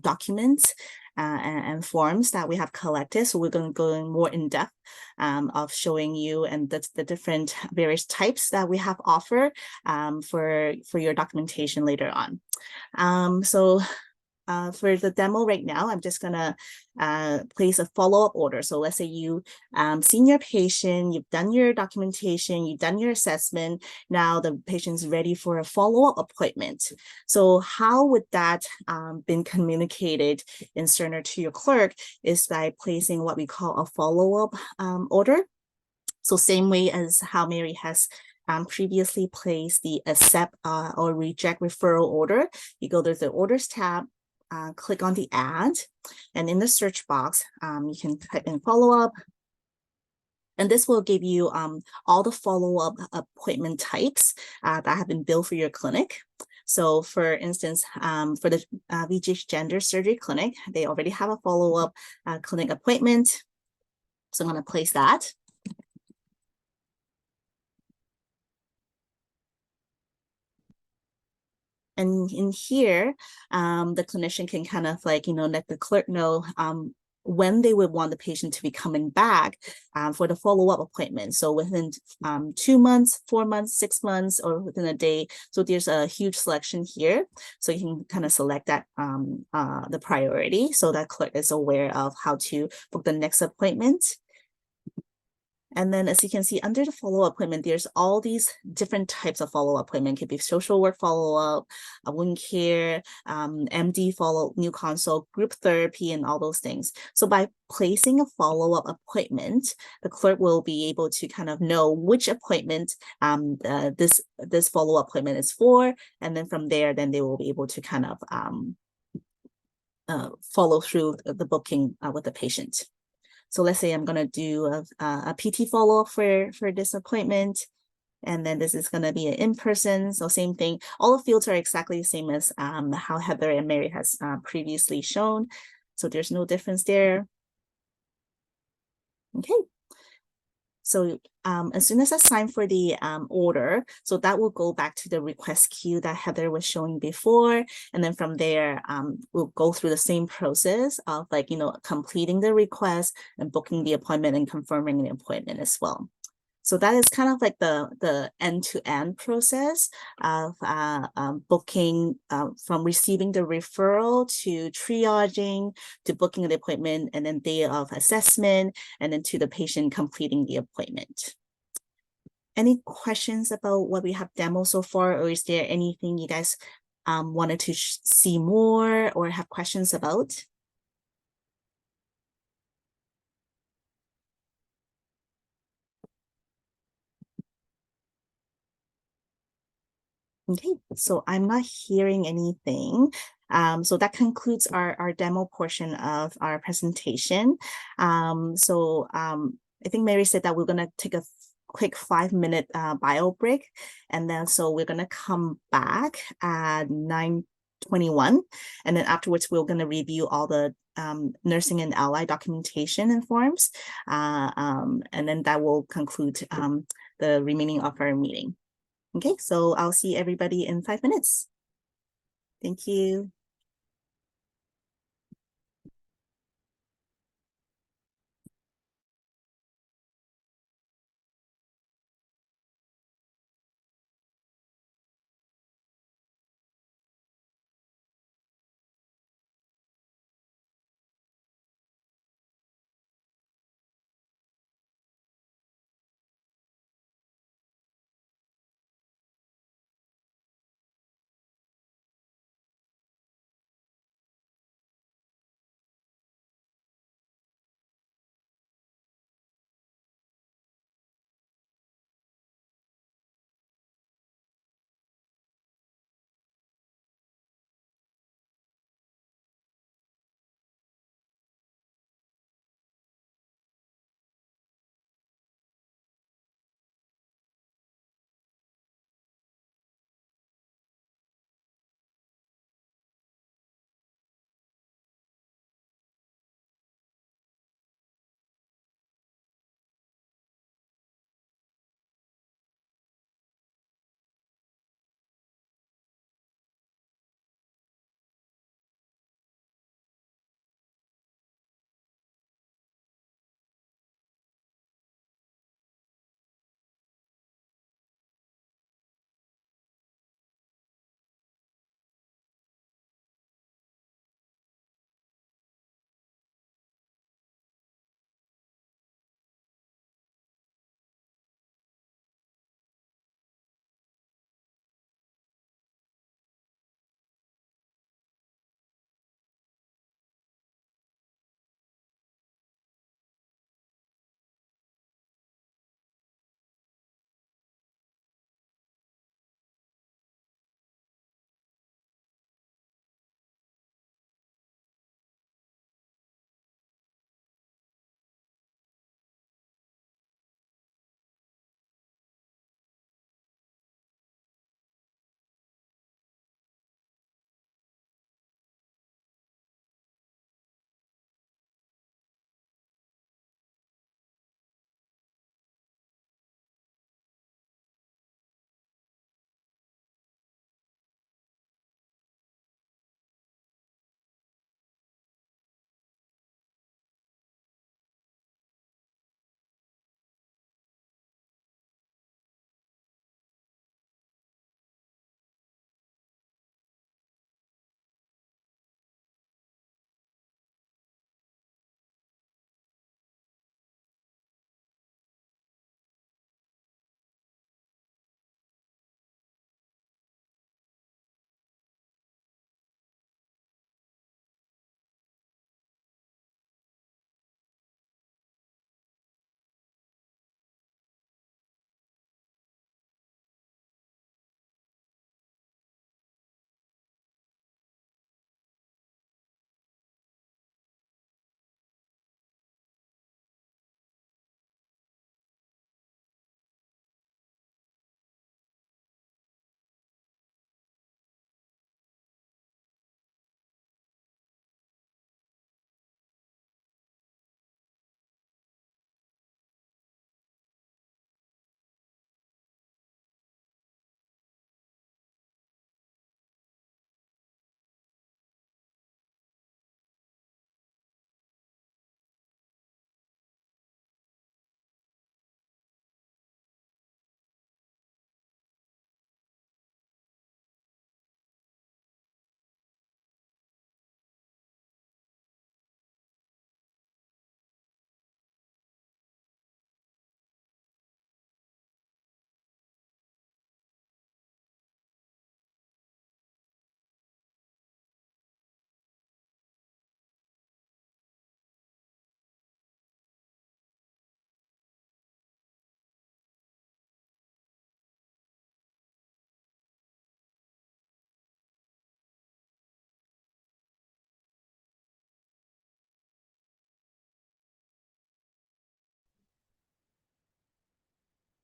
Speaker 6: documents and forms that we have collected. So we're going to go in more in depth of showing you and the different various types that we have offered for your documentation later on. For the demo right now, I'm just gonna place a follow-up order. So let's say you seen your patient, you've done your documentation, you've done your assessment. Now the patient's ready for a follow-up appointment. So how would that been communicated in Cerner to your clerk is by placing what we call a follow-up order. So same way as how Mary has previously placed the accept or reject referral order. You go to the orders tab, click on the add, and in the search box, you can type in follow-up. And this will give you all the follow-up appointment types that have been billed for your clinic. So for instance, for the VGH Gender Surgery Clinic, they already have a follow-up clinic appointment. So I'm going to place that. And in here, the clinician can kind of like, you know, let the clerk know when they would want the patient to be coming back for the follow-up appointment. So within 2 months, 4 months, 6 months, or within a day. So there's a huge selection here. So you can kind of select that the priority so that clerk is aware of how to book the next appointment. And then as you can see under the follow-up appointment, there's all these different types of follow-up appointment. It could be social work follow-up, wound care, MD follow, new consult, group therapy, and all those things. So by placing a follow-up appointment, the clerk will be able to kind of know which appointment this follow-up appointment is for. And then from there, then they will be able to kind of follow through the booking with the patient. So let's say I'm going to do a PT follow-up for this appointment. And then this is going to be an in-person. So same thing. All the fields are exactly the same as how Heather and Mary has previously shown. So there's no difference there. Okay. So as soon as I sign for the order, so that will go back to the request queue that Heather was showing before. And then from there, we'll go through the same process of like, you know, completing the request and booking the appointment and confirming the appointment as well. So that is kind of like the end-to-end process of booking from receiving the referral to triaging to booking the appointment and then day of assessment and then to the patient completing the appointment. Any questions about what we have demoed so far, or is there anything you guys wanted to see more or have questions about? Okay, so I'm not hearing anything. So that concludes our demo portion of our presentation. I think Mary said that we're gonna take a quick 5-minute bio break, and then so we're gonna come back at 9:21, and then afterwards we're gonna review all the nursing and allied documentation and forms, and then that will conclude the remaining of our meeting. Okay, so I'll see everybody in 5 minutes. Thank you.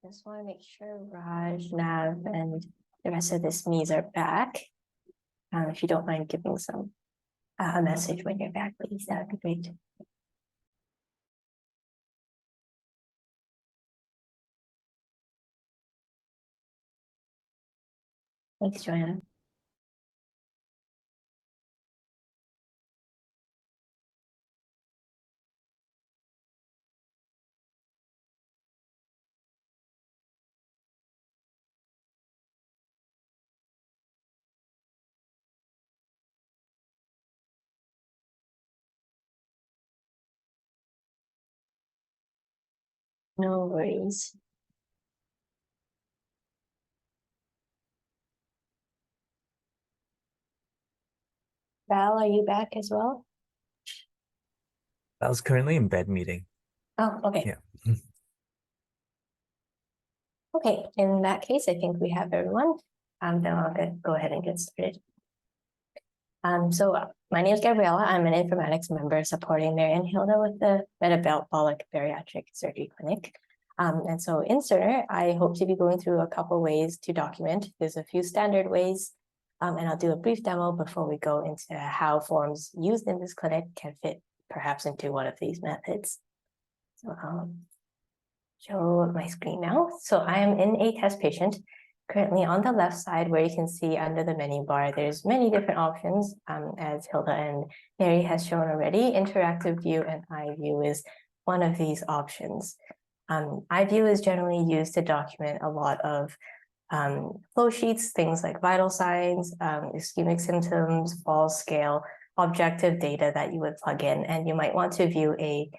Speaker 17: Just want to make sure Raj, Nav, and the rest of the SMEs are back. If you don't mind giving some a message when you're back, please, that would be great. Thanks, Joanna. No worries. Val, are you back as well?
Speaker 9: I was currently in bed meeting.
Speaker 17: Oh, okay.
Speaker 9: Yeah.
Speaker 17: Okay, in that case, I think we have everyone. Then I'll go ahead and get started. My name is Gabriella. I'm an informatics member supporting Mary and Hilda with the Metabolic Bariatric Surgery Clinic. In Cerner, I hope to be going through a couple ways to document. There's a few standard ways, and I'll do a brief demo before we go into how forms used in this clinic can fit perhaps into one of these methods. So I'll show my screen now. So I am in a test patient. Currently on the left side where you can see under the menu bar, there's many different options. As Hilda and Mary has shown already, interactive view and iView is one of these options. iView is generally used to document a lot of flow sheets, things like vital signs, ischemic symptoms, fall scale, objective data that you would plug in, and you might want to view a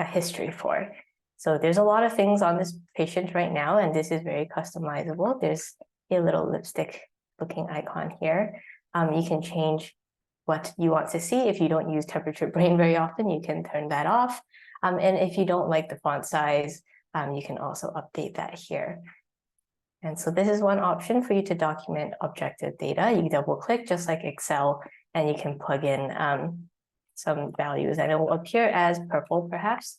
Speaker 17: history for. So there's a lot of things on this patient right now, and this is very customizable. There's a little lipstick looking icon here. You can change what you want to see. If you don't use temperature brain very often, you can turn that off. And if you don't like the font size, you can also update that here. And so this is one option for you to document objective data. You double click just like Excel, and you can plug in some values, and it will appear as purple perhaps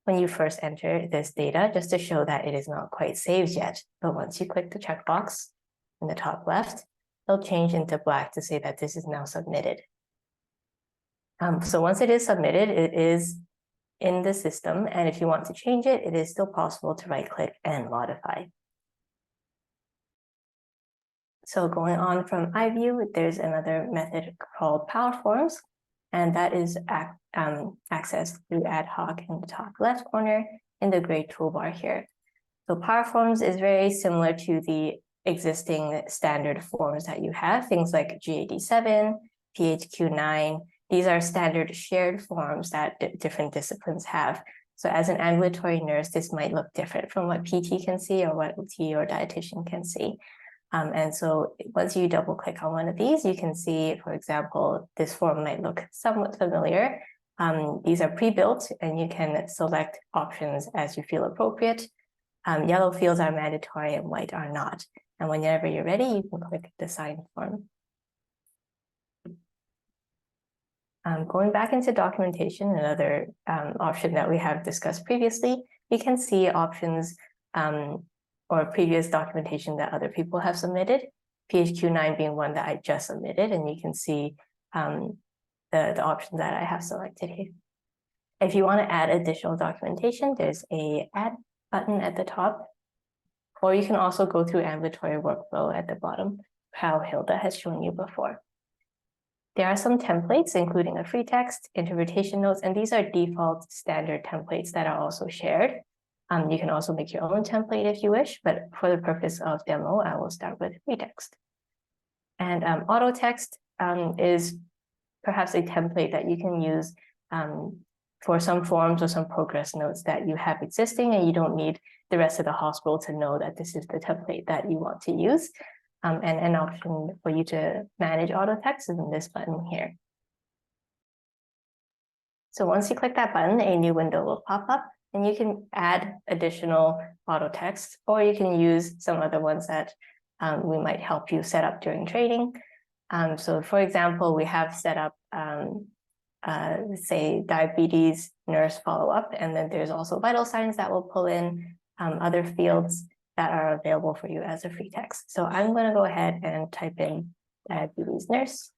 Speaker 17: when you first enter this data, just to show that it is not quite saved yet. But once you click the checkbox in the top left, it'll change into black to say that this is now submitted. So once it is submitted, it is in the system. And if you want to change it, it is still possible to right click and modify. So going on from iView, there's another method called Power Forms, and that is accessed through ad hoc in the top left corner in the gray toolbar here. So Power Forms is very similar to the existing standard forms that you have, things like GAD7, PHQ-9. These are standard shared forms that different disciplines have. So as an ambulatory nurse, this might look different from what PT can see or what OT or dietitian can see. And so once you double click on one of these, you can see, for example, this form might look somewhat familiar. These are pre-built, and you can select options as you feel appropriate. Yellow fields are mandatory and white are not. And whenever you're ready, you can click the sign form. Going back into documentation, another option that we have discussed previously, you can see options or previous documentation that other people have submitted, PHQ-9 being one that I just submitted, and you can see the options that I have selected here. If you want to add additional documentation, there's a add button at the top, or you can also go through ambulatory workflow at the bottom, how Hilda has shown you before. There are some templates, including a free text, interpretation notes, and these are default standard templates that are also shared. You can also make your own template if you wish, but for the purpose of demo, I will start with free text. And auto text is perhaps a template that you can use for some forms or some progress notes that you have existing, and you don't need the rest of the hospital to know that this is the template that you want to use. And an option for you to manage auto text is in this button here. So once you click that button, a new window will pop up, and you can add additional auto text, or you can use some other ones that we might help you set up during training. So for example, we have set up, say, diabetes nurse follow-up, and then there's also vital signs that will pull in. other fields that are available for you as a free text. So I'm going to go ahead and type in diabetes nurse,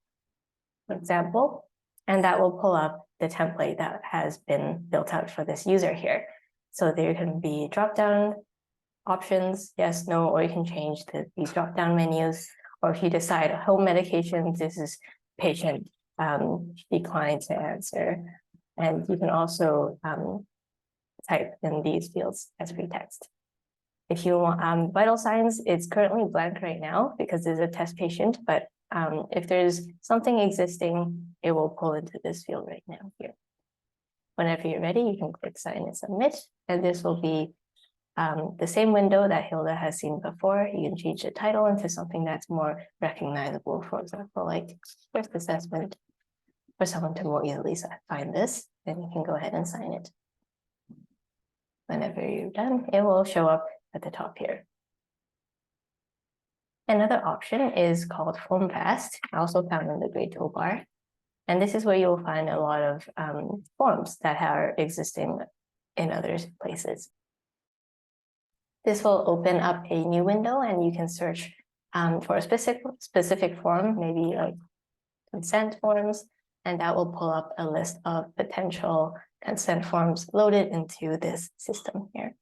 Speaker 17: for example, and that will pull up the template that has been built out for this user here. So there can be drop-down options, yes, no, or you can change these drop-down menus, or if you decide home medications, this is patient declined to answer. And you can also type in these fields as free text. If you want vital signs, it's currently blank right now because there's a test patient, but if there's something existing, it will pull into this field right now here. Whenever you're ready, you can click sign and submit, and this will be the same window that Hilda has seen before. You can change the title into something that's more recognizable, for example, like first assessment, for someone to more easily find this, then you can go ahead and sign it. Whenever you're done, it will show up at the top here. Another option is called Form Fast, also found in the gray toolbar. And this is where you'll find a lot of forms that are existing in other places. This will open up a new window and you can search for a specific form, maybe like consent forms, and that will pull up a list of potential consent forms loaded into this system here.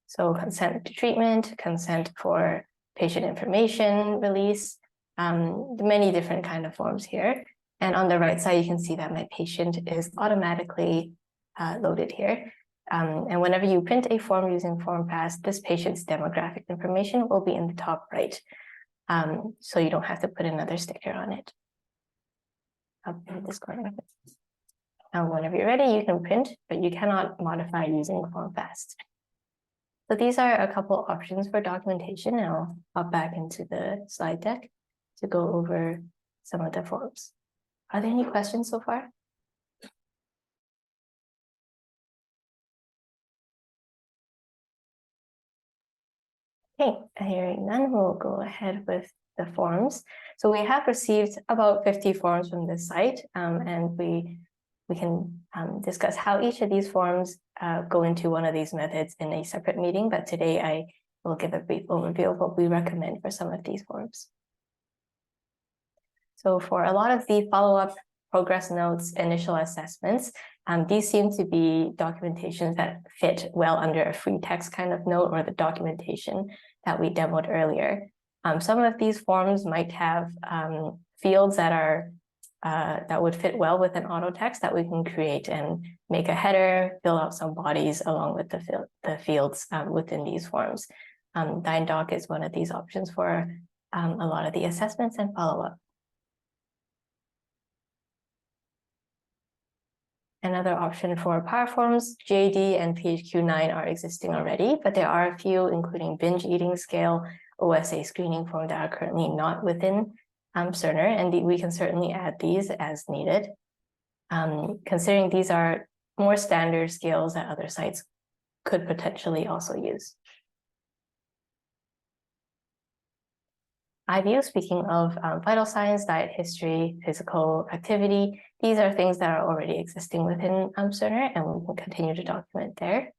Speaker 17: So consent to treatment, consent for patient information release, many different kind of forms here. And on the right side, you can see that my patient is automatically loaded here. And whenever you print a form using FormPass, this patient's demographic information will be in the top right. So you don't have to put another sticker on it. I'll print this corner. And whenever you're ready, you can print, but you cannot modify using FormFast. So these are a couple options for documentation. And I'll hop back into the slide deck to go over some of the forms. Are there any questions so far? Okay, hearing none, we'll go ahead with the forms. So we have received about 50 forms from this site, and we can discuss how each of these forms go into one of these methods in a separate meeting, but today I will give a brief overview of what we recommend for some of these forms. So for a lot of the follow-up progress notes, initial assessments, these seem to be documentations that fit well under a free text kind of note or the documentation that we demoed earlier. Some of these forms might have fields that are that would fit well with an auto text that we can create and make a header, fill out some bodies along with the fields within these forms. DynDoc is one of these options for a lot of the assessments and follow-up. Another option for power forms, JD and PHQ-9 are existing already, but there are a few, including binge eating scale, OSA screening form that are currently not within Cerner, and we can certainly add these as needed. Considering these are more standard scales that other sites could potentially also use. IVU, speaking of vital signs, diet history, physical activity, these are things that are already existing within Cerner, and we will continue to document there.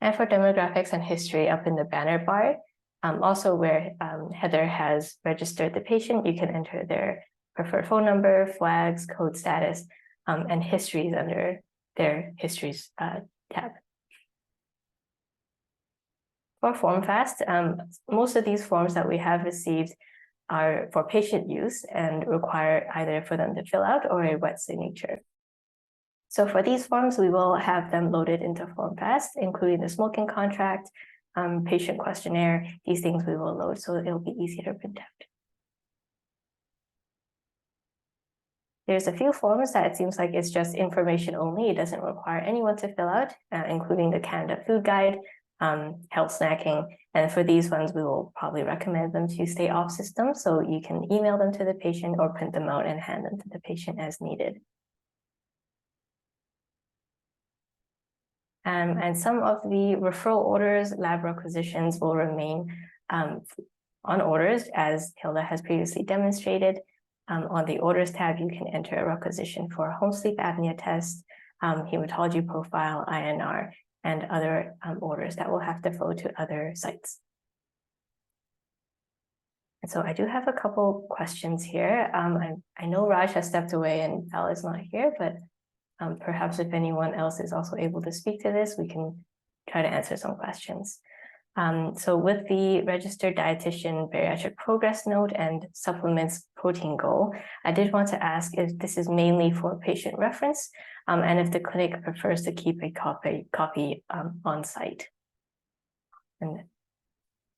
Speaker 17: And for demographics and history up in the banner bar, also where Heather has registered the patient, you can enter their preferred phone number, flags, code status, and histories under their histories tab. For FormFast, most of these forms that we have received are for patient use and require either for them to fill out or a wet signature. So for these forms, we will have them loaded into FormFast, including the smoking contract, patient questionnaire. These things we will load so it'll be easier to print out. There's a few forms that it seems like it's just information only. It doesn't require anyone to fill out, including the Canada Food Guide, health snacking. And for these ones, we will probably recommend them to stay off system. So you can email them to the patient or print them out and hand them to the patient as needed. And some of the referral orders, lab requisitions will remain on orders, as Hilda has previously demonstrated. On the orders tab, you can enter a requisition for a home sleep apnea test, hematology profile, INR, and other orders that will have to flow to other sites. And so I do have a couple questions here. I know Raj has stepped away and Al is not here, but perhaps if anyone else is also able to speak to this, we can try to answer some questions. So with the registered dietitian bariatric progress note and supplements protein goal, I did want to ask if this is mainly for patient reference, and if the clinic prefers to keep a copy on site. And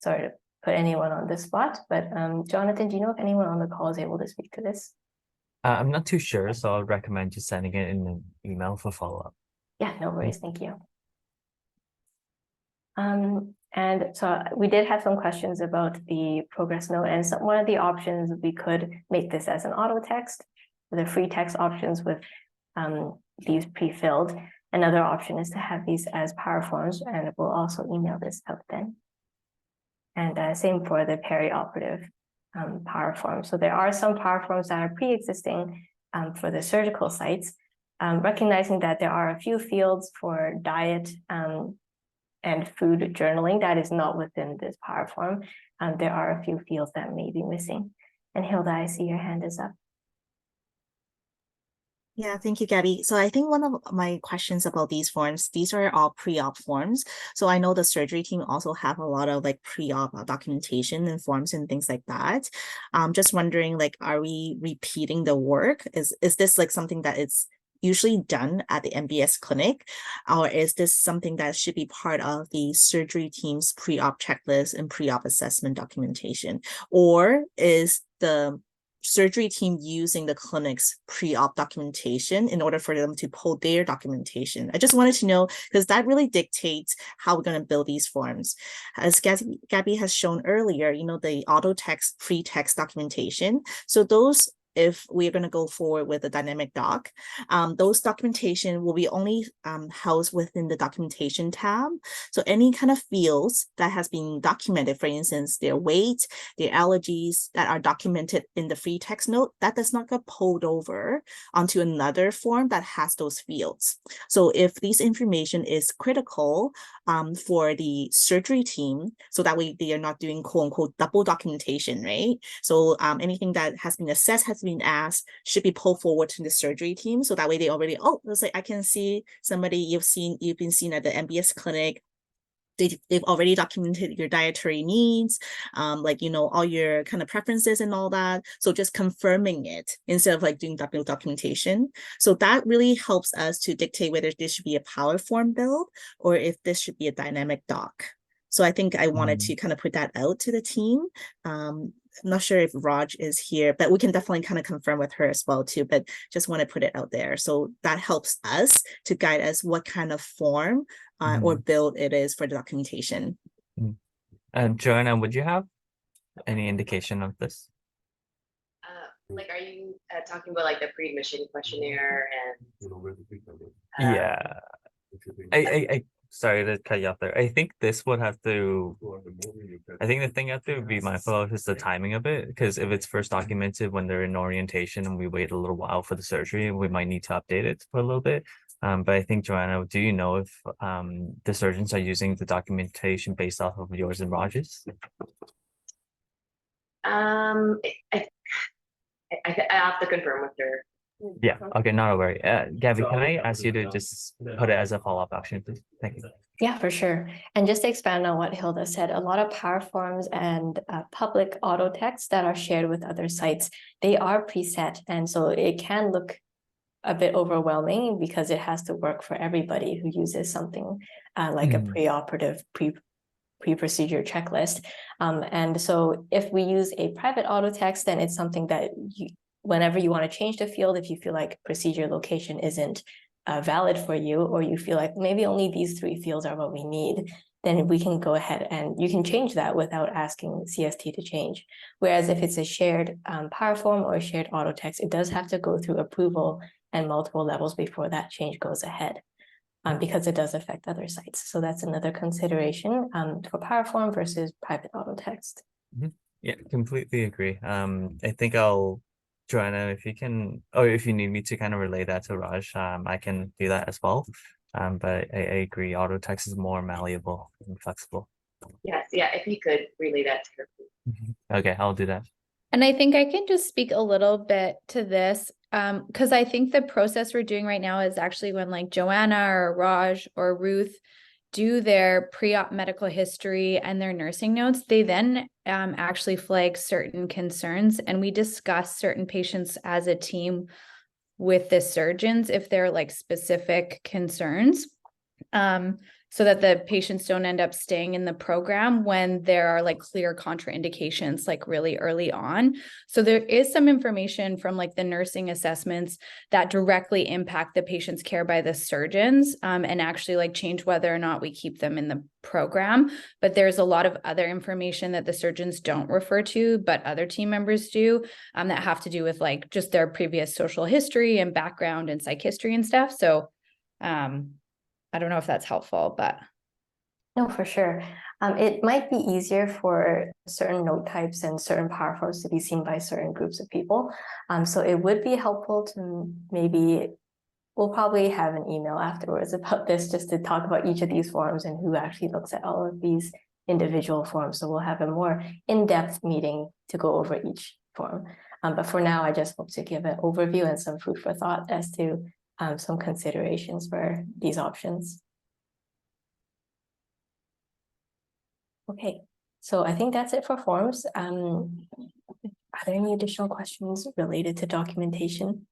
Speaker 17: sorry to put anyone on the spot, but Jonathan, do you know if anyone on the call is able to speak to this?
Speaker 9: I'm not too sure, so I'll recommend just sending it in an email for follow-up.
Speaker 17: Yeah, no worries, thank you. And so we did have some questions about the progress note, and one of the options, we could make this as an auto text, the free text options with these pre-filled. Another option is to have these as power forms, and we'll also email this out then. And same for the perioperative power form. So there are some power forms that are pre-existing for the surgical sites, recognizing that there are a few fields for diet and food journaling that is not within this power form. There are a few fields that may be missing. And Hilda, I see your hand is up.
Speaker 6: Yeah, thank you, Gabby. So I think one of my questions about these forms, these are all pre-op forms. So I know the surgery team also have a lot of like pre-op documentation and forms and things like that. Just wondering, like, are we repeating the work? Is this like something that is usually done at the MBS clinic, or is this something that should be part of the surgery team's pre-op checklist and pre-op assessment documentation? Or is the surgery team using the clinic's pre-op documentation in order for them to pull their documentation? I just wanted to know, because that really dictates how we're going to build these forms. As Gabby has shown earlier, you know, the auto text, free text documentation. So those, if we're going to go forward with a dynamic doc, those documentation will be only housed within the documentation tab. So any kind of fields that has been documented, for instance, their weight, their allergies that are documented in the free text note, that does not get pulled over onto another form that has those fields. So if this information is critical for the surgery team, so that way they are not doing quote unquote double documentation, right? So anything that has been assessed, has been asked, should be pulled forward to the surgery team. So that way they already, oh, it's like I can see somebody you've been seen at the MBS clinic. They've already documented your dietary needs, like, you know, all your kind of preferences and all that. So just confirming it instead of like doing double documentation. So that really helps us to dictate whether this should be a power form build or if this should be a dynamic doc. So I think I wanted to kind of put that out to the team. I'm not sure if Raj is here, but we can definitely kind of confirm with her as well too, but just want to put it out there. So that helps us to guide us what kind of form or build it is for the documentation.
Speaker 9: Joanna, would you have any indication of this?
Speaker 1: Like, are you talking about like the pre-admission questionnaire and?
Speaker 9: Yeah. I sorry to cut you off there. I think this would have to, I think the thing you have to be mindful of is the timing of it, because if it's first documented when they're in orientation and we wait a little while for the surgery, we might need to update it for a little bit. But I think, Joanna, do you know if the surgeons are using the documentation based off of yours and Raj's?
Speaker 1: I have to confirm with her.
Speaker 9: Yeah, okay, not a worry. Gabby, can I ask you to just put it as a follow-up action, please? Thank you.
Speaker 17: Yeah, for sure. And just to expand on what Hilda said, a lot of power forms and public auto texts that are shared with other sites, they are preset. And so it can look a bit overwhelming because it has to work for everybody who uses something like a preoperative pre-procedure checklist. And so if we use a private auto text, then it's something that whenever you want to change the field, if you feel like procedure location isn't valid for you, or you feel like maybe only these 3 fields are what we need, then we can go ahead and you can change that without asking CST to change. Whereas if it's a shared power form or a shared auto text, it does have to go through approval and multiple levels before that change goes ahead, because it does affect other sites. So that's another consideration for power form versus private auto text.
Speaker 9: Yeah, completely agree. I think Joanna, if you can, or if you need me to kind of relay that to Raj, I can do that as well. But I agree, auto text is more malleable and flexible.
Speaker 18: Yes, yeah, if you could relay that to her.
Speaker 9: Okay, I'll do that.
Speaker 2: And I think I can just speak a little bit to this, because I think the process we're doing right now is actually when like Joanna or Raj or Ruth do their pre-op medical history and their nursing notes, they then actually flag certain concerns, and we discuss certain patients as a team with the surgeons if they're like specific concerns. So that the patients don't end up staying in the program when there are like clear contraindications like really early on. So there is some information from like the nursing assessments that directly impact the patient's care by the surgeons, and actually like change whether or not we keep them in the program. But there's a lot of other information that the surgeons don't refer to, but other team members do, that have to do with like just their previous social history and background and psych history and stuff. So, I don't know if that's helpful, but.
Speaker 17: No, for sure. It might be easier for certain note types and certain power forms to be seen by certain groups of people. So it would be helpful to maybe, we'll probably have an email afterwards about this just to talk about each of these forms and who actually looks at all of these individual forms. So we'll have a more in-depth meeting to go over each form. But for now, I just hope to give an overview and some food for thought as to some considerations for these options. Okay, so I think that's it for forms. Are there any additional questions related to documentation?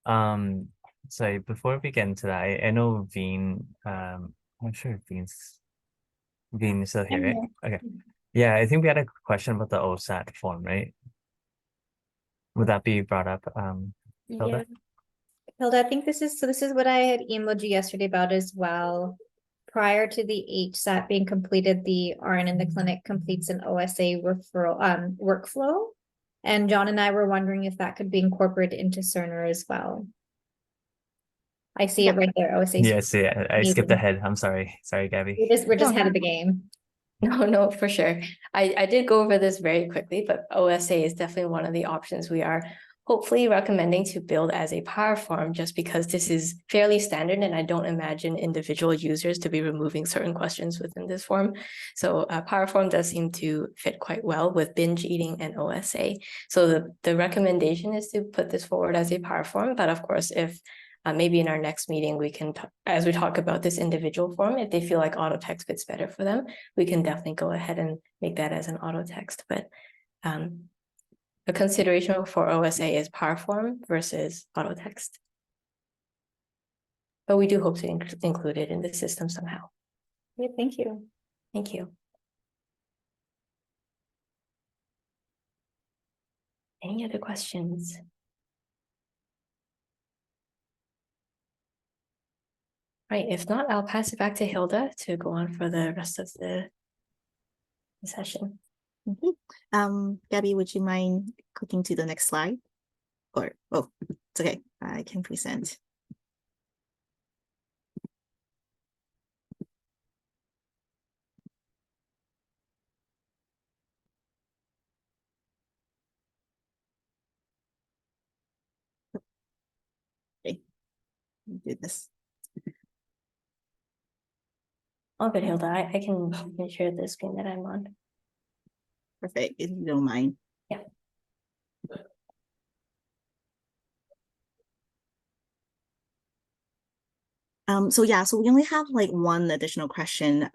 Speaker 9: So before we get into that, I know Veen, I'm not sure if Veen is still here, right? Okay. Yeah, I think we had a question about the OSAT form, right? Would that be brought up, Hilda?
Speaker 19: Yeah. Hilda, I think this is what I had emailed you yesterday about as well. Prior to the HSAT being completed, the RN in the clinic completes an OSA referral workflow. And John and I were wondering if that could be incorporated into Cerner as well. I see it right there, OSA.
Speaker 9: Yes, yeah, I skipped ahead. I'm sorry. Sorry, Gabby.
Speaker 19: We're just ahead of the game.
Speaker 17: No, for sure. I did go over this very quickly, but OSA is definitely one of the options we are hopefully recommending to build as a power form, just because this is fairly standard and I don't imagine individual users to be removing certain questions within this form. So power form does seem to fit quite well with binge eating and OSA. So the recommendation is to put this forward as a power form, but of course, if maybe in our next meeting, we can, as we talk about this individual form, if they feel like auto text fits better for them, we can definitely go ahead and make that as an auto text. But a consideration for OSA is power form versus auto text. But we do hope to include it in the system somehow.
Speaker 19: Yeah, thank you.
Speaker 17: Thank you. Any other questions? Right, if not, I'll pass it back to Hilda to go on for the rest of the session.
Speaker 6: Gabby, would you mind clicking to the next slide? Or, oh, it's okay, I can present. Okay, do this.
Speaker 17: All good, Hilda. I can share the screen that I'm on.
Speaker 6: Perfect, if you don't mind.
Speaker 17: Yeah.
Speaker 6: So we only have like one additional question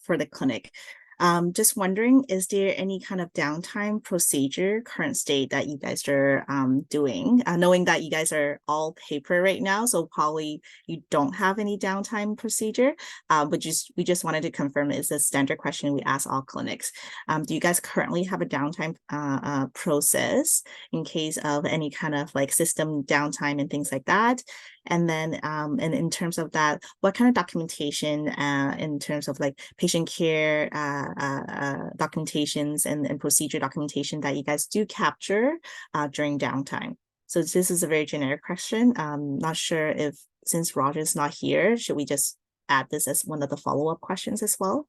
Speaker 6: for the clinic. Just wondering, is there any kind of downtime procedure current state that you guys are doing? Knowing that you guys are all paper right now, so probably you don't have any downtime procedure, but we just wanted to confirm, it's a standard question we ask all clinics. Do you guys currently have a downtime process in case of any kind of like system downtime and things like that? And then and in terms of that, what kind of documentation in terms of like patient care documentations and procedure documentation that you guys do capture during downtime? So this is a very generic question. Not sure if, since Roger's not here, should we just add this as one of the follow-up questions as well?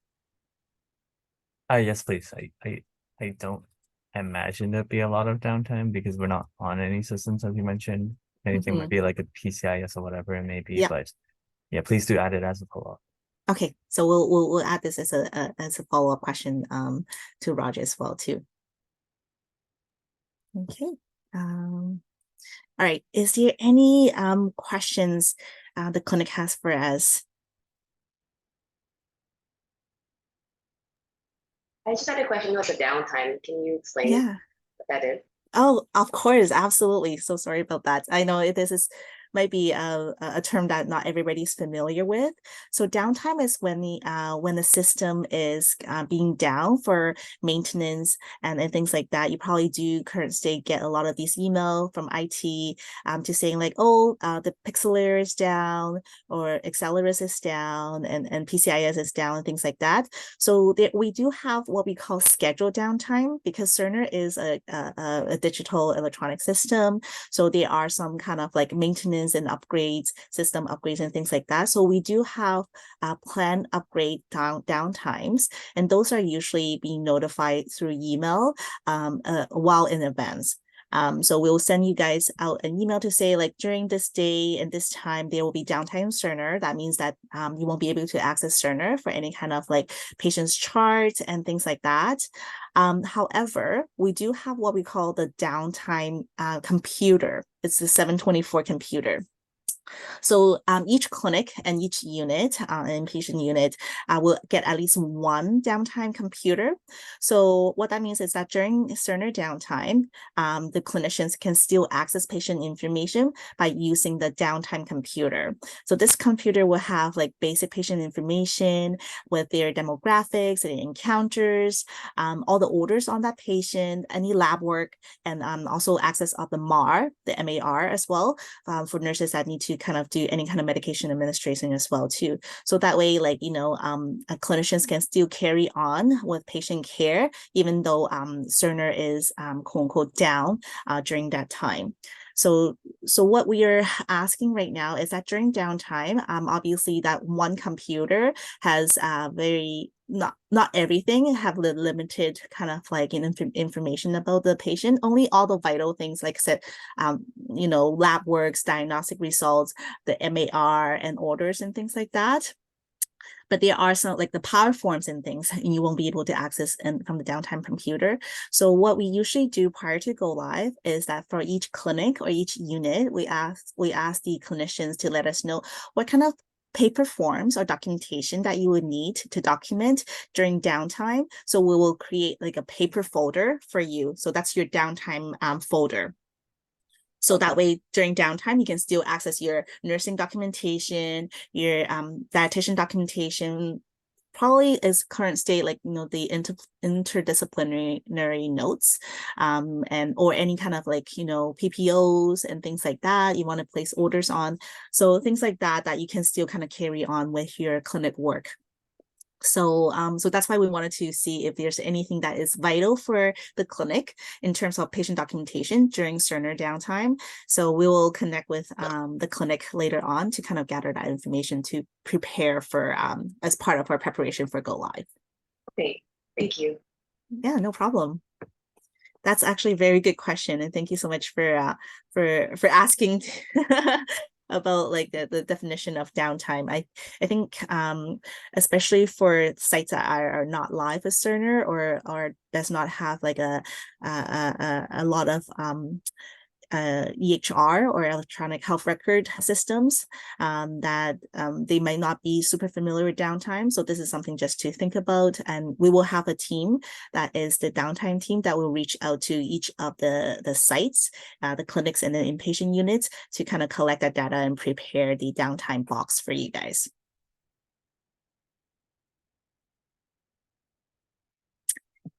Speaker 9: Yes, please. I don't imagine there'd be a lot of downtime because we're not on any systems, as you mentioned. anything might be like a PCIS or whatever it may be.
Speaker 6: Yep.
Speaker 9: But yeah, please do add it as a follow-up.
Speaker 6: Okay, so we'll add this as a follow-up question to Roger as well too. Okay. All right. Is there any questions the clinic has for us?
Speaker 18: I just had a question about the downtime. Can you explain
Speaker 6: Yeah.
Speaker 18: what that is?
Speaker 6: Oh, of course, absolutely. So sorry about that. I know this might be a term that not everybody's familiar with. So downtime is when the system is being down for maintenance and things like that. You probably do current state get a lot of these email from IT to saying like, oh, the Pixelator is down or Acceleris is down and PCIS is down and things like that. So we do have what we call scheduled downtime because Cerner is a digital electronic system. So there are some kind of like maintenance and upgrades, system upgrades and things like that. So we do have planned upgrade downtimes, and those are usually being notified through email well in advance. So we'll send you guys out an email to say like during this day and this time there will be downtime Cerner. That means that you won't be able to access Cerner for any kind of like patient's charts and things like that. However, we do have what we call the downtime computer. It's the 724 computer. So each clinic and each unit, inpatient unit, will get at least one downtime computer. So what that means is that during Cerner downtime, the clinicians can still access patient information by using the downtime computer. So this computer will have like basic patient information with their demographics and encounters, all the orders on that patient, any lab work, and also access of the MAR, the MAR as well, for nurses that need to kind of do any kind of medication administration as well too. So that way, like, clinicians can still carry on with patient care, even though Cerner is quote unquote down during that time. So what we are asking right now is that during downtime, obviously that one computer has not everything, have limited kind of like information about the patient, only all the vital things like I said, lab works, diagnostic results, the MAR and orders and things like that. But there are some like the power forms and things and you won't be able to access from the downtime computer. So what we usually do prior to go live is that for each clinic or each unit, we ask the clinicians to let us know what kind of paper forms or documentation that you would need to document during downtime. So we will create like a paper folder for you. So that's your downtime folder. So that way, during downtime, you can still access your nursing documentation, your dietitian documentation, probably is current state, like, the interdisciplinary notes, or any kind of like, PPOs and things like that you want to place orders on. So things like that you can still kind of carry on with your clinic work. So that's why we wanted to see if there's anything that is vital for the clinic in terms of patient documentation during Cerner downtime. So we will connect with the clinic later on to kind of gather that information to prepare for as part of our preparation for go live.
Speaker 18: Okay, thank you.
Speaker 6: Yeah, no problem. That's actually a very good question, and thank you so much for asking. About like the definition of downtime. I think especially for sites that are not live with Cerner or does not have like a lot of EHR or electronic health record systems, that they might not be super familiar with downtime. So this is something just to think about. And we will have a team that is the downtime team that will reach out to each of the sites, the clinics and the inpatient units to kind of collect that data and prepare the downtime box for you guys.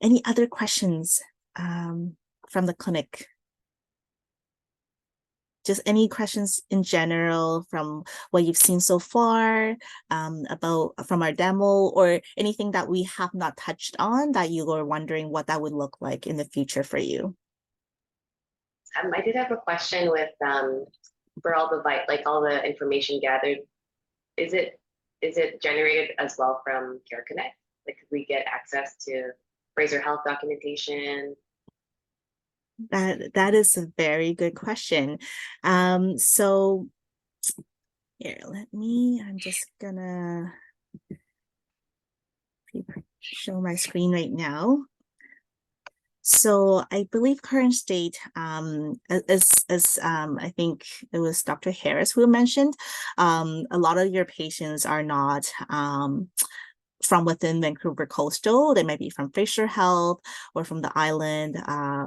Speaker 6: Any other questions from the clinic? Just any questions in general from what you've seen so far, from our demo, or anything that we have not touched on that you are wondering what that would look like in the future for you?
Speaker 18: I did have a question with for all all the information gathered. Is it generated as well from Care Connect? Like, could we get access to Fraser Health documentation?
Speaker 6: That is a very good question. So here, I'm just gonna show my screen right now. So I believe current state, as I think it was Dr. Harris who mentioned, a lot of your patients are not from within Vancouver Coastal. They might be from Fisher Health or from the island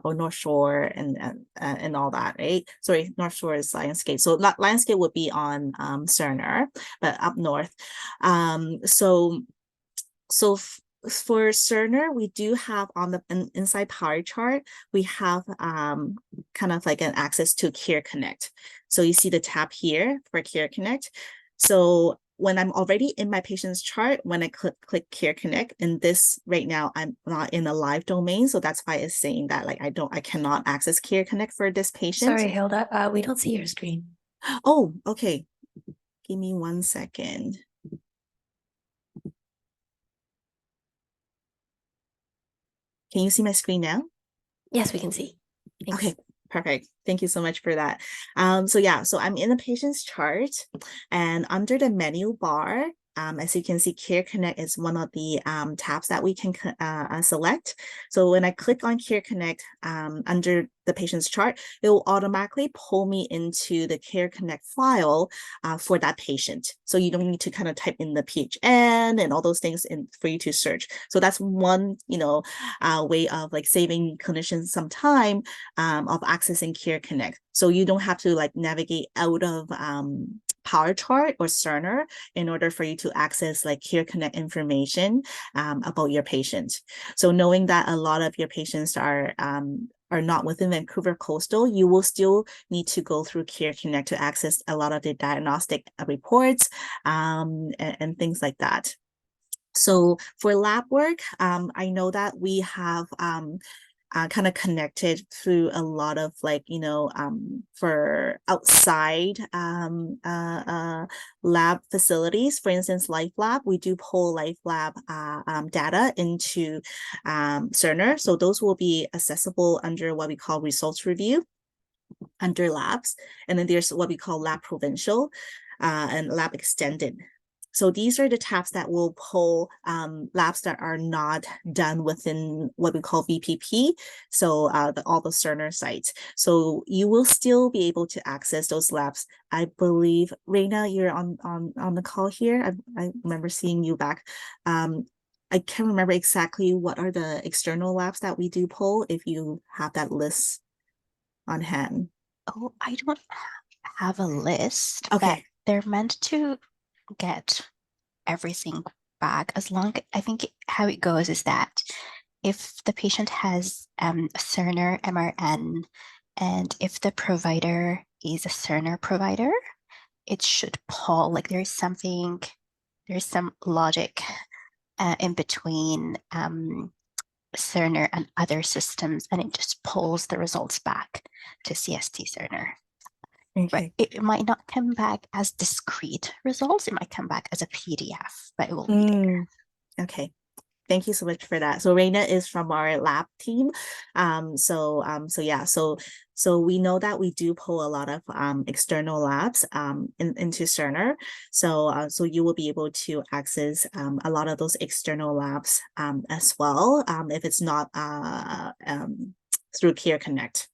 Speaker 6: or North Shore and all that, right? Sorry, North Shore is Lionsgate. So Lionsgate would be on Cerner, but up north. For Cerner, we do have on the inside pie chart, we have kind of like an access to Care Connect. So you see the tab here for Care Connect. So when I'm already in my patient's chart, when I click Care Connect, and this right now, I'm not in a live domain. So that's why it's saying that like I cannot access Care Connect for this patient.
Speaker 17: Sorry, Hilda, we don't see your screen.
Speaker 6: Oh, okay. Give me 1 second. Can you see my screen now?
Speaker 17: Yes, we can see. Thanks.
Speaker 6: Okay, perfect. Thank you so much for that. So I'm in the patient's chart, and under the menu bar, as you can see, Care Connect is one of the tabs that we can select. So when I click on Care Connect under the patient's chart, it will automatically pull me into the Care Connect file for that patient. So you don't need to kind of type in the PHN and all those things for you to search. So that's one, way of like saving clinicians some time of accessing Care Connect. So you don't have to like navigate out of PowerChart or Cerner in order for you to access like Care Connect information about your patient. So knowing that a lot of your patients are not within Vancouver Coastal, you will still need to go through Care Connect to access a lot of the diagnostic reports and things like that. So for lab work, I know that we have kind of connected through a lot of like, for outside lab facilities. For instance, Life Lab, we do pull Life Lab data into Cerner. So those will be accessible under what we call results review under labs. And then there's what we call lab provincial and lab extended. So these are the tabs that will pull labs that are not done within what we call VPP. So all the Cerner sites. So you will still be able to access those labs. I believe, Reina, you're on the call here. I remember seeing you back. I can't remember exactly what are the external labs that we do pull, if you have that list on hand.
Speaker 20: Oh, I don't have a list,
Speaker 6: Okay.
Speaker 20: but they're meant to get everything back as long. I think how it goes is that if the patient has a Cerner MRN and if the provider is a Cerner provider, it should pull, like there's some logic in between Cerner and other systems, and it just pulls the results back to CST Cerner.
Speaker 6: Okay.
Speaker 20: But it might not come back as discrete results. It might come back as a PDF, but it will be there.
Speaker 6: Okay. Thank you so much for that. So Reina is from our lab team. So we know that we do pull a lot of external labs into Cerner. So you will be able to access a lot of those external labs as well if it's not through Care Connect.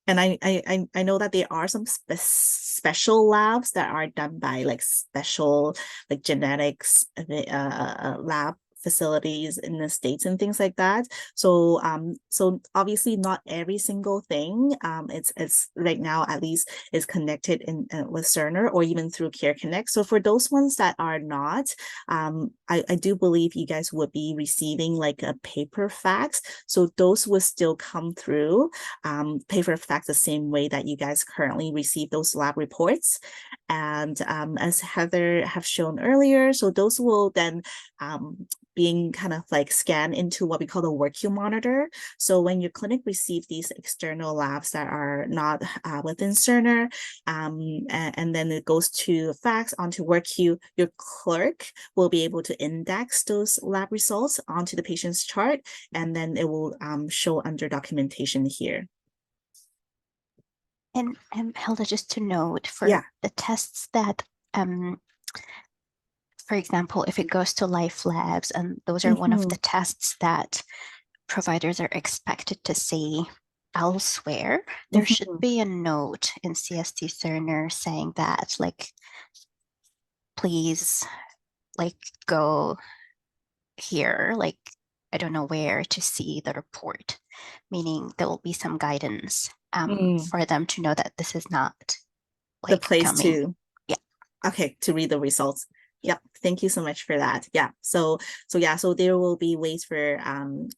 Speaker 6: And I know that there are some special labs that are done by like special like genetics lab facilities in the States and things like that. So so obviously not every single thing it's right now at least is connected in with Cerner or even through Care Connect. So for those ones that are not, I do believe you guys would be receiving like a paper fax. So those will still come through paper fax the same way that you guys currently receive those lab reports. And as Heather have shown earlier, so those will then being kind of like scanned into what we call the work queue monitor. So when your clinic receives these external labs that are not within Cerner, and then it goes to fax onto work queue, your clerk will be able to index those lab results onto the patient's chart, and then it will show under documentation here.
Speaker 20: And Hilda, just to note for the tests that for example, if it goes to Life Labs, and those are one of the tests that providers are expected to see elsewhere, there should be a note in CST Cerner saying that, like, please, like, go here, like, I don't know where to see the report, meaning there will be some guidance for them to know that this is not like
Speaker 6: the place
Speaker 20: coming.
Speaker 6: to read the results. Yep, thank you so much for that. Yeah, so there will be ways for in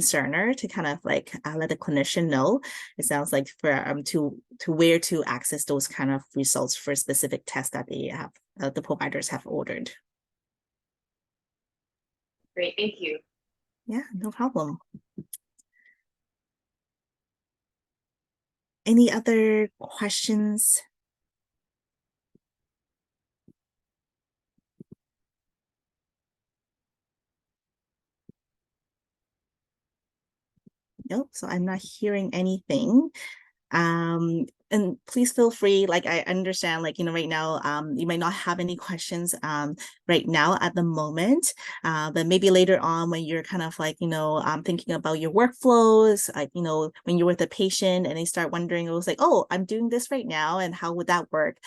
Speaker 6: Cerner to kind of like let the clinician know. It sounds like for to where to access those kind of results for specific tests that they have the providers have ordered.
Speaker 18: Great, thank you.
Speaker 6: Yeah, no problem. Any other questions? Nope, so I'm not hearing anything. And please feel free, like I understand, like, you know, right now, you might not have any questions right now at the moment, but maybe later on when you're kind of like, you know, thinking about your workflows, like, you know, when you're with a patient and they start wondering, it was like, oh, I'm doing this right now, and how would that work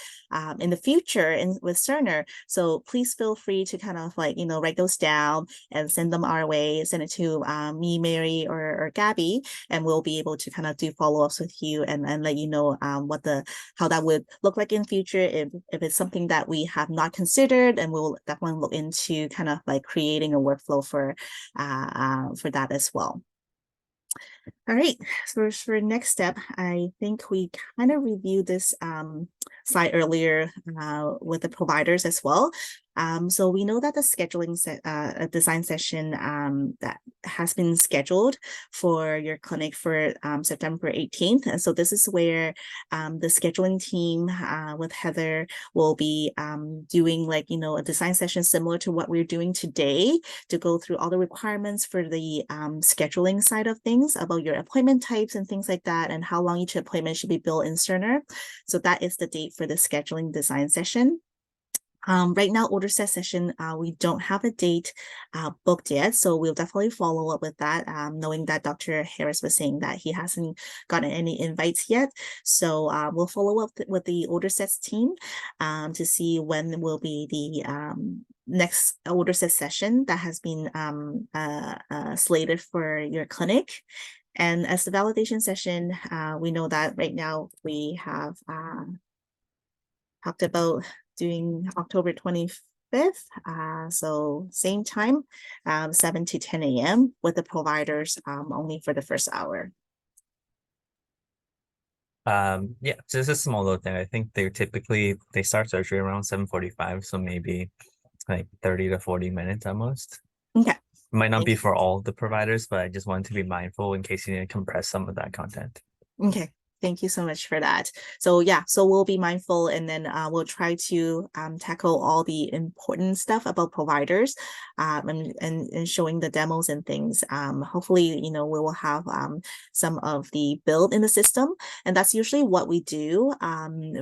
Speaker 6: in the future with Cerner? So please feel free to kind of like, you know, write those down and send them our way, send it to me, Mary, or Gabby, and we'll be able to kind of do follow-ups with you and let you know how that would look like in future if it's something that we have not considered, and we'll definitely look into kind of like creating a workflow for that as well. All right, so for next step, I think we kind of reviewed this slide earlier with the providers as well. So we know that the scheduling design session that has been scheduled for your clinic for September 18th. And so this is where the scheduling team with Heather will be doing, like, you know, a design session similar to what we're doing today, to go through all the requirements for the scheduling side of things, about your appointment types and things like that, and how long each appointment should be billed in Cerner. So that is the date for the scheduling design session. Right now, order set session, we don't have a date booked yet, so we'll definitely follow up with that, knowing that Dr. Harris was saying that he hasn't gotten any invites yet. So we'll follow up with the order sets team to see when will be the next order set session that has been slated for your clinic. And as the validation session, we know that right now we have talked about doing October 25th. So same time, 7 to 10 a.m. with the providers only for the first hour.
Speaker 9: Yeah, just a small note there. I think they start surgery around 7:45, so maybe like 30 to 40 minutes at most.
Speaker 6: Okay.
Speaker 9: Might not be for all the providers, but I just wanted to be mindful in case you need to compress some of that content.
Speaker 6: Okay. Thank you so much for that. So yeah, so we'll be mindful, and then we'll try to tackle all the important stuff about providers and showing the demos and things. Hopefully, you know, we will have some of the build in the system, and that's usually what we do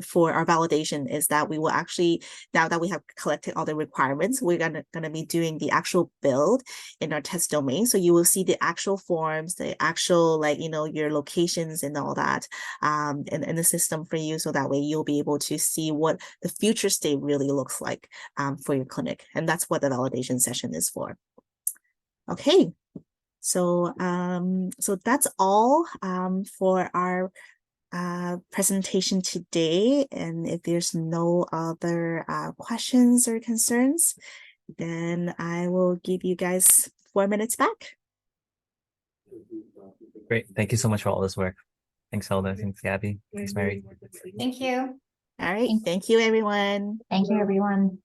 Speaker 6: for our validation, is that we will actually, now that we have collected all the requirements, we're gonna be doing the actual build in our test domain. So you will see the actual forms, the actual, like, you know, your locations and all that in the system for you, so that way you'll be able to see what the future state really looks like for your clinic. And that's what the validation session is for. Okay, so so that's all for our presentation today. And if there's no other questions or concerns, then I will give you guys 4 minutes back.
Speaker 9: Great. Thank you so much for all this work. Thanks, Hilda. Thanks, Gabby. Thanks, Mary.
Speaker 19: Thank you.
Speaker 6: All right. Thank you, everyone.
Speaker 7: Thank you, everyone.